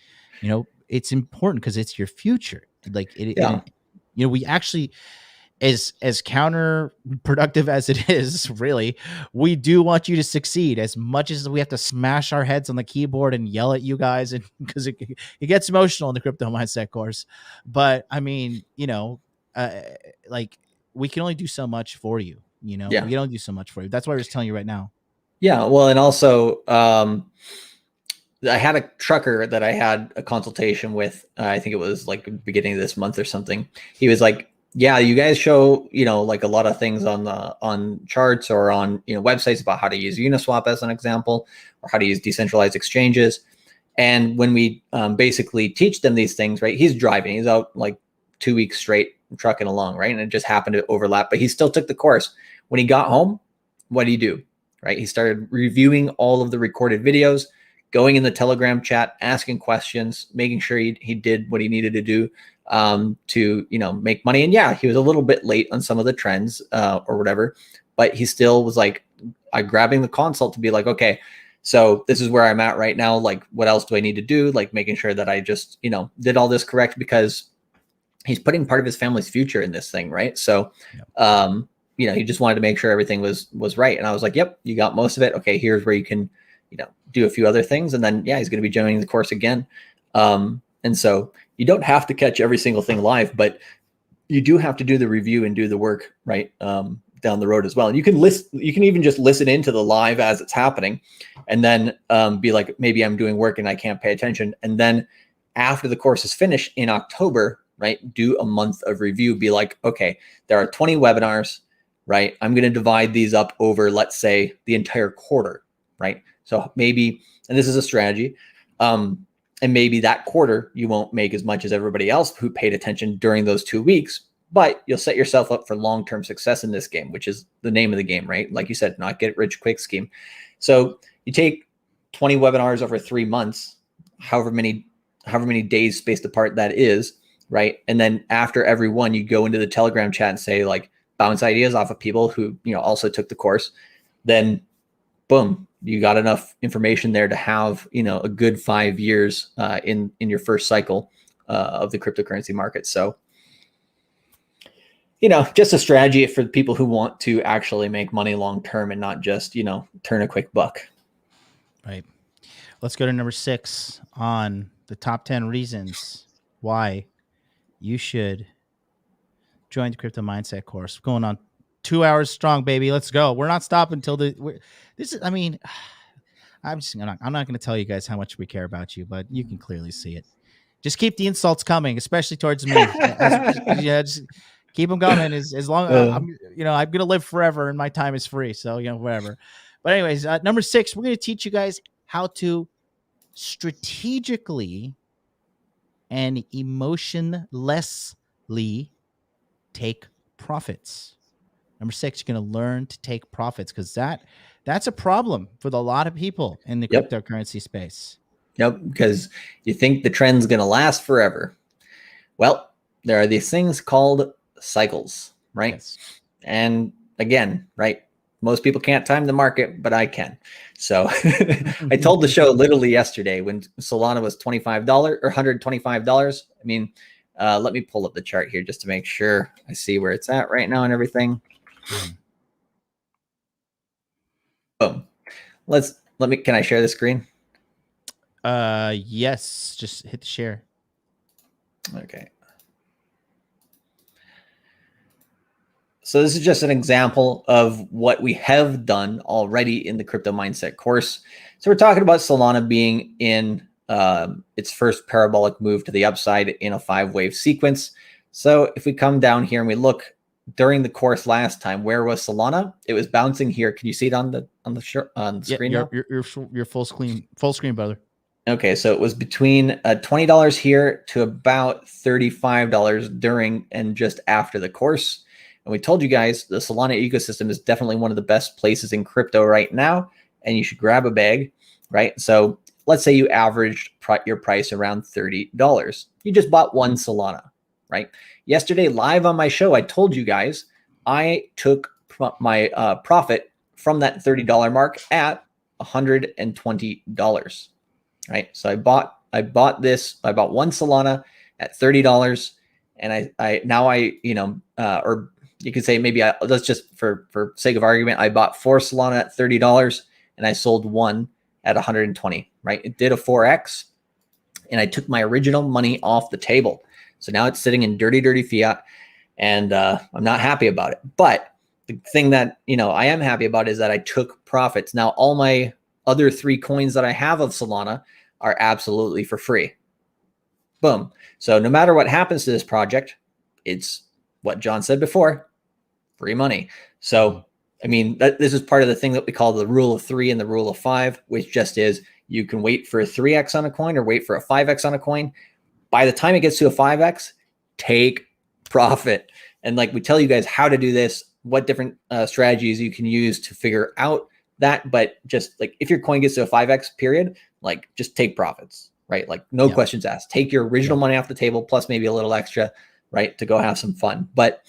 it's important because it's your future. Like we actually, as counterproductive as it is, really, we do want you to succeed as much as we have to smash our heads on the keyboard and yell at you guys, and because it gets emotional in the crypto mindset course. But I mean, like we can only do so much for you. We can only do so much for you. That's why I was telling you right now. Yeah. Well, and also, I had a trucker that I had a consultation with. I think it was like beginning of this month or something. He was like, yeah, you guys show, like a lot of things on charts or on, websites about how to use Uniswap as an example, or how to use decentralized exchanges. And when we basically teach them these things, right, he's driving, he's out like 2 weeks straight trucking along, right? And it just happened to overlap, but he still took the course. When he got home, what did he do? Right? He started reviewing all of the recorded videos, going in the Telegram chat, asking questions, making sure he did what he needed to do to, make money. And yeah, he was a little bit late on some of the trends or whatever, but he still was like, grabbing the consult to be like, okay, so this is where I'm at right now. Like, what else do I need to do? Like making sure that I just, did all this correct, because he's putting part of his family's future in this thing. Right. So, he just wanted to make sure everything was right. And I was like, yep, you got most of it. Okay, here's where you can, do a few other things. And then, he's going to be joining the course again. And so you don't have to catch every single thing live, but you do have to do the review and do the work, right? Down the road as well. And you can even just listen into the live as it's happening, and then be like, maybe I'm doing work and I can't pay attention. And then after the course is finished in October, right, do a month of review. Be like, okay, there are 20 webinars, right? I'm going to divide these up over, let's say, the entire quarter, right? So maybe, and this is a strategy, and maybe that quarter you won't make as much as everybody else who paid attention during those 2 weeks, but you'll set yourself up for long-term success in this game, which is the name of the game, right? Like you said, not get rich quick scheme. So you take 20 webinars over 3 months, however many days spaced apart that is, right? And then after every one, you go into the Telegram chat and say, like, bounce ideas off of people who, also took the course. Then boom, you got enough information there to have, a good 5 years in your first cycle of the cryptocurrency market. So, just a strategy for people who want to actually make money long term and not just, turn a quick buck. Right. Let's go to number 6 on the top 10 reasons why you should join the Crypto Mindset course. We're going on 2 hours strong, baby. Let's go. We're not stopping until I'm not going to tell you guys how much we care about you, but you can clearly see it. Just keep the insults coming, especially towards me. Just keep them coming as long as I'm going to live forever and my time is free. So, whatever. But anyways, number 6, we're going to teach you guys how to strategically and emotionlessly take profits. Number 6, you're going to learn to take profits, because that's a problem for a lot of people in the cryptocurrency space. Yep, because you think the trend's going to last forever. Well, there are these things called cycles, right? Yes. And again, right, most people can't time the market, but I can. So I told the show literally yesterday when Solana was $25 or $125. I mean, let me pull up the chart here just to make sure I see where it's at right now and everything. Boom. Can I share the screen? Yes, just hit the share. Okay. So this is just an example of what we have done already in the Crypto Mindset course. So we're talking about Solana being in its first parabolic move to the upside in a 5-wave sequence. So if we come down here and we look during the course last time, where was Solana? It was bouncing here. Can you see it on the screen? Yeah, you're full screen, brother. Okay, so it was between $20 here to about $35 during and just after the course. And we told you guys the Solana ecosystem is definitely one of the best places in crypto right now, and you should grab a bag, right? So let's say you averaged your price around $30. You just bought one Solana, right? Yesterday, live on my show, I told you guys I took my profit from that $30 mark at $120, right? So I bought one Solana at $30, and or you could say maybe let's just for sake of argument, I bought 4 Solana at $30 and I sold one at 120, right? It did a 4x, and I took my original money off the table. So now it's sitting in dirty fiat, and I'm not happy about it. But the thing that I am happy about is that I took profits. Now all my other 3 coins that I have of Solana are absolutely for free. Boom. So no matter what happens to this project, it's what John said before, free money. So, I mean, this is part of the thing that we call the rule of 3 and the rule of 5, which just is you can wait for a 3x on a coin or wait for a 5x on a coin. By the time it gets to a 5x, take profit. And like we tell you guys how to do this, what different strategies you can use to figure out that. But just like if your coin gets to a 5x period, like just take profits, right? Like no Yeah. questions asked. Take your original money off the table plus maybe a little extra, right, to go have some fun. But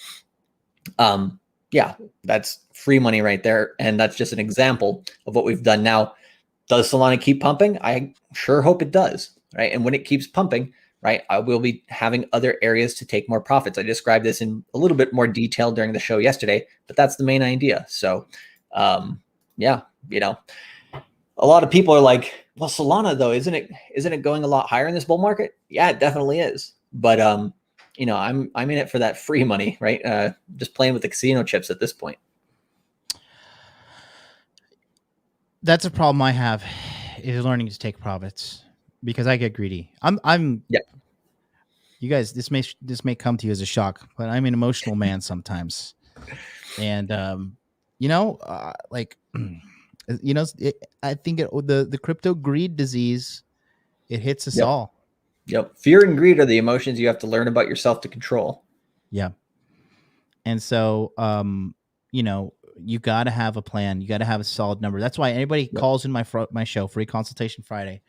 yeah, that's free money right there, and that's just an example of what we've done. Now, does Solana keep pumping? I sure hope it does, right? And when it keeps pumping, right, I will be having other areas to take more profits. I described this in a little bit more detail during the show yesterday, but that's the main idea. So, yeah, you know, a lot of people are like, well, Solana though, isn't it going a lot higher in this bull market? Yeah, it definitely is. But you know, I'm in it for that free money, right? Just playing with the casino chips at this point. That's a problem I have, is learning to take profits, because I get greedy. I'm Yep. You guys, this may come to you as a shock, but I'm an emotional man sometimes. And you know, like you know, I think the crypto greed disease, it hits us all. Yep. Fear and greed are the emotions you have to learn about yourself to control. Yeah. And so you know, you got to have a plan. You got to have a solid number. That's why anybody calls in my show, Free Consultation Friday,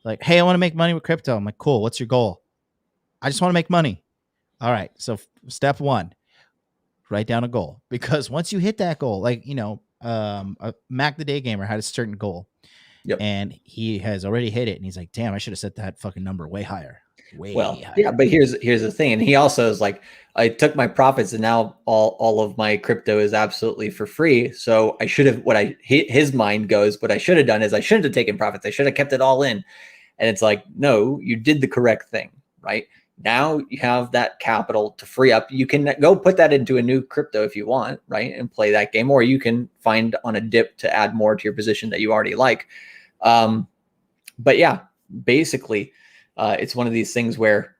like, hey, I want to make money with crypto. I'm like, cool. What's your goal? I just want to make money. All right. So step 1, write down a goal, because once you hit that goal, like, you know, Mac the Day Gamer had a certain goal, and he has already hit it, and he's like, damn, I should have set that fucking number way higher. Higher. Yeah, but here's the thing, and he also is like, I took my profits and now all of my crypto is absolutely for free. So I should have, his mind goes, what I should have done is I shouldn't have taken profits. I should have kept it all in. And it's like, no, you did the correct thing, right? Now you have that capital to free up. You can go put that into a new crypto if you want, right? And play that game, or you can find on a dip to add more to your position that you already like. But yeah, basically, it's one of these things where,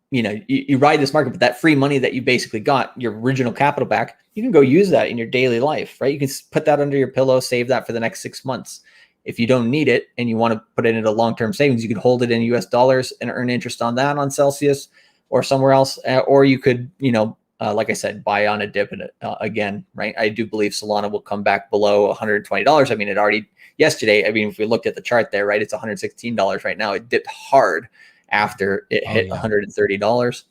you know, you ride this market, but that free money that you basically got, your original capital back, you can go use that in your daily life, right? You can put that under your pillow, save that for the next 6 months. If you don't need it and you want to put it into long-term savings, you could hold it in US dollars and earn interest on that on Celsius or somewhere else. Or you could, you know, like I said, buy on a dip in it, again, right? I do believe Solana will come back below $120. I mean, it already yesterday, I mean, if we looked at the chart there, right, it's $116 right now. It dipped hard after it hit $130.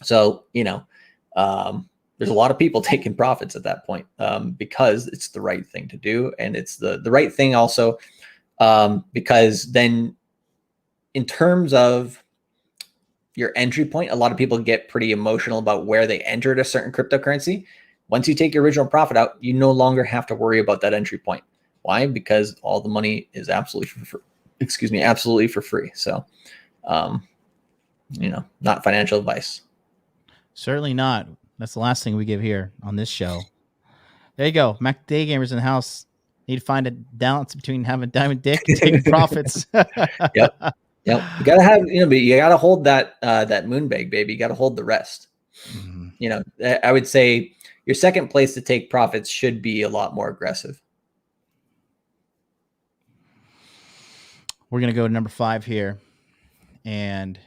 So, you know, there's a lot of people taking profits at that point, because it's the right thing to do. And it's the right thing also, because then in terms of your entry point, a lot of people get pretty emotional about where they entered a certain cryptocurrency. Once you take your original profit out, you no longer have to worry about that entry point. Why? Because all the money is absolutely for free. So, you know, not financial advice. Certainly not. That's the last thing we give here on this show. There you go. Mac Day Gamers in the house. Need to find a balance between having diamond dick and taking profits. Yep. You gotta have, you know, but you gotta hold that that moonbag, baby. You gotta hold the rest. Mm-hmm. You know, I would say your second place to take profits should be a lot more aggressive. We're gonna go to number 5 here, and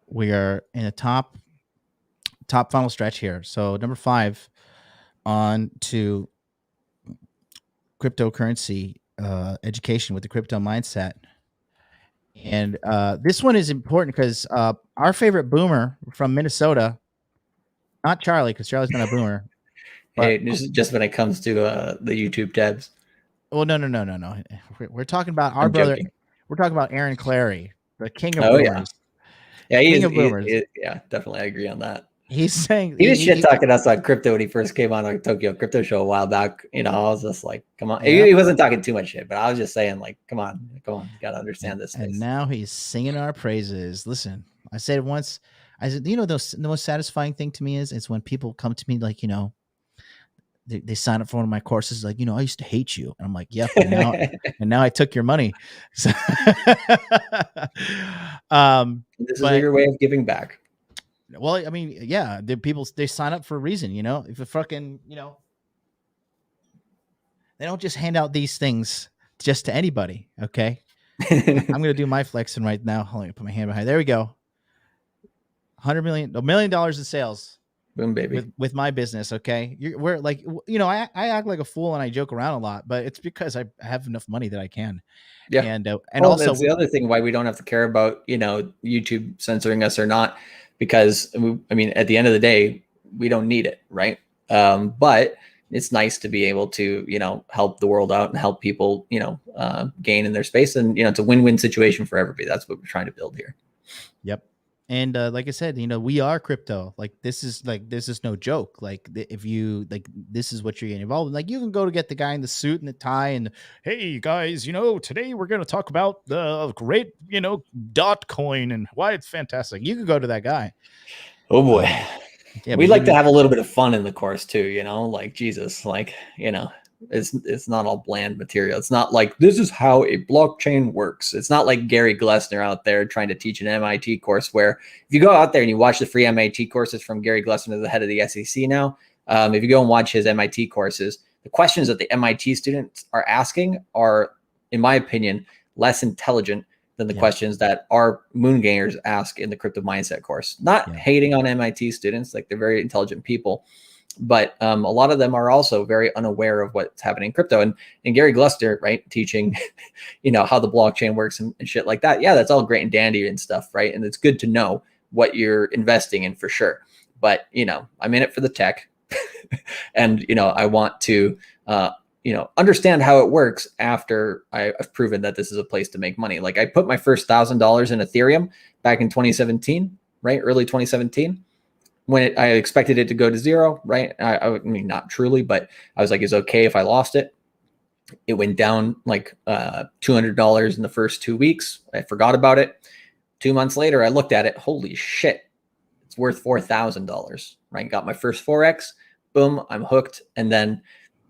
we are in the top final stretch here. So number 5, on to cryptocurrency education with the crypto mindset. And this one is important because our favorite boomer from Minnesota, not Charlie, because Charlie's not a boomer. Hey, this is just when it comes to the YouTube tabs. Well, no. We're talking about our brother. Joking. We're talking about Aaron Clary, the king of boomers. Yeah, king of boomers. Yeah, definitely, I agree on that. He's saying he was shit talking us on crypto when he first came on Tokyo Crypto Show a while back. You know, I was just like, come on. Yeah. He wasn't talking too much shit, but I was just saying, like, come on, you gotta understand this. And now he's singing our praises. Listen, I said it once. I said, you know, the most satisfying thing to me is when people come to me like, you know, they sign up for one of my courses, like, you know, I used to hate you, and I'm like, yep, and now I took your money. So, this is your way of giving back. Well, I mean, yeah, the people, they sign up for a reason, you know. If a fucking, you know, they don't just hand out these things just to anybody. Okay, I'm gonna do my flexing right now. Hold on, put my hand behind. There we go. $1 million in sales. Boom, baby. with my business. Okay, we're like, I act like a fool and I joke around a lot, but it's because I have enough money that I can. Yeah. And Well, also that's the other thing why we don't have to care about, YouTube censoring us or not, because I mean, at the end of the day, we don't need it, right? But it's nice to be able to, help the world out and help people, gain in their space. And, it's a win-win situation for everybody. That's what we're trying to build here. Yep. And like I said, we are crypto. Like this is no joke. Like if you this is what you're getting involved in. Like you can go to get the guy in the suit and the tie and, hey guys, today we're going to talk about the great, dot coin and why it's fantastic. You can go to that guy. Oh boy. Yeah, we like to have a little bit of fun in the course too, like Jesus, it's not all bland material. It's not like this is how a blockchain works. It's not like Gary Glessner out there trying to teach an MIT course where if you go out there and you watch the free MIT courses from Gary Glessner, the head of the SEC now, if you go and watch his MIT courses, the questions that the MIT students are asking are, in my opinion, less intelligent than the questions that our moon gainers ask in the crypto mindset course. Not hating on MIT students, like they're very intelligent people, but a lot of them are also very unaware of what's happening in crypto. And Gary Glessner, right, teaching, how the blockchain works and shit like that. Yeah, that's all great and dandy and stuff, right? And it's good to know what you're investing in for sure. But I'm in it for the tech, and I want to understand how it works after I've proven that this is a place to make money. Like I put my first $1,000 in Ethereum back in 2017, right? Early 2017, when I expected it to go to zero, right? I mean, not truly, but I was like, it's okay if I lost it. It went down like $200 in the first 2 weeks. I forgot about it. 2 months later, I looked at it. Holy shit, it's worth $4,000, right? Got my first Forex. Boom, I'm hooked. And then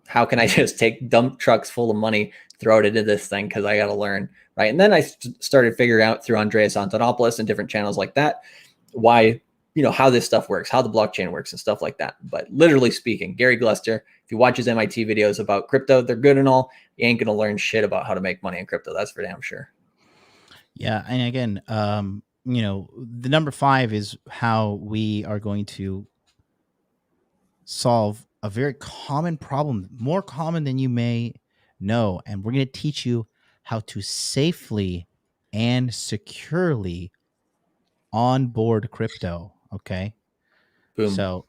how can I just take dump trucks full of money, throw it into this thing because I got to learn, right? And then I started figuring out through Andreas Antonopoulos and different channels like that why, how this stuff works, how the blockchain works and stuff like that. But literally speaking, Gary Glessner, if you watch his MIT videos about crypto, they're good and all. You ain't going to learn shit about how to make money in crypto. That's for damn sure. Yeah. And again, the number 5 is how we are going to solve a very common problem, more common than you may know. And we're going to teach you how to safely and securely onboard crypto. Okay. Boom. So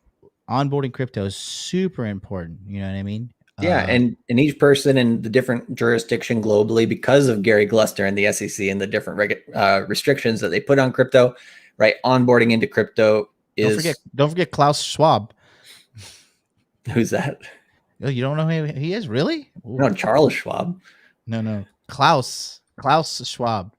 onboarding crypto is super important. You know what I mean? Yeah. And each person in the different jurisdiction globally, because of Gary Glessner and the SEC and the different restrictions that they put on crypto, right? Onboarding into crypto is. Don't forget Klaus Schwab. Who's that? Oh, you don't know who he is? Really? Ooh. No, Charles Schwab. No. Klaus Schwab.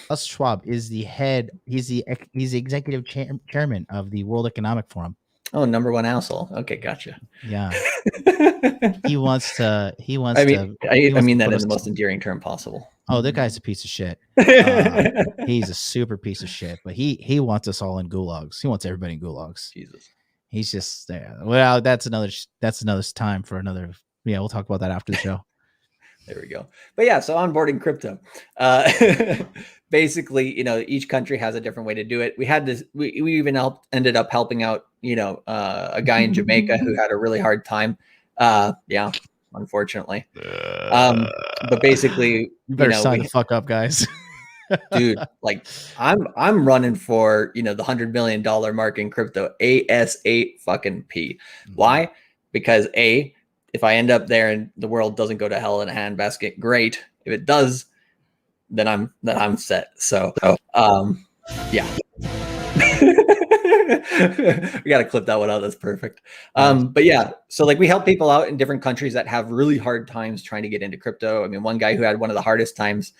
Klaus Schwab is the head. He's the executive chairman of the World Economic Forum. Oh, number 1 asshole. Okay, gotcha. Yeah. He wants to. I mean that in the most endearing term possible. Oh, that guy's a piece of shit. He's a super piece of shit. But he wants us all in gulags. He wants everybody in gulags. Jesus. He's just there. Well, that's another time for another. Yeah, we'll talk about that after the show. There we go. But yeah, so onboarding crypto. Basically, each country has a different way to do it. We had this. We even ended up helping out, a guy in Jamaica who had a really hard time. Yeah, unfortunately. But basically, you better sign the fuck up, guys. Dude, like I'm running for the $100 million mark in crypto AS8 fucking P. Why? Because if I end up there and the world doesn't go to hell in a handbasket, great. If it does, then I'm set. So yeah. We got to clip that one out. That's perfect. But yeah, so like we help people out in different countries that have really hard times trying to get into crypto. I mean, one guy who had one of the hardest times.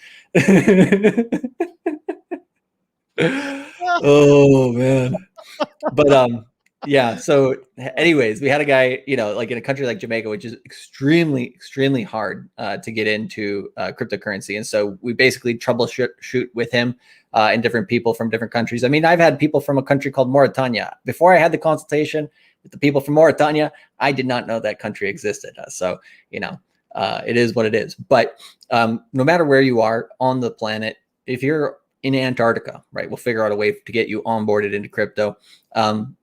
Oh man. But yeah, so anyways, we had a guy, like in a country like Jamaica, which is extremely, extremely hard to get into cryptocurrency. And so we basically troubleshoot with him and different people from different countries. I mean, I've had people from a country called Mauritania. Before I had the consultation with the people from Mauritania, I did not know that country existed. So, it is what it is. But no matter where you are on the planet, if you're in Antarctica, right? We'll figure out a way to get you onboarded into crypto.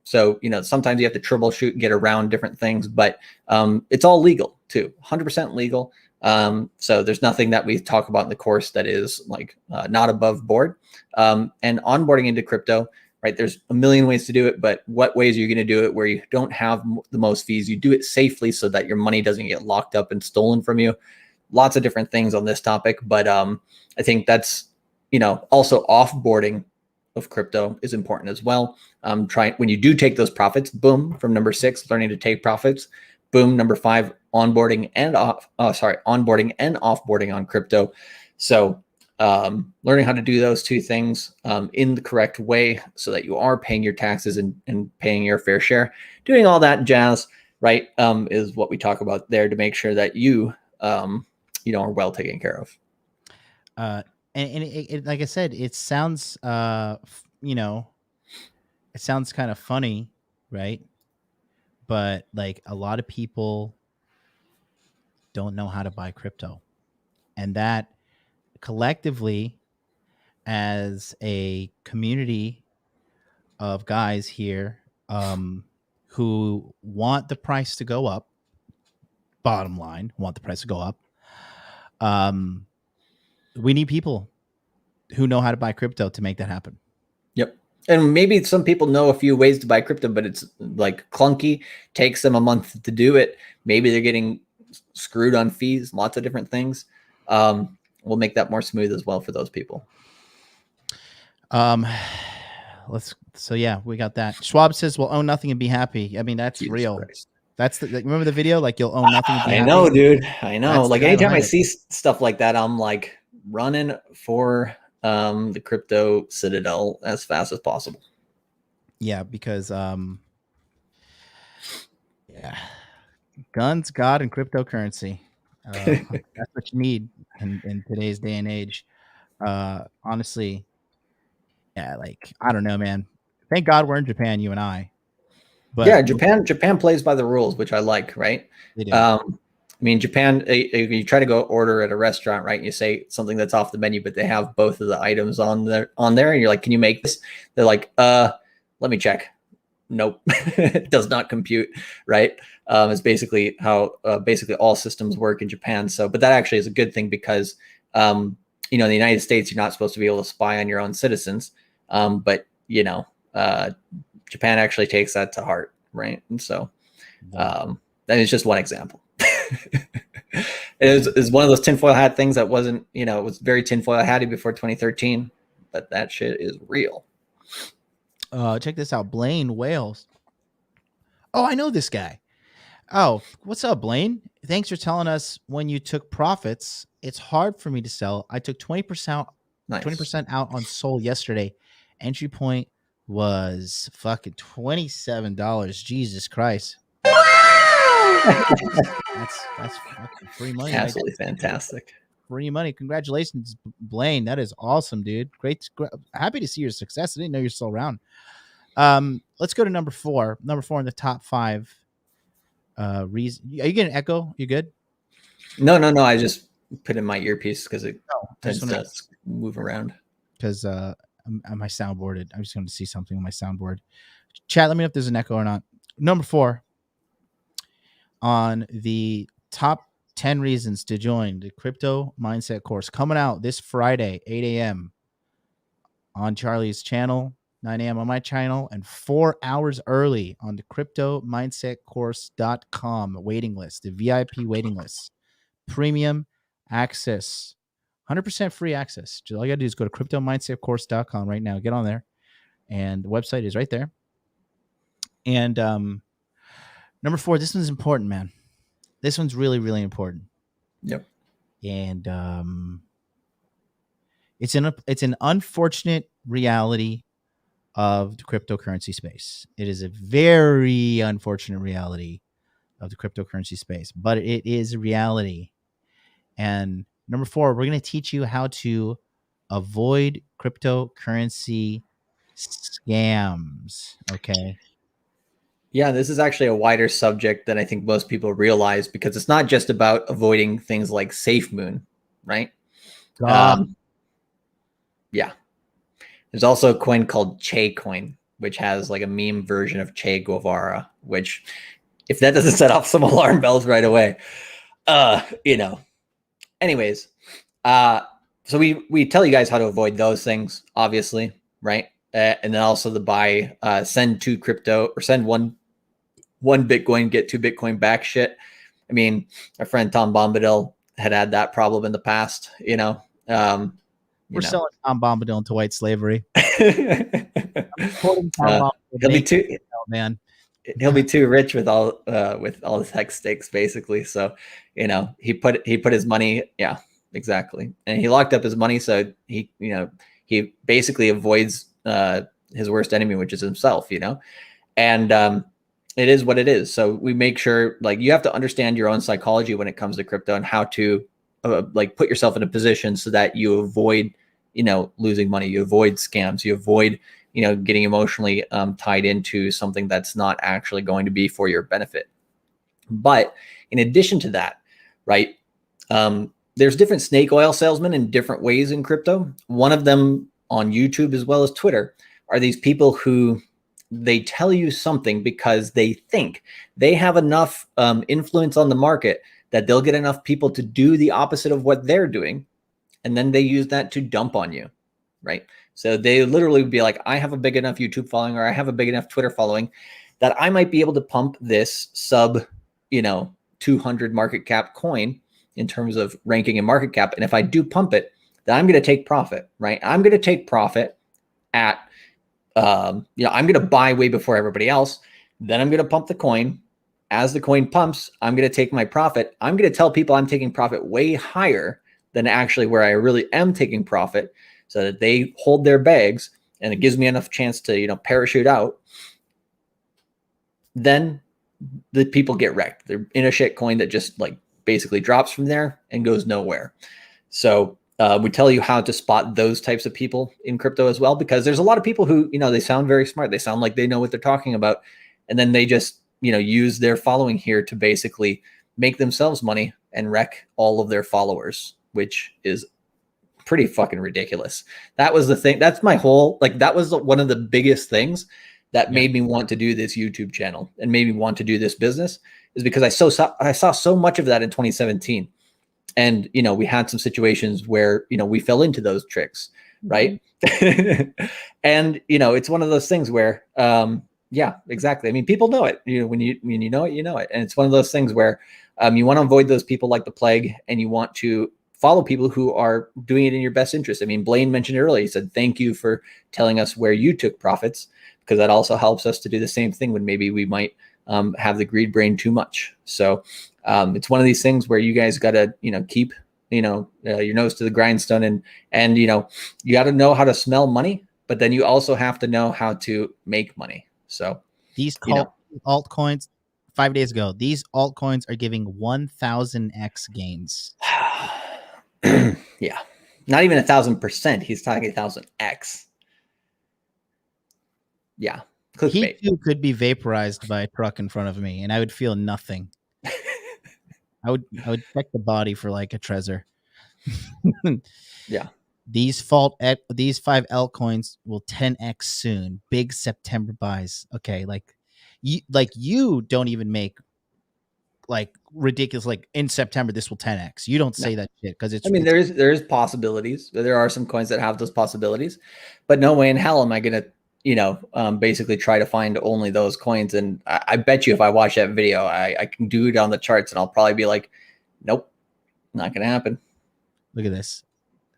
So, sometimes you have to troubleshoot and get around different things, but it's all legal too, 100% legal. So there's nothing that we talk about in the course that is like not above board. And onboarding into crypto, right? There's a million ways to do it, but what ways are you going to do it where you don't have the most fees? You do it safely so that your money doesn't get locked up and stolen from you. Lots of different things on this topic, but I think that's, also offboarding of crypto is important as well. When you do take those profits, boom, from number 6, learning to take profits, boom, number 5, onboarding and offboarding on crypto. So learning how to do those two things in the correct way so that you are paying your taxes and paying your fair share, doing all that jazz, right, is what we talk about there to make sure that you, are well taken care of. And it, like I said, it sounds, it sounds kind of funny, right? But like a lot of people don't know how to buy crypto, and that collectively, as a community of guys here, who want the price to go up, bottom line, want the price to go up. We need people who know how to buy crypto to make that happen. Yep. And maybe some people know a few ways to buy crypto, but it's like clunky, takes them a month to do it. Maybe they're getting screwed on fees, lots of different things. We'll make that more smooth as well for those people. So yeah, we got that. Schwab says we'll own nothing and be happy. I mean, that's Jesus real. Christ. That's remember the video? Like, you'll own nothing and be happy. I know, dude. I know. That's like anytime I see stuff like that, I'm like running for the crypto citadel as fast as possible. Yeah, because guns, God, and cryptocurrency. That's what you need in today's day and age. Honestly, yeah, like, I don't know, man. Thank God we're in Japan, you and I. But yeah, Japan plays by the rules, which I like, right? They do. I mean, Japan, you try to go order at a restaurant, right? You say something that's off the menu, but they have both of the items on there, and you're like, can you make this? They're like, let me check. Nope. It does not compute, right? It's basically how basically all systems work in Japan. So, but that actually is a good thing because, in the United States, you're not supposed to be able to spy on your own citizens. But, Japan actually takes that to heart, right? And so that is just one example. It is one of those tinfoil hat things that wasn't, it was very tinfoil hatty before 2013, but that shit is real. Check this out. Blaine Wales. Oh, I know this guy. Oh, what's up, Blaine? Thanks for telling us when you took profits. It's hard for me to sell. I took 20% out on Sol yesterday. Entry point was fucking $27. Jesus Christ. That's fucking free money. Absolutely fantastic. Free money. Congratulations, Blaine. That is awesome, dude. Great. Happy to see your success. I didn't know you're still around. Let's go to number 4. Number 4 in the top 5 reason. Are you getting an echo? You good? No. I just put in my earpiece because it tends to move around. Because my soundboard. I'm just going to see something on my soundboard. Chat, let me know if there's an echo or not. Number 4 on the top 10 reasons to join the Crypto Mindset course, coming out this Friday, 8 a.m. on Charlie's channel, 9 a.m. on my channel, and 4 hours early on the cryptomindsetcourse.com waiting list, the VIP waiting list, premium access, 100% free access. All you got to do is go to cryptomindsetcourse.com right now. Get on there, and the website is right there. And number 4, this one's important, man. This one's really, really important. Yep. And it's an unfortunate reality of the cryptocurrency space. It is a very unfortunate reality of the cryptocurrency space, but it is a reality. And number 4, we're going to teach you how to avoid cryptocurrency scams. Okay. Yeah, this is actually a wider subject than I think most people realize because it's not just about avoiding things like SafeMoon, right? Yeah. There's also a coin called Che coin, which has like a meme version of Che Guevara, which if that doesn't set off some alarm bells right away, anyways, so we tell you guys how to avoid those things, obviously, right? And then also the buy, send 2 crypto or send one Bitcoin, get 2 Bitcoin back shit. I mean, our friend Tom Bombadil had that problem in the past, We're selling Tom Bombadil into white slavery. He'll be too, man. He'll be too rich with all the tech stakes, basically. So, he put his money, yeah, exactly, and he locked up his money, so he basically avoids his worst enemy, which is himself, and it is what it is. So we make sure, like, you have to understand your own psychology when it comes to crypto and how to put yourself in a position so that you avoid losing money, you avoid scams, you avoid getting emotionally tied into something that's not actually going to be for your benefit. But in addition to that, right, there's different snake oil salesmen in different ways in crypto. One of them on YouTube as well as Twitter are these people who they tell you something because they think they have enough influence on the market that they'll get enough people to do the opposite of what they're doing. And then they use that to dump on you, right? So they literally would be like, I have a big enough YouTube following, or I have a big enough Twitter following that I might be able to pump this sub, 200 market cap coin in terms of ranking and market cap. And if I do pump it, then I'm going to take profit, right? I'm going to take profit at, I'm going to buy way before everybody else. Then I'm going to pump the coin. As the coin pumps, I'm going to take my profit. I'm going to tell people I'm taking profit way higher than actually where I really am taking profit, so that they hold their bags and it gives me enough chance to, parachute out. Then the people get wrecked. They're in a shit coin that just basically drops from there and goes nowhere. So we tell you how to spot those types of people in crypto as well, because there's a lot of people who, they sound very smart. They sound like they know what they're talking about. And then they just, use their following here to basically make themselves money and wreck all of their followers, which is pretty fucking ridiculous. That was the thing. That's my whole, that was one of the biggest things that made me want to do this YouTube channel and made me want to do this business, is because I saw so much of that in 2017. And, we had some situations where, we fell into those tricks. Right. And, it's one of those things where, yeah, exactly. I mean, people know it, when you know it, you know it. And it's one of those things where you want to avoid those people like the plague, and you want to follow people who are doing it in your best interest. I mean, Blaine mentioned it earlier. He said, thank you for telling us where you took profits, because that also helps us to do the same thing when maybe we might have the greed brain too much. So it's one of these things where you guys got to, keep, your nose to the grindstone, and you got to know how to smell money, but then you also have to know how to make money. So these altcoins 5 days ago, these altcoins are giving 1,000x gains. Yeah, not even 1,000%. He's talking 1,000x. Yeah, clickbait. He too could be vaporized by a truck in front of me, and I would feel nothing. I would check the body for like a treasure. Yeah. These 5 altcoins will 10x soon. Big September buys. Okay, you don't even make ridiculous, in September this will 10x. You don't say that shit because it's. I mean, there is possibilities. There are some coins that have those possibilities, but no way in hell am I gonna basically try to find only those coins. And I bet you if I watch that video, I can do it on the charts, and I'll probably be like, nope, not gonna happen. Look at this.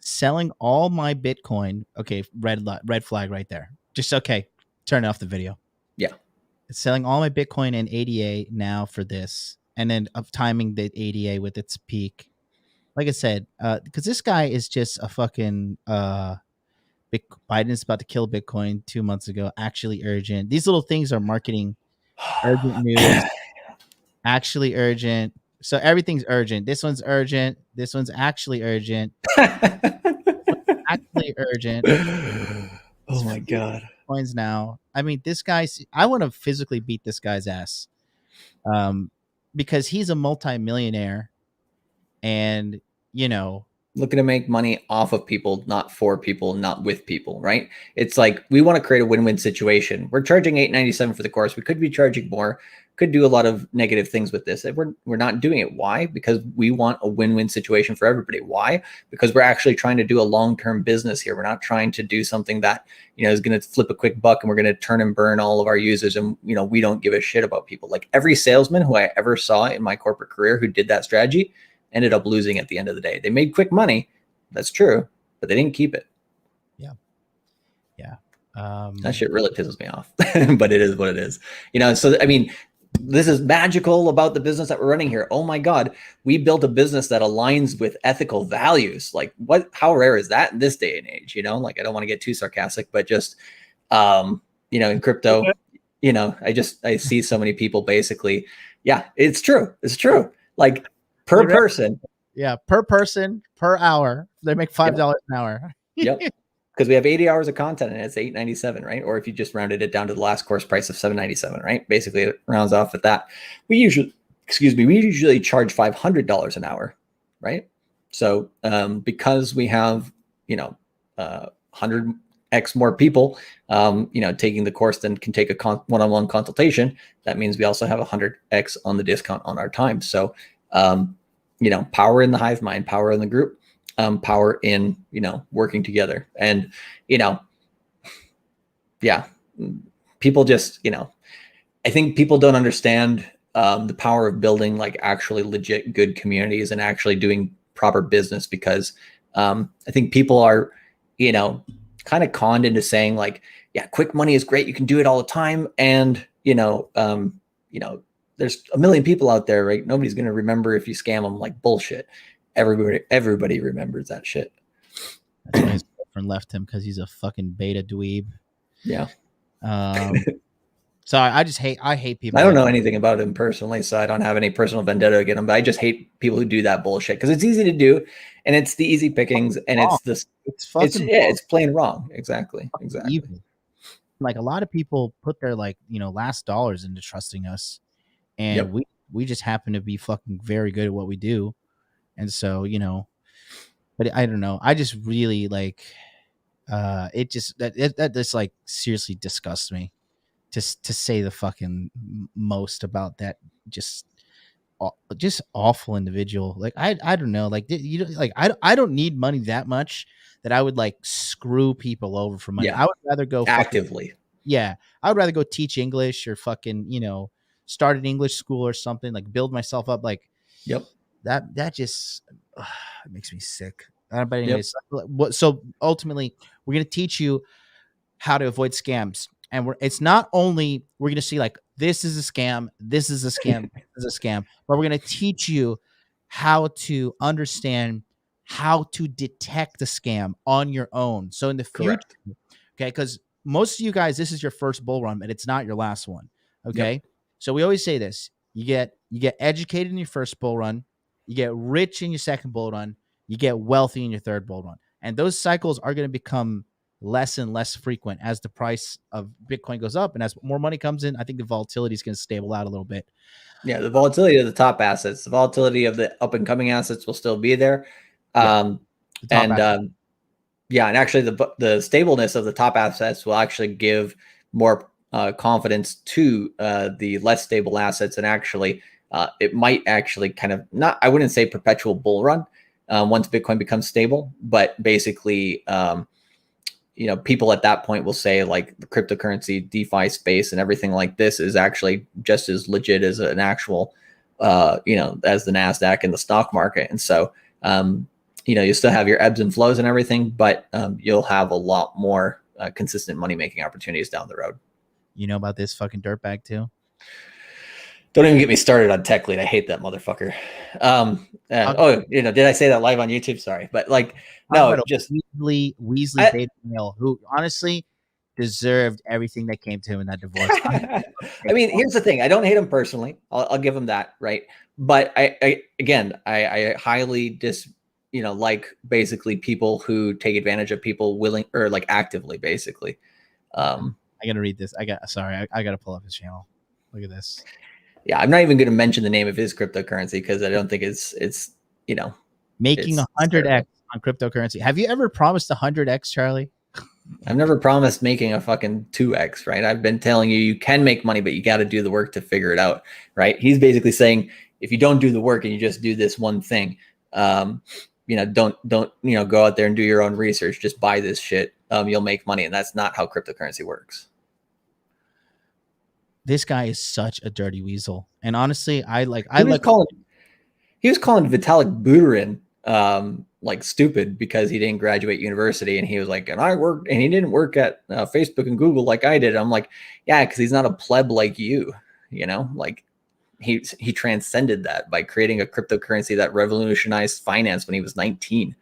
Selling all my Bitcoin. Okay, red flag right there. Just okay. Turn off the video. Yeah. Selling all my Bitcoin and ADA now for this, and then of timing the ADA with its peak. Like I said, because this guy is just a fucking Biden's about to kill Bitcoin 2 months ago. Actually urgent. These little things are marketing. Urgent news. Actually urgent. So everything's urgent. This one's urgent. This one's actually urgent. Actually urgent. Oh my god. Coins now. I mean, this guy's. I want to physically beat this guy's ass, because he's a multimillionaire, and looking to make money off of people, not for people, not with people, right? It's like we want to create a win-win situation. We're charging $8.97 for the course. We could be charging more, could do a lot of negative things with this. We're not doing it. Why? Because we want a win-win situation for everybody. Why? Because we're actually trying to do a long-term business here. We're not trying to do something that, you know, is going to flip a quick buck and we're going to turn and burn all of our users. And, you know, we don't give a shit about people. Like every salesman who I ever saw in my corporate career who did that strategy ended up losing at the end of the day. They made quick money. That's true, but they didn't keep it. Yeah. That shit really pisses me off, but it is what it is. You know, so, I mean, this is magical about the business that we're running here. Oh my God, we built a business that aligns with ethical values. Like how rare is that in this day and age? You know, like I don't want to get too sarcastic, but just, you know, in crypto, you know, I see so many people basically, yeah, it's true. It's true. Like, per person. Yeah, per person, per hour. They make $5 an hour. Yep. Because we have 80 hours of content and it's $8.97, right? Or if you just rounded it down to the last course price of $7.97, right? Basically, it rounds off at that. We usually charge $500 an hour, right? So because we have, you know, 100x more people, you know, taking the course than can take a one-on-one consultation, that means we also have 100x on the discount on our time. So, you know, power in the hive mind, power in the group, power in, you know, working together. And, you know, yeah, people just, you know, I think people don't understand the power of building like actually legit good communities and actually doing proper business, because I think people are, you know, kind of conned into saying like, yeah, quick money is great. You can do it all the time. And, you know, there's a million people out there, right? Nobody's going to remember if you scam them. Like bullshit. Everybody remembers that shit. That's why his girlfriend left him, because he's a fucking beta dweeb. Yeah. So I hate people. I don't know anything about him personally, so I don't have any personal vendetta against him, but I just hate people who do that bullshit, because it's easy to do and it's the easy pickings and it's plain wrong. Exactly. Evil. Like a lot of people put their like, you know, last dollars into trusting us, and we just happen to be fucking very good at what we do. And so, you know, but I don't know. I just really like, it just that just like seriously disgusts me to say the fucking most about that just awful individual. Like I don't know. Like you like I don't need money that much that I would like screw people over for money. Yeah. I would rather go actively. I would rather go teach English or fucking, you know, start an English school or something, like build myself up. Like, that just it makes me sick. But anyways, so ultimately we're going to teach you how to avoid scams. And it's not only we're going to see like, this is a scam, this is a scam, this is a scam, but we're going to teach you how to understand how to detect the scam on your own. So in the future, okay, because most of you guys, this is your first bull run, but it's not your last one. Okay. So we always say this: you get educated in your first bull run, you get rich in your second bull run, you get wealthy in your third bull run. And those cycles are going to become less and less frequent as the price of Bitcoin goes up. And as more money comes in, I think the volatility is going to stable out a little bit. Yeah, the volatility of the top assets, the volatility of the up and coming assets will still be there. And actually the stableness of the top assets will actually give more confidence to the less stable assets. And actually, it might actually kind of I wouldn't say perpetual bull run once Bitcoin becomes stable, but basically, you know, people at that point will say like the cryptocurrency DeFi space and everything like this is actually just as legit as an actual, you know, as the NASDAQ and the stock market. And so, you know, you still have your ebbs and flows and everything, but you'll have a lot more consistent money-making opportunities down the road. You know about this fucking dirtbag too? Don't even get me started on Tech Lead. I hate that motherfucker. You know, did I say that live on YouTube? Sorry, but like, no, just Weasley beta male who honestly deserved everything that came to him in that divorce. I mean, here's the thing: I don't hate him personally. I'll give him that, right? But I highly like basically people who take advantage of people willing or like actively, basically. I gotta read this. I gotta pull up his channel. Look at this. Yeah, I'm not even going to mention the name of his cryptocurrency because I don't think it's you know, making 100x on cryptocurrency. Have you ever promised 100x, Charlie? I've never promised making a fucking 2x, right? I've been telling you can make money, but you got to do the work to figure it out, right? He's basically saying if you don't do the work and you just do this one thing, don't go out there and do your own research. Just buy this shit. You'll make money, and that's not how cryptocurrency works. This guy is such a dirty weasel, and honestly, he was calling Vitalik Buterin like stupid because he didn't graduate university, and he was like, and he didn't work at Facebook and Google like I did. I'm like, yeah, because he's not a pleb like you, like he transcended that by creating a cryptocurrency that revolutionized finance when he was 19.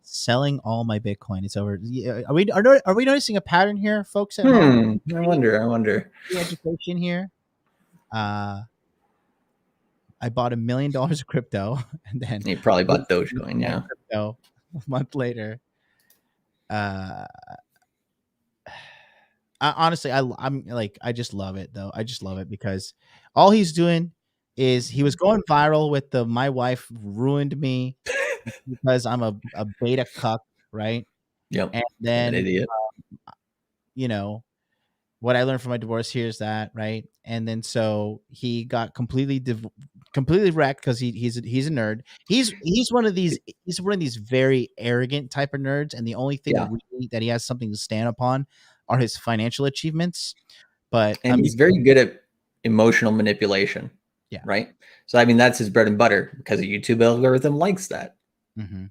Selling all my Bitcoin. It's over. Are we noticing a pattern here, folks at home? I wonder. The education here. I bought $1 million of crypto, and then he probably bought Dogecoin. Yeah, crypto a month later. Honestly, I just love it though. I just love it because all he's doing is he was going viral with my wife ruined me because I'm a beta cuck, right? Yep. And then an idiot. What I learned from my divorce here is that, right? And then so he got completely wrecked because he's a nerd. He's one of these very arrogant type of nerds, and the only thing really that he has something to stand upon are his financial achievements. But he's very good at emotional manipulation. Yeah. Right. So I mean that's his bread and butter because the YouTube algorithm likes that. Mm-hmm.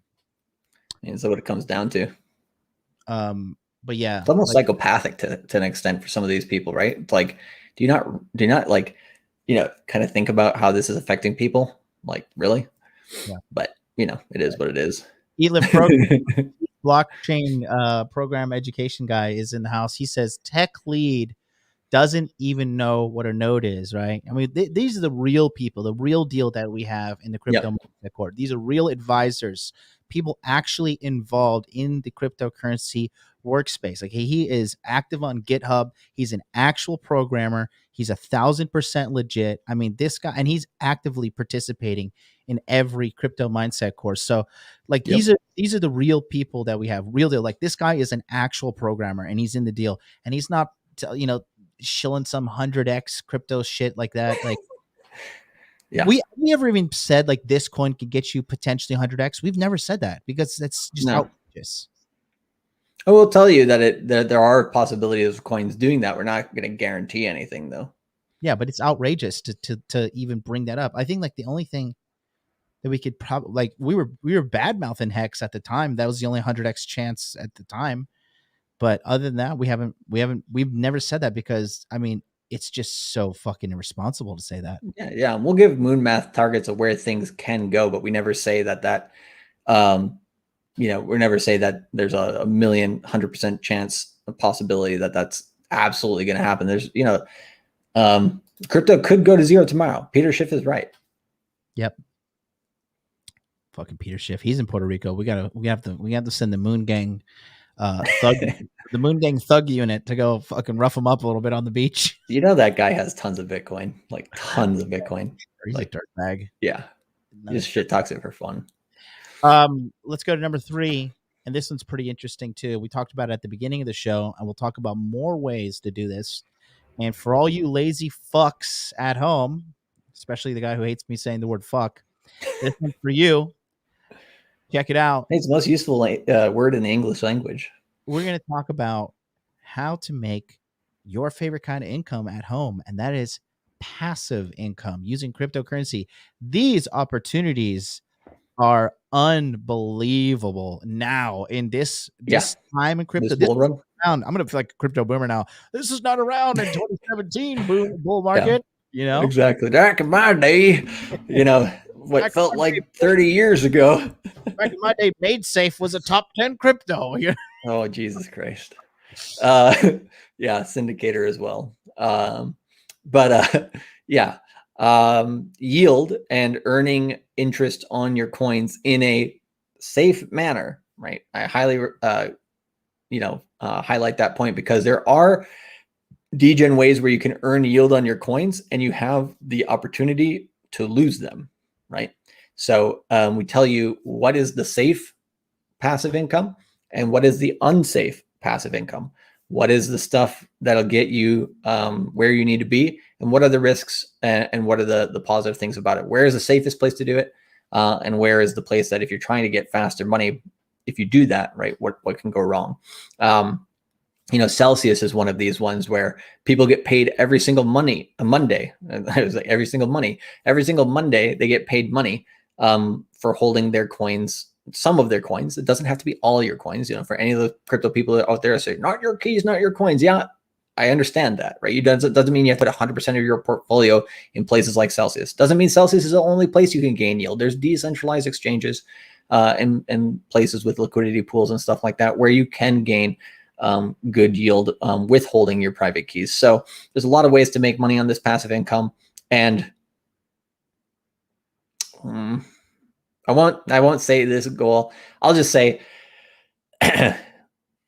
And so what it comes down to. But yeah, it's almost psychopathic to an extent for some of these people, right? It's like, do you not like, kind of think about how this is affecting people? Like, really? Yeah. But it is what it is. Blockchain program education guy is in the house. He says tech lead doesn't even know what a node is, right? I mean, these are the real people, the real deal that we have in the crypto mindset court. These are real advisors, people actually involved in the cryptocurrency workspace. Like he is active on GitHub. He's an actual programmer. He's 1,000% legit. I mean, this guy, and he's actively participating in every crypto mindset course. So like these are the real people that we have. Real deal. Like this guy is an actual programmer and he's in the deal, and he's not, shilling some 100x crypto shit like that. Like, we ever even said like this coin could get you potentially 100x? We've never said that because that's just outrageous. I will tell you that there are possibilities of coins doing that. We're not going to guarantee anything though. Yeah, but it's outrageous to even bring that up. I think like the only thing that we could probably like we were bad mouthing Hex at the time. That was the only 100x chance at the time. But other than that, we've never said that because I mean it's just so fucking irresponsible to say that. Yeah. We'll give Moon Math targets of where things can go, but we never say that we never say that there's a 100% chance, a possibility that that's absolutely going to happen. There's crypto could go to zero tomorrow. Peter Schiff is right. Yep. Fucking Peter Schiff. He's in Puerto Rico. We have to send the Moon Gang. The Moon Gang thug unit to go fucking rough him up a little bit on the beach. That guy has tons of Bitcoin, like tons of Bitcoin. He's like a dirt bag. Yeah, he just shit talks it for fun. Let's go to number 3, and this one's pretty interesting too. We talked about it at the beginning of the show, and we'll talk about more ways to do this. And for all you lazy fucks at home, especially the guy who hates me saying the word fuck, this one's for you. Check it out. It's the most useful word in the English language. We're going to talk about how to make your favorite kind of income at home, and that is passive income using cryptocurrency. These opportunities are unbelievable now in this time in crypto. This around. I'm going to feel like a crypto boomer now. This is not around in 2017 bull market. Exactly. Back in my day, what felt like 30 years ago. Back in my day, MaidSafe was a top 10 crypto. Oh, Jesus Christ. Syndicator as well. Yield and earning interest on your coins in a safe manner, right? I highly, highlight that point because there are dgen ways where you can earn yield on your coins and you have the opportunity to lose them, right? So we tell you what is the safe passive income and what is the unsafe passive income. What is the stuff that'll get you where you need to be, and what are the risks, and what are the positive things about it? Where is the safest place to do it, and where is the place that if you're trying to get faster money, if you do that, right, what can go wrong? Celsius is one of these ones where people get paid every single Monday. It was like every single Monday they get paid money for holding their coins. Some of their coins. It doesn't have to be all your coins. For any of the crypto people out there say, not your keys, not your coins. Yeah, I understand that, right? It doesn't mean you have to put 100% of your portfolio in places like Celsius. Doesn't mean Celsius is the only place you can gain yield. There's decentralized exchanges and places with liquidity pools and stuff like that where you can gain good yield with holding your private keys. So there's a lot of ways to make money on this passive income. And I won't say this goal. I'll just say,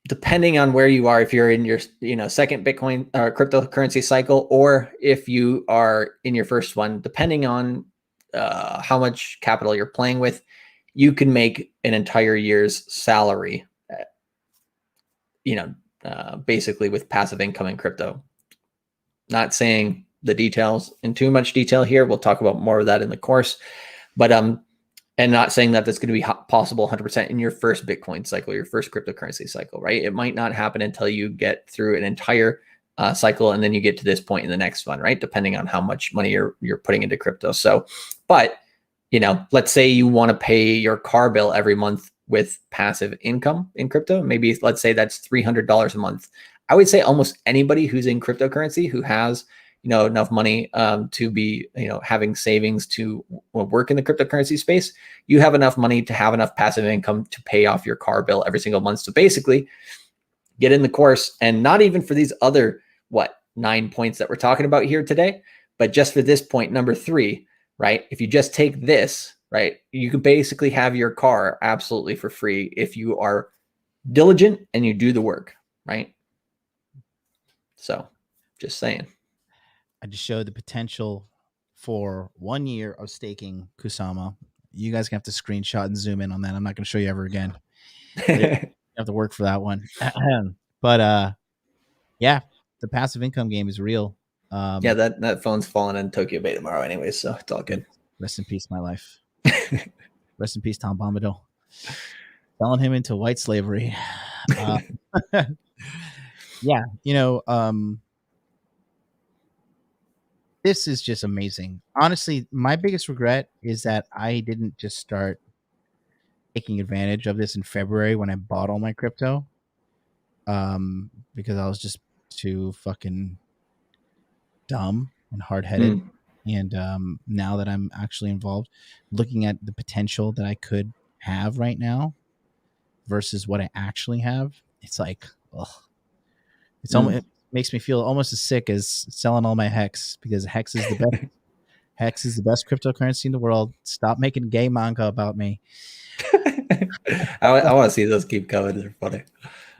depending on where you are, if you're in your second Bitcoin or cryptocurrency cycle, or if you are in your first one, depending on how much capital you're playing with, you can make an entire year's salary, basically with passive income in crypto. Not saying the details in too much detail here. We'll talk about more of that in the course, but and not saying that that's going to be possible 100% in your first Bitcoin cycle, your first cryptocurrency cycle, right? It might not happen until you get through an entire cycle, and then you get to this point in the next one, right? Depending on how much money you're putting into crypto. So, but let's say you want to pay your car bill every month with passive income in crypto. Maybe let's say that's $300 a month. I would say almost anybody who's in cryptocurrency who has enough money to be, having savings to work in the cryptocurrency space, you have enough money to have enough passive income to pay off your car bill every single month. So basically get in the course, and not even for these other, 9 points that we're talking about here today, but just for this point, number 3, right? If you just take this, right, you can basically have your car absolutely for free if you are diligent and you do the work, right? So just saying. I just showed the potential for 1 year of staking Kusama. You guys can have to screenshot and zoom in on that. I'm not going to show you ever again. You have to work for that one. But yeah, the passive income game is real. Yeah, that phone's falling in Tokyo Bay tomorrow anyway, so it's all good. Rest in peace, my life. Rest in peace, Tom Bombadil. Selling him into white slavery. Yeah, this is just amazing. Honestly, my biggest regret is that I didn't just start taking advantage of this in February when I bought all my crypto. Because I was just too fucking dumb and hard-headed. And now that I'm actually involved, looking at the potential that I could have right now versus what I actually have, it's like, ugh. It's almost, it makes me feel almost as sick as selling all my Hex, because Hex is the best. Hex is the best cryptocurrency in the world. Stop making gay manga about me. I want to see those keep coming. They're funny.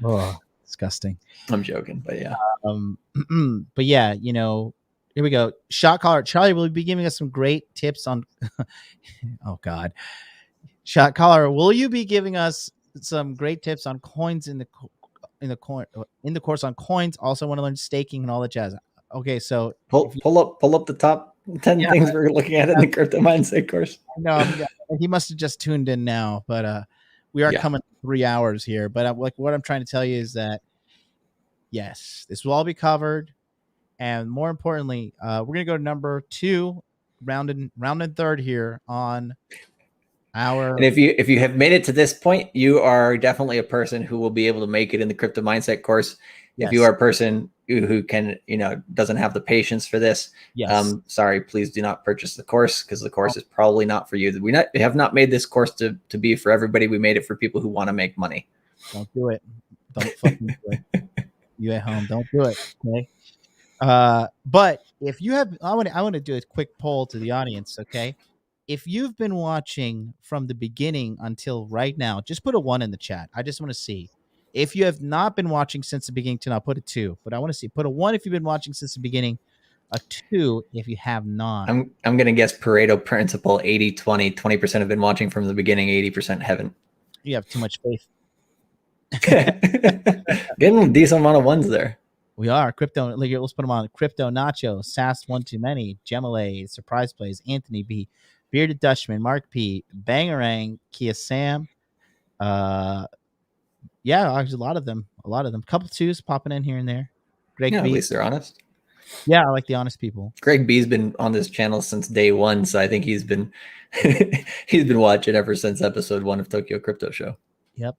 Oh, disgusting. I'm joking, but yeah. But yeah, here we go. Shot caller Charlie will be giving us some great tips on. Oh God, shot caller, will you be giving us some great tips on coins in the course on coins? Also want to learn staking and all that jazz. Okay, so pull up the top 10 things we're looking at in the crypto mindset course. No, he must have just tuned in now, but we are coming 3 hours here. But what I'm trying to tell you is that yes, this will all be covered, and more importantly, we're gonna go to number 2, round and third here on our. And if you have made it to this point, you are definitely a person who will be able to make it in the crypto mindset course. Yes. If you are a person who can, doesn't have the patience for this, yes. Sorry, please do not purchase the course, because the course is probably not for you. We have not made this course to be for everybody. We made it for people who want to make money. Don't do it. Don't fucking do it. You at home, don't do it. Okay. But if you have, I want to do a quick poll to the audience. Okay. If you've been watching from the beginning until right now, just put a 1 in the chat. I just want to see. If you have not been watching since the beginning to now, put a 2. But I want to see. Put a 1 if you've been watching since the beginning, a 2 if you have not. I'm going to guess Pareto principle, 80-20. 20% have been watching from the beginning, 80% haven't. You have too much faith. Getting a decent amount of ones there. We are crypto. Like, let's put them on. Crypto Nacho, Sass One Too Many, Gemile, Surprise Plays, Anthony B, Bearded Dutchman, Mark P, Bangarang, Kia Sam. Yeah, actually a lot of them. Couple twos popping in here and there. Greg Yeah, B. at least they're honest. Yeah, I like the honest people. Greg B's been on this channel since day one, so I think he's been he's been watching ever since episode 1 of Tokyo Crypto Show. Yep,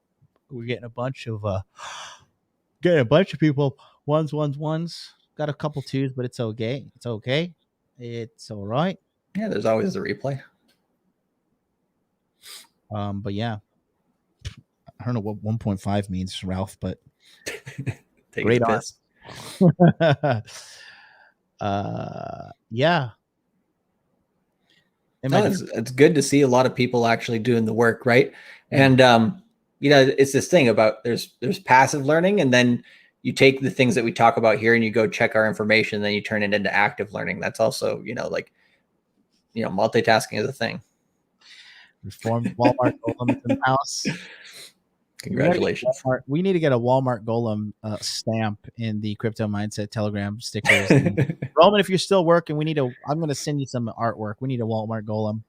we're getting a bunch of people. Ones. Got a couple twos, but it's okay. It's okay. It's all right. Yeah, there's always the replay. But yeah, I don't know what 1.5 means, Ralph, but Take great a on. piss. Yeah. No, it's good to see a lot of people actually doing the work, right? And you know, it's this thing about there's passive learning, and then you take the things that we talk about here and you go check our information, then you turn it into active learning. That's also, you know, like, you know, multitasking is a thing. Reformed Walmart Golem in the house. Congratulations. We need to get a Walmart Golem stamp in the Crypto Mindset Telegram stickers. Roman, if you're still working, I'm going to send you some artwork. We need a Walmart Golem.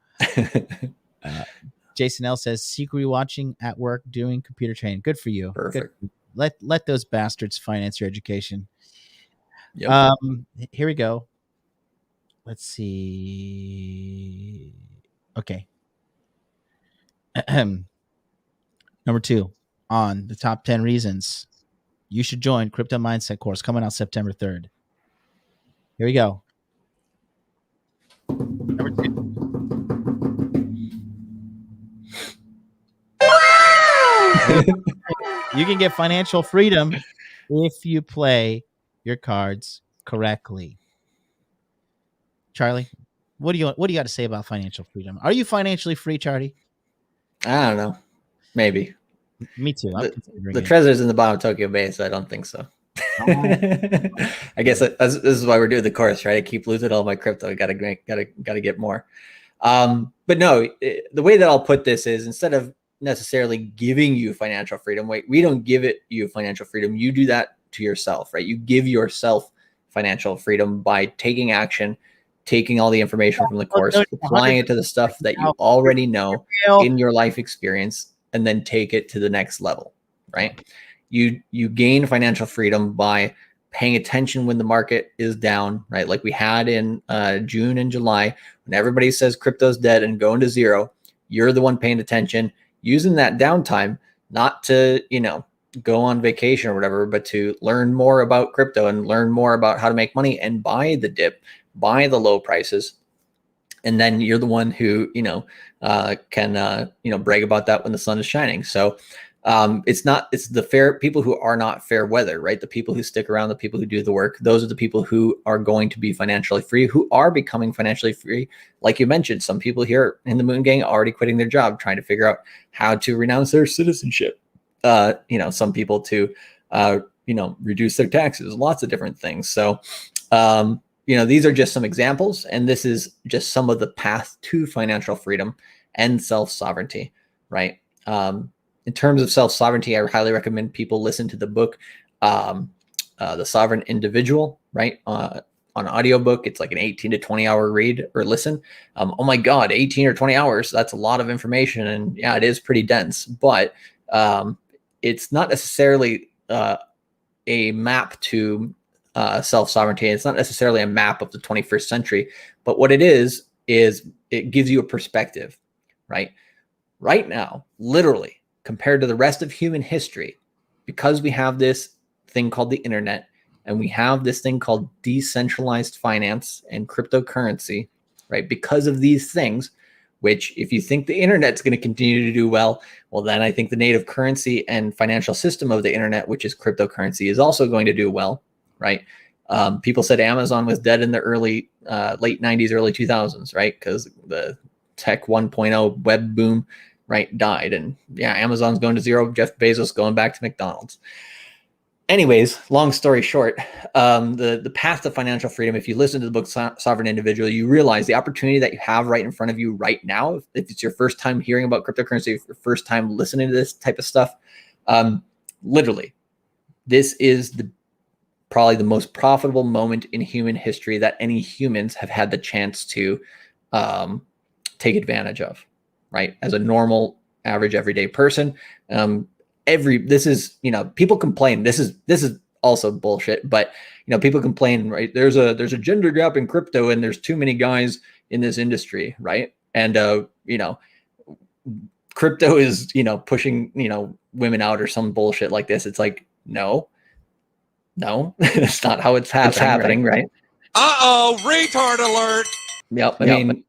Jason L says, secretly watching at work doing computer training. Good for you. Perfect. Good. Let those bastards finance your education. Yep. Here we go. Let's see. Okay. Number 2 on the top 10 reasons you should join Crypto Mindset course coming out September 3rd. Here we go. Number 2. You can get financial freedom if you play your cards correctly. Charlie, what do you got to say about financial freedom? Are you financially free, Charlie? I don't know. Maybe. Me too. The treasure's in the bottom of Tokyo Bay, so I don't think so. I guess this is why we're doing the course, right? I keep losing all my crypto. I gotta get more. But no, the way that I'll put this is, instead of necessarily giving you financial freedom, we don't give you financial freedom. You do that to yourself, right? You give yourself financial freedom by taking action, taking all the information from the course, applying it to the stuff that you already know in your life experience, and then take it to the next level, right? You gain financial freedom by paying attention when the market is down, right? Like we had in June and July, when everybody says crypto's dead and going to zero, you're the one paying attention, using that downtime, not to, you know, go on vacation or whatever, but to learn more about crypto and learn more about how to make money and buy the dip, buy the low prices. And then you're the one who, you know, can, you know, brag about that when the sun is shining. So it's the fair people who are not fair weather, right? The people who stick around, the people who do the work, those are the people who are going to be financially free, who are becoming financially free. Like you mentioned, some people here in the Moon Gang are already quitting their job, trying to figure out how to renounce their citizenship. You know, some people to, you know, reduce their taxes, lots of different things. So, you know, these are just some examples, and this is just some of the path to financial freedom and self-sovereignty, right? In terms of self-sovereignty, I highly recommend people listen to the book, The Sovereign Individual, right? On audiobook, it's like an 18 to 20 hour read or listen. Oh my God, 18 or 20 hours. That's a lot of information. And yeah, it is pretty dense, but it's not necessarily a map to self-sovereignty. It's not necessarily a map of the 21st century, but what it is it gives you a perspective, right? Right now, literally, compared to the rest of human history, because we have this thing called the internet, and we have this thing called decentralized finance and cryptocurrency, right? Because of these things, which if you think the internet's going to continue to do well, then I think the native currency and financial system of the internet, which is cryptocurrency, is also going to do well, right? People said Amazon was dead in the late 90s, early 2000s, right? Because the tech 1.0 web boom, right, died. And yeah, Amazon's going to zero. Jeff Bezos going back to McDonald's. anyways, long story short, the path to financial freedom, if you listen to the book Sovereign Individual, you realize the opportunity that you have right in front of you right now. If it's your first time hearing about cryptocurrency, if your first time listening to this type of stuff, literally, this is probably the most profitable moment in human history that any humans have had the chance to take advantage of, right? As a normal, average, everyday person. This is, people complain. This is also bullshit, but people complain, right? There's a gender gap in crypto and there's too many guys in this industry, right? And crypto is, pushing, women out or some bullshit like this. It's like, no, it's not how it's happening, right? Uh-oh, retard alert. Yep. I mean,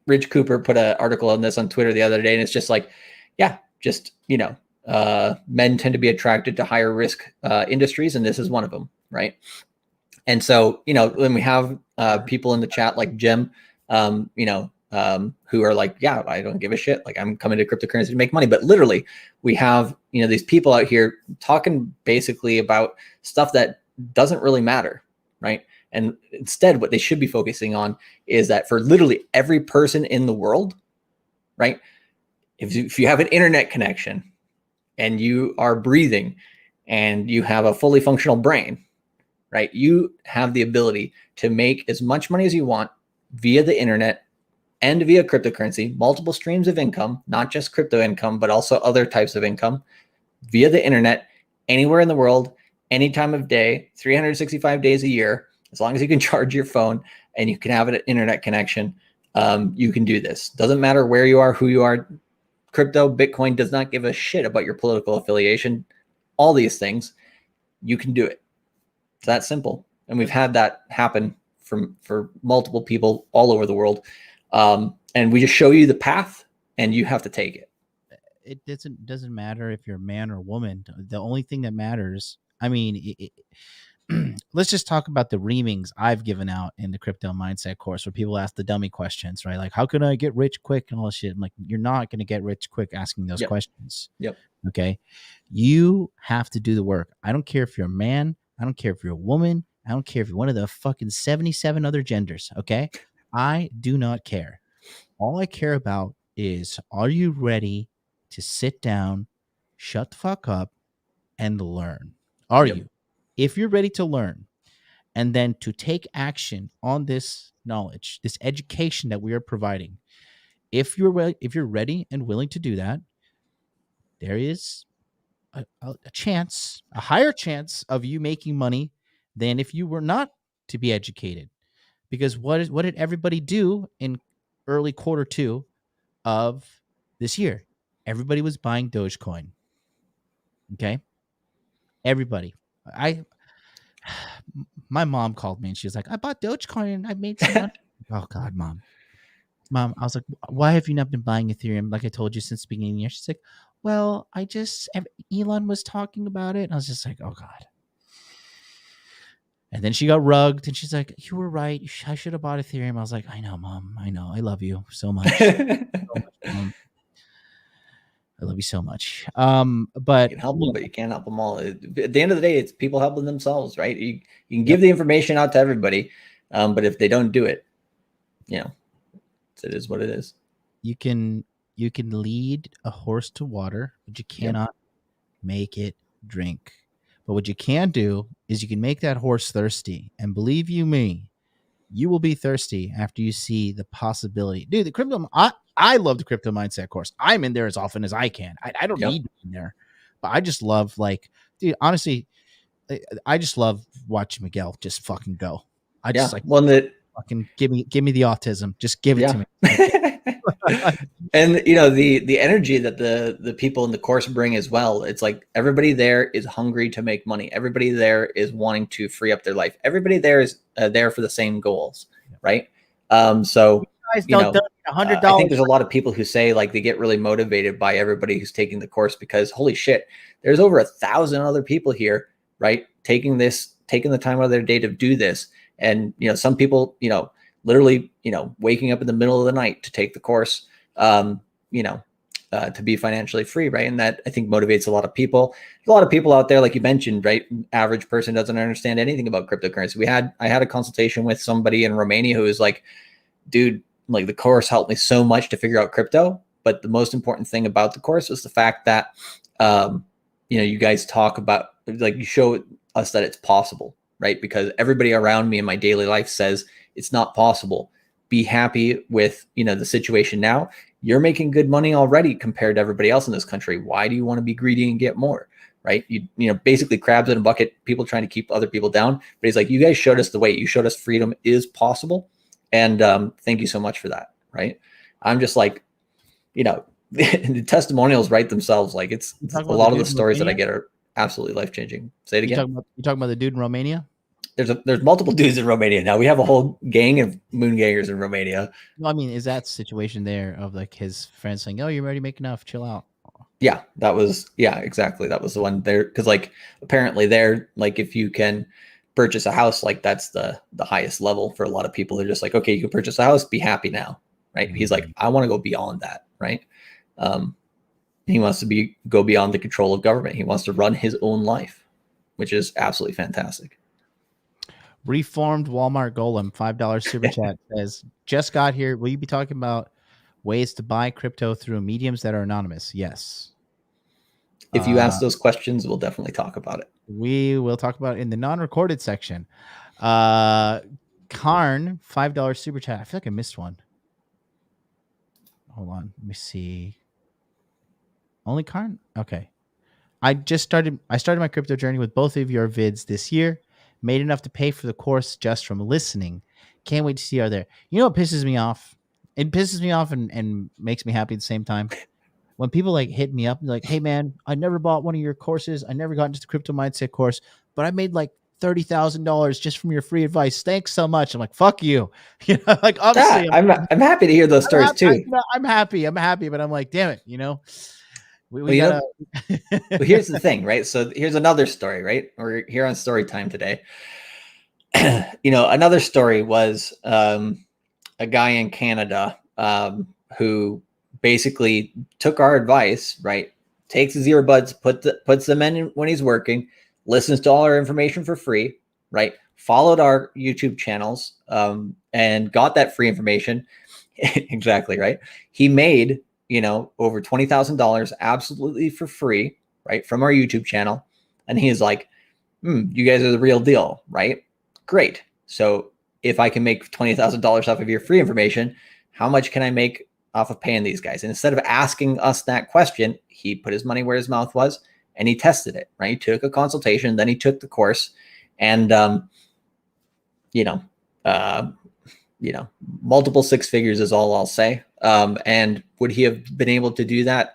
Rich Cooper put an article on this on Twitter the other day, and it's just like, yeah, just, men tend to be attracted to higher risk industries, and this is one of them, right? And so, when we have people in the chat like Jim, who are like, yeah, I don't give a shit. Like, I'm coming to cryptocurrency to make money. But literally, we have, these people out here talking basically about stuff that doesn't really matter, right? And instead, what they should be focusing on is that for literally every person in the world, right? If you have an internet connection and you are breathing and you have a fully functional brain, right? You have the ability to make as much money as you want via the internet and via cryptocurrency, multiple streams of income, not just crypto income, but also other types of income via the internet, anywhere in the world, any time of day, 365 days a year. As long as you can charge your phone and you can have an internet connection, you can do this. Doesn't matter where you are, who you are. Crypto, Bitcoin does not give a shit about your political affiliation. All these things, you can do it. It's that simple. And we've had that happen for multiple people all over the world. And we just show you the path and you have to take it. It doesn't matter if you're a man or woman. The only thing that matters, I mean, let's just talk about the reamings I've given out in the crypto mindset course where people ask the dummy questions, right? Like, how can I get rich quick and all this shit? I'm like, you're not going to get rich quick asking those questions. Yep. Okay. You have to do the work. I don't care if you're a man. I don't care if you're a woman. I don't care if you're one of the fucking 77 other genders. Okay. I do not care. All I care about is, are you ready to sit down, shut the fuck up, and learn? Are you? If you're ready to learn and then to take action on this knowledge, this education that we are providing, if you're ready and willing to do that, there is a chance, a higher chance of you making money than if you were not to be educated. Because what did everybody do in early Q2 of this year? Everybody was buying Dogecoin. Okay. Everybody. My mom called me and she was like, I bought Dogecoin and I made some money. Oh God, mom, I was like, why have you not been buying Ethereum? Like I told you since the beginning of the year. She's like, well, Elon was talking about it. And I was just like, oh God. And then she got rugged and she's like, you were right. I should have bought Ethereum. I was like, I know, mom. I know. I love you so much. Mom. I love you so much. But you can help them, but you can't help them all. At the end of the day, it's people helping themselves, right? You can give the information out to everybody, but if they don't do it, it is what it is. You can lead a horse to water, but you cannot make it drink. But what you can do is you can make that horse thirsty. And believe you me, you will be thirsty after you see the possibility. Dude, the crypto, I love the crypto mindset course. I'm in there as often as I can. I don't need to be in there, but I just love, like, dude, honestly, I just love watching Miguel just fucking go. I just like one that fucking give me the autism. Just give it to me. And the energy that the people in the course bring as well. It's like everybody there is hungry to make money. Everybody there is wanting to free up their life. Everybody there is there for the same goals, right? So $100. I think there's a lot of people who say like they get really motivated by everybody who's taking the course because holy shit, there's over 1,000 other people here, right? Taking the time out of their day to do this. And, some people, literally, waking up in the middle of the night to take the course, to be financially free, right? And that I think motivates a lot of people. A lot of people out there, like you mentioned, right? Average person doesn't understand anything about cryptocurrency. I had a consultation with somebody in Romania who was like, dude, like the course helped me so much to figure out crypto. But the most important thing about the course was the fact that, you guys talk about, like, you show us that it's possible, right? Because everybody around me in my daily life says it's not possible. Be happy with, the situation now. You're making good money already compared to everybody else in this country. Why do you want to be greedy and get more, right? Basically crabs in a bucket, people trying to keep other people down. But he's like, you guys showed us the way. You showed us freedom is possible. And thank you so much for that, right? I'm just like, the testimonials write themselves. Like it's a lot of the stories that I get are absolutely life-changing. Say it again. You talking about the dude in Romania? There's multiple dudes in Romania now. We have a whole gang of moon gangers in Romania. No, I mean, is that situation there of like his friends saying, "Oh, you're already making enough, chill out"? Yeah, exactly. That was the one there, because like apparently they're like, if you can purchase a house, like that's the highest level for a lot of people. They're just like, okay, you can purchase a house, be happy now, right? He's like, I want to go beyond that, right? He wants to go beyond the control of government. He wants to run his own life, which is absolutely fantastic. Reformed Walmart Golem, $5 super chat says, just got here. Will you be talking about ways to buy crypto through mediums that are anonymous? Yes. If you ask those questions, we'll definitely talk about it. We will talk about it in the non-recorded section. Karn, $5 super chat. I feel like I missed one. Hold on. Let me see. Only Karn? Okay. I started my crypto journey with both of your vids this year. Made enough to pay for the course just from listening. Can't wait to see you out there. You know what pisses me off? It pisses me off and makes me happy at the same time. When people like hit me up and like, hey man, I never bought one of your courses. I never got into the crypto mindset course, but I made like $30,000 just from your free advice. Thanks so much. I'm like, fuck you. Like obviously I'm happy to hear those stories too. I'm happy, but I'm like, damn it, we gotta. Well, here's the thing, right? So here's another story, right? We're here on story time today. Another story was a guy in Canada who basically took our advice, right? Takes his earbuds, puts them in when he's working, listens to all our information for free, right? Followed our YouTube channels and got that free information. Exactly, right? He made over $20,000 absolutely for free, right? From our YouTube channel. And he is like, you guys are the real deal, right? Great. So if I can make $20,000 off of your free information, how much can I make off of paying these guys? And instead of asking us that question, he put his money where his mouth was and he tested it, right? He took a consultation, then he took the course and, multiple six figures is all I'll say. And would he have been able to do that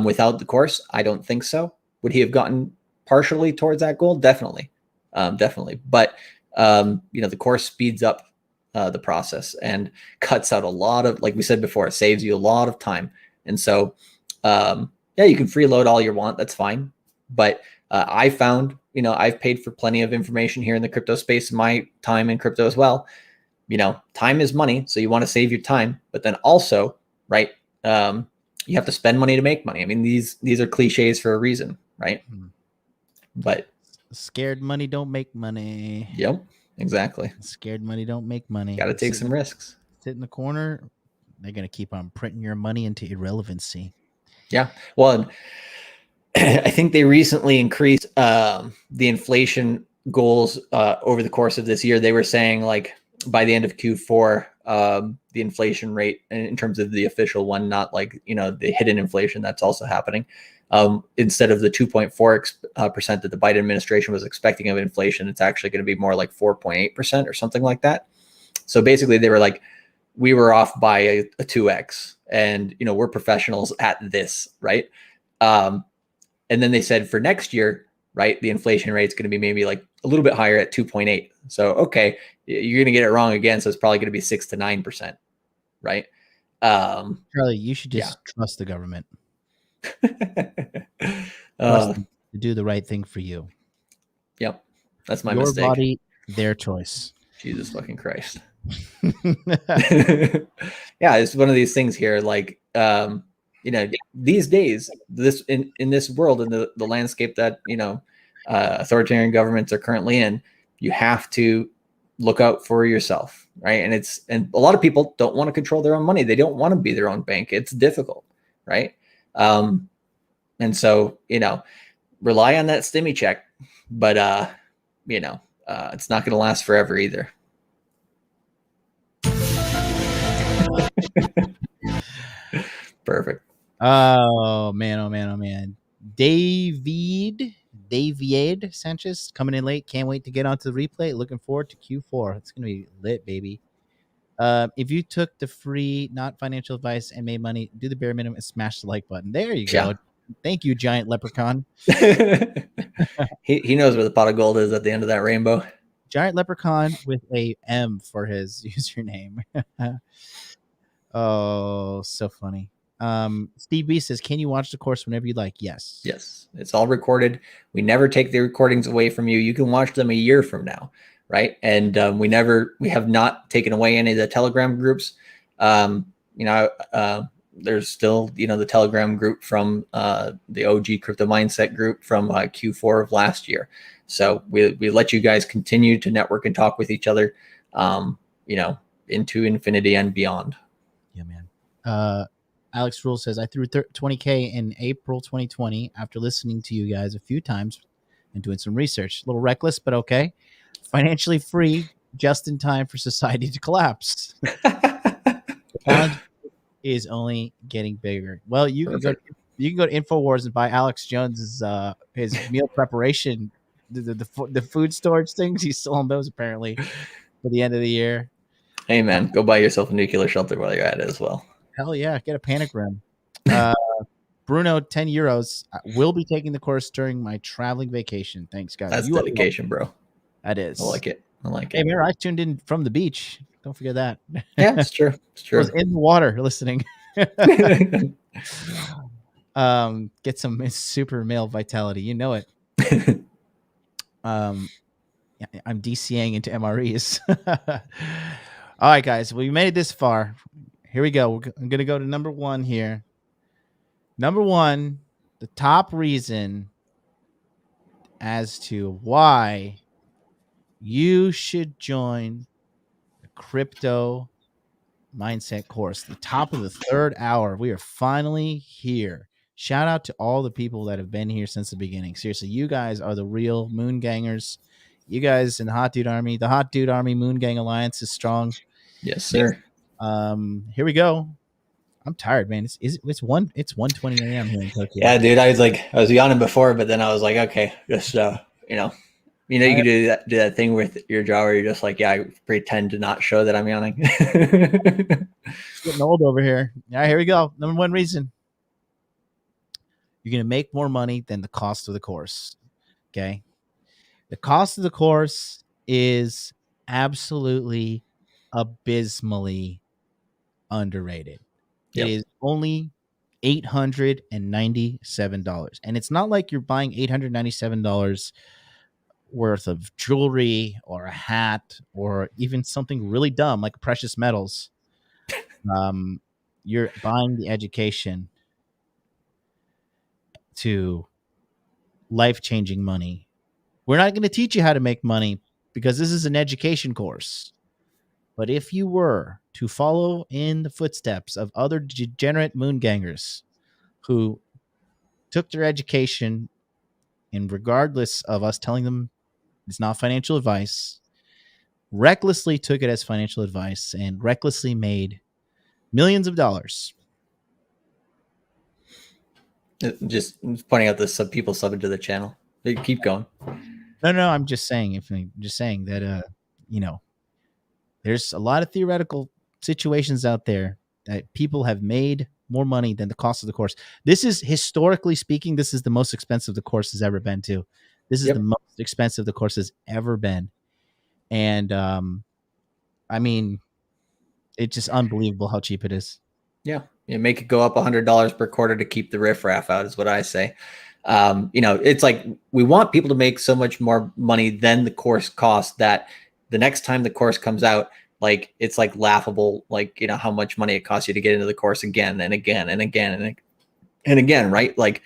without the course? I don't think so. Would he have gotten partially towards that goal? Definitely. But, the course speeds up the process and cuts out a lot of, like we said before, it saves you a lot of time. And so, you can freeload all you want. That's fine. But I found, I've paid for plenty of information here in the crypto space, my time in crypto as well. Time is money. So you want to save your time, but then also, right. You have to spend money to make money. I mean, these are cliches for a reason, right? But scared money don't make money. Yep, exactly. Scared money don't make money. Got to take some risks. Sit in the corner. They're going to keep on printing your money into irrelevancy. Yeah. Well, I think they recently increased the inflation goals over the course of this year. They were saying like by the end of Q4, the inflation rate in terms of the official one, not like, the hidden inflation that's also happening. Instead of the 2.4% that the Biden administration was expecting of inflation, it's actually going to be more like 4.8% or something like that. So basically they were like, we were off by a 2x and, we're professionals at this. Right. And then they said for next year, right, the inflation rate is going to be maybe like a little bit higher at 2.8. So, okay, you're going to get it wrong again. So it's probably going to be 6 to 9%. Right. Charlie, you should just trust the government. Trust them to do the right thing for you. Yep. That's my Your mistake. Body, their choice. Jesus fucking Christ. Yeah, it's one of these things here. Like, these days, this in this world, in the landscape that authoritarian governments are currently in, you have to look out for yourself, right? And a lot of people don't want to control their own money. They don't want to be their own bank. It's difficult, right? And so, rely on that stimmy check, but it's not going to last forever either. Perfect. Oh man. David Sanchez coming in late. Can't wait to get onto the replay. Looking forward to Q4. It's gonna be lit, baby. If you took the free, not financial advice and made money, do the bare minimum and smash the like button. There you go. Thank you, giant leprechaun. He knows where the pot of gold is at the end of that rainbow. Giant leprechaun with a M for his username. Oh, so funny. Steve B says, can you watch the course whenever you like? Yes. It's all recorded. We never take the recordings away from you. You can watch them a year from now, right? And we have not taken away any of the Telegram groups. There's still the Telegram group from the OG Crypto Mindset group from Q4 of last year. So we let you guys continue to network and talk with each other into infinity and beyond. Yeah, man. Alex Rule says, I threw 20K in April 2020 after listening to you guys a few times and doing some research. A little reckless, but okay. Financially free, just in time for society to collapse. The challenge is only getting bigger. Well, you can go to InfoWars and buy Alex Jones's his meal preparation, the food storage things. He's still on those apparently for the end of the year. Hey man, go buy yourself a nuclear shelter while you're at it as well. Hell yeah, get a panic room. Bruno, 10 euros. I will be taking the course during my traveling vacation. Thanks, guys. That's dedication, bro. That is. I like it. Hey, man, I tuned in from the beach. Don't forget that. Yeah, it's true. It's true. I was in the water listening. Get some super male vitality. You know it. I'm DCing into MREs. All right, guys. We made it this far. Here we go. I'm going to go to number one here. Number one, the top reason as to why you should join the Crypto Mindset course. The top of the third hour. We are finally here. Shout out to all the people that have been here since the beginning. Seriously, you guys are the real moon gangers. You guys in the Hot Dude Army. The Hot Dude Army Moon Gang Alliance is strong. Yes, sir. Here we go. I'm tired, man. It's 1:20 a.m. here in Tokyo. Yeah, dude. I was yawning before, but then I was like, okay, just you can do that thing with your jaw where you're just like, yeah, I pretend to not show that I'm yawning. Getting old over here. All right, here we go. Number one reason. You're going to make more money than the cost of the course. Okay. The cost of the course is absolutely abysmally underrated. Yep. It is only $897. And it's not like you're buying $897 worth of jewelry or a hat or even something really dumb like precious metals. You're buying the education to life-changing money. We're not going to teach you how to make money because this is an education course. But if you were to follow in the footsteps of other degenerate moongangers who took their education, and regardless of us telling them it's not financial advice, recklessly took it as financial advice and recklessly made millions of dollars. Just pointing out the people subbing to the channel. Keep going. No, I'm just saying. That there's a lot of theoretical situations out there that people have made more money than the cost of the course. This is, historically speaking, this is the most expensive the course has ever been to. This is the most expensive the course has ever been. And I mean, it's just unbelievable how cheap it is. Yeah. You make it go up $100 per quarter to keep the riffraff out is what I say. It's like we want people to make so much more money than the course costs that the next time the course comes out, like it's like laughable, like, how much money it costs you to get into the course again and again and again. And And again, right, like,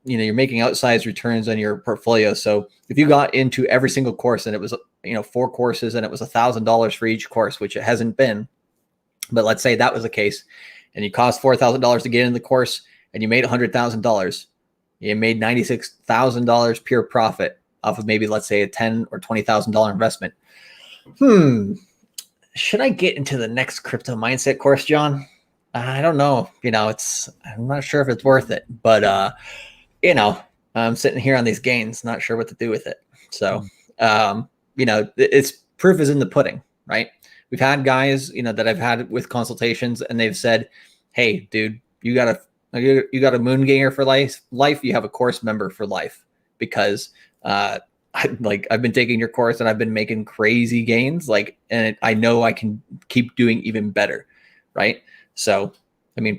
you're making outsized returns on your portfolio. So if you got into every single course and it was, 4 courses and it was $1,000 for each course, which it hasn't been, but let's say that was the case, and you cost $4,000 to get in the course and you made $100,000, you made $96,000 pure profit off of maybe, let's say, a $10,000 or $20,000 investment. Should I get into the next crypto mindset course, John? I don't know. I'm not sure if it's worth it, but I'm sitting here on these gains, not sure what to do with it. So, it's proof is in the pudding, right? We've had guys, that I've had with consultations, and they've said, "Hey, dude, you got a moon gainer for life. You have a course member for life because I've been taking your course and I've been making crazy gains, and I know I can keep doing even better, right?" So,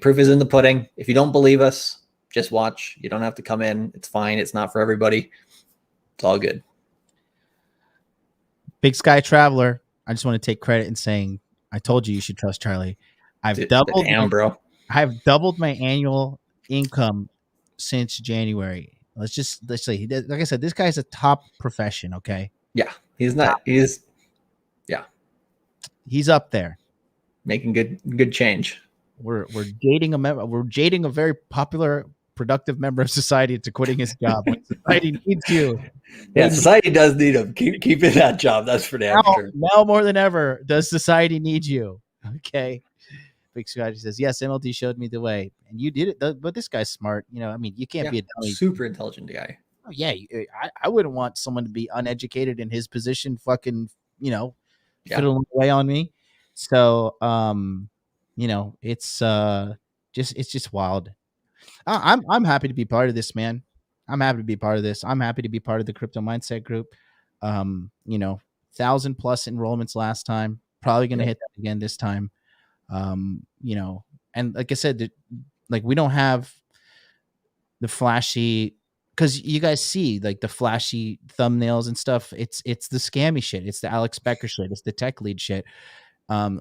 proof is in the pudding. If you don't believe us, just watch. You don't have to come in. It's fine. It's not for everybody. It's all good. Big Sky Traveler. I just want to take credit in saying I told you should trust Charlie. I've doubled my annual income since January. Let's say, like I said, this guy's a top profession. Okay. Yeah, he's up there making good change. We're dating a member. We're dating a very popular, productive member of society into quitting his job. When society needs you. Yeah, society does need him. Keep in that job. That's for damn sure. Now more than ever, does society need you? Okay. Big Scotty says, yes, MLT showed me the way. And you did it. But this guy's smart. You can't be a super intelligent guy. Oh, yeah. I wouldn't want someone to be uneducated in his position, fiddling away on me. So, it's just wild. I'm happy to be part of this, man. I'm happy to be part of this. I'm happy to be part of the crypto mindset group. 1,000+ enrollments last time. Probably going to hit that again this time. And like I said, we don't have the flashy, because you guys see like the flashy thumbnails and stuff. It's the scammy shit. It's the Alex Becker shit. It's the tech lead shit.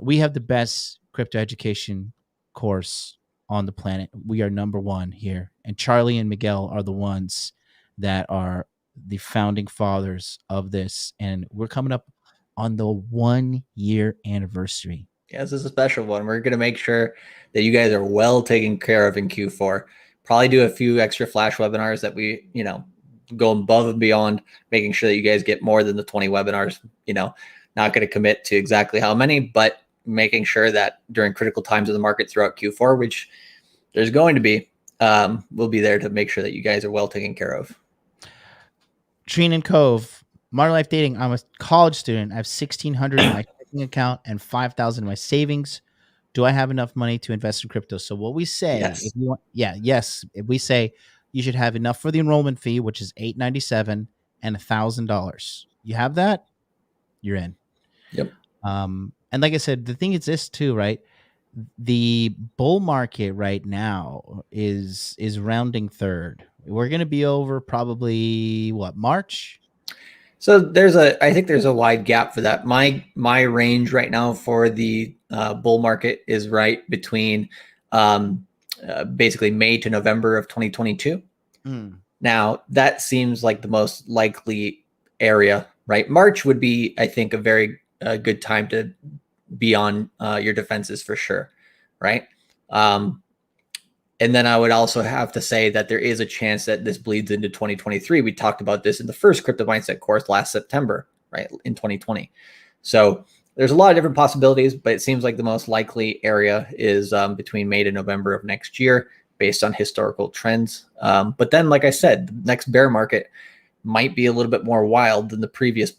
We have the best crypto education course on the planet. We are number one here, and Charlie and Miguel are the ones that are the founding fathers of this, and we're coming up on the 1-year anniversary. Yeah, this is a special one. We're going to make sure that you guys are well taken care of in Q4. Probably do a few extra flash webinars that we, go above and beyond, making sure that you guys get more than the 20 webinars. Not going to commit to exactly how many, but making sure that during critical times of the market throughout Q4, which there's going to be, we'll be there to make sure that you guys are well taken care of. Treen and Cove, Modern Life Dating. I'm a college student. I have $1,600 in my checking account and $5,000 in my savings. Do I have enough money to invest in crypto? So what we say, if we say you should have enough for the enrollment fee, which is $897 and $1,000. You have that, you're in. Yep. And like I said, the thing is this too, right? The bull market right now is rounding third. We're going to be over probably March. So I think there's a wide gap for that. My range right now for the bull market is right between basically May to November of 2022. Now that seems like the most likely area, right? March would be, I think, a very good time to be on your defenses for sure, right? And then I would also have to say that there is a chance that this bleeds into 2023. We talked about this in the first Crypto Mindset course last September, right, in 2020. So there's a lot of different possibilities, but it seems like the most likely area is between May to November of next year based on historical trends. But then, like I said, the next bear market might be a little bit more wild than the previous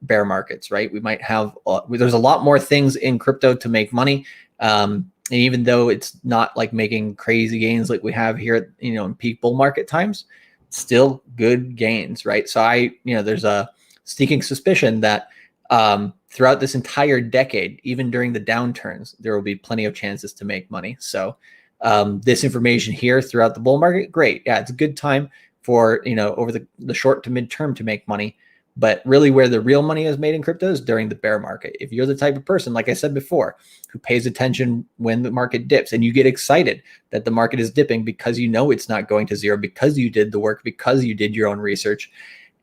bear markets, right? We might have, there's a lot more things in crypto to make money. And even though it's not like making crazy gains like we have here, in peak bull market times, still good gains, right? So there's a sneaking suspicion that throughout this entire decade, even during the downturns, there will be plenty of chances to make money. So this information here throughout the bull market, great. Yeah, it's a good time for, over the short to midterm to make money. But really where the real money is made in crypto is during the bear market. If you're the type of person, like I said before, who pays attention when the market dips and you get excited that the market is dipping because you know it's not going to zero, because you did the work, because you did your own research,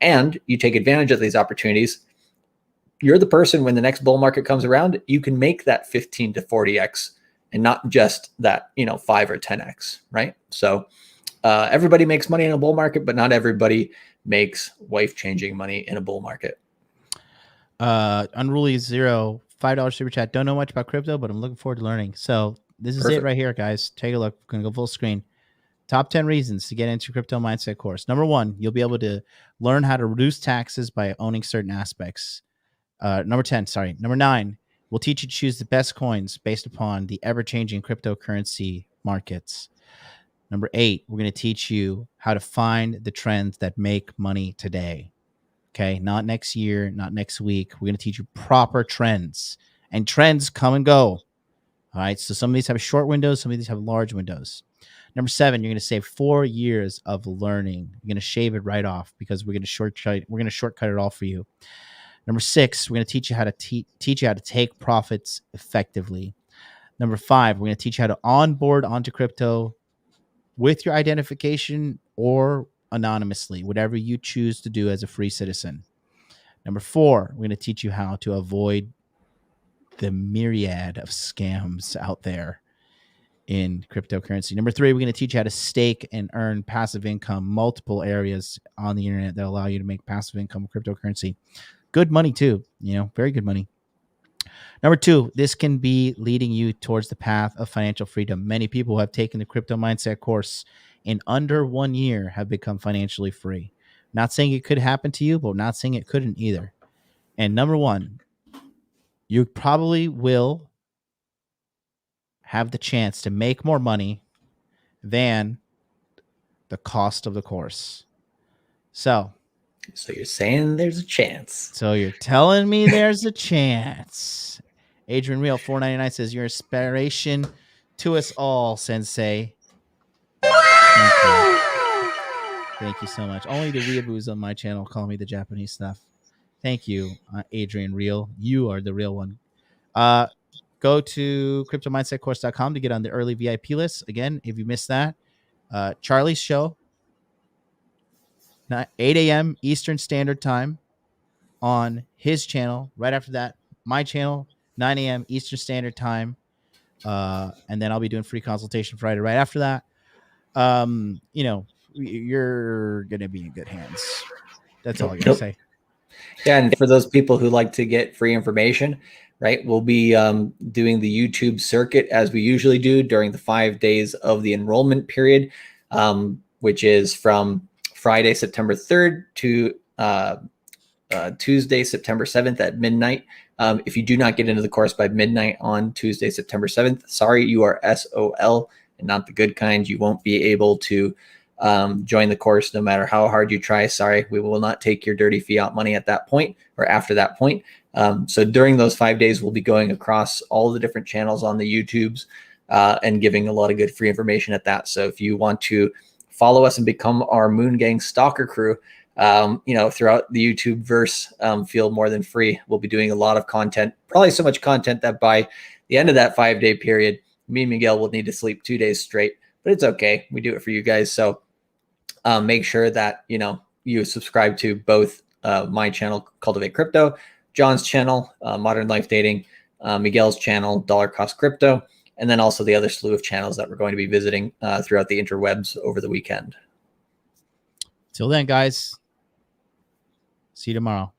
and you take advantage of these opportunities, you're the person when the next bull market comes around, you can make that 15 to 40x and not just that, 5 or 10x, right? So everybody makes money in a bull market, but not everybody makes life-changing money in a bull market. Unruly Zero, $5 super chat. Don't know much about crypto, but I'm looking forward to learning. So this is Perfect. it right here, guys. Take a look. I'm going to go full screen. Top 10 reasons to get into crypto mindset course. Number 1, you'll be able to learn how to reduce taxes by owning certain aspects. Number 9, we'll teach you to choose the best coins based upon the ever-changing cryptocurrency markets. Number 8, we're going to teach you how to find the trends that make money today. Okay, not next year, not next week. We're going to teach you proper trends, and trends come and go. All right, so some of these have short windows, some of these have large windows. Number 7, you're going to save 4 years of learning. You're going to shave it right off because we're going to shortcut it all for you. Number 6, we're going to teach you how to teach you how to take profits effectively. Number 5, we're going to teach you how to onboard onto crypto with your identification or anonymously, whatever you choose to do as a free citizen. Number 4, we're going to teach you how to avoid the myriad of scams out there in cryptocurrency. Number 3, we're going to teach you how to stake and earn passive income, multiple areas on the internet that allow you to make passive income with cryptocurrency. Good money too, very good money. Number 2, this can be leading you towards the path of financial freedom. Many people who have taken the crypto mindset course in under 1 year have become financially free. Not saying it could happen to you, but not saying it couldn't either. And number 1, you probably will have the chance to make more money than the cost of the course. So you're saying there's a chance. So you're telling me there's a chance. Adrian Real 499 says you're inspiration to us all, Sensei. Thank you so much. Only the weeaboos on my channel call me the Japanese stuff. Thank you, Adrian Real. You are the real one. Go to cryptomindsetcourse.com to get on the early VIP list. Again, if you missed that, Charlie's show, 8 a.m. Eastern Standard Time on his channel. Right after that, my channel, 9 a.m. Eastern Standard Time. And then I'll be doing free consultation Friday right after that. You're going to be in good hands. That's all I got to say. Yeah, and for those people who like to get free information, right, we'll be doing the YouTube circuit as we usually do during the 5 days of the enrollment period, which is from Friday, September 3rd to Tuesday, September 7th at midnight. If you do not get into the course by midnight on Tuesday, September 7th, sorry, you are SOL and not the good kind. You won't be able to join the course no matter how hard you try. Sorry, we will not take your dirty fiat money at that point or after that point. So during those 5 days, we'll be going across all the different channels on the YouTubes and giving a lot of good free information at that. So if you want to follow us and become our Moon Gang stalker crew, throughout the YouTube verse, feel more than free. We'll be doing a lot of content, probably so much content that by the end of that 5-day period, me and Miguel will need to sleep 2 days straight, but it's okay. We do it for you guys. So make sure that, you subscribe to both my channel, Cultivate Crypto, John's channel, Modern Life Dating, Miguel's channel, Dollar Cost Crypto, and then also the other slew of channels that we're going to be visiting throughout the interwebs over the weekend. Till then, guys. See you tomorrow.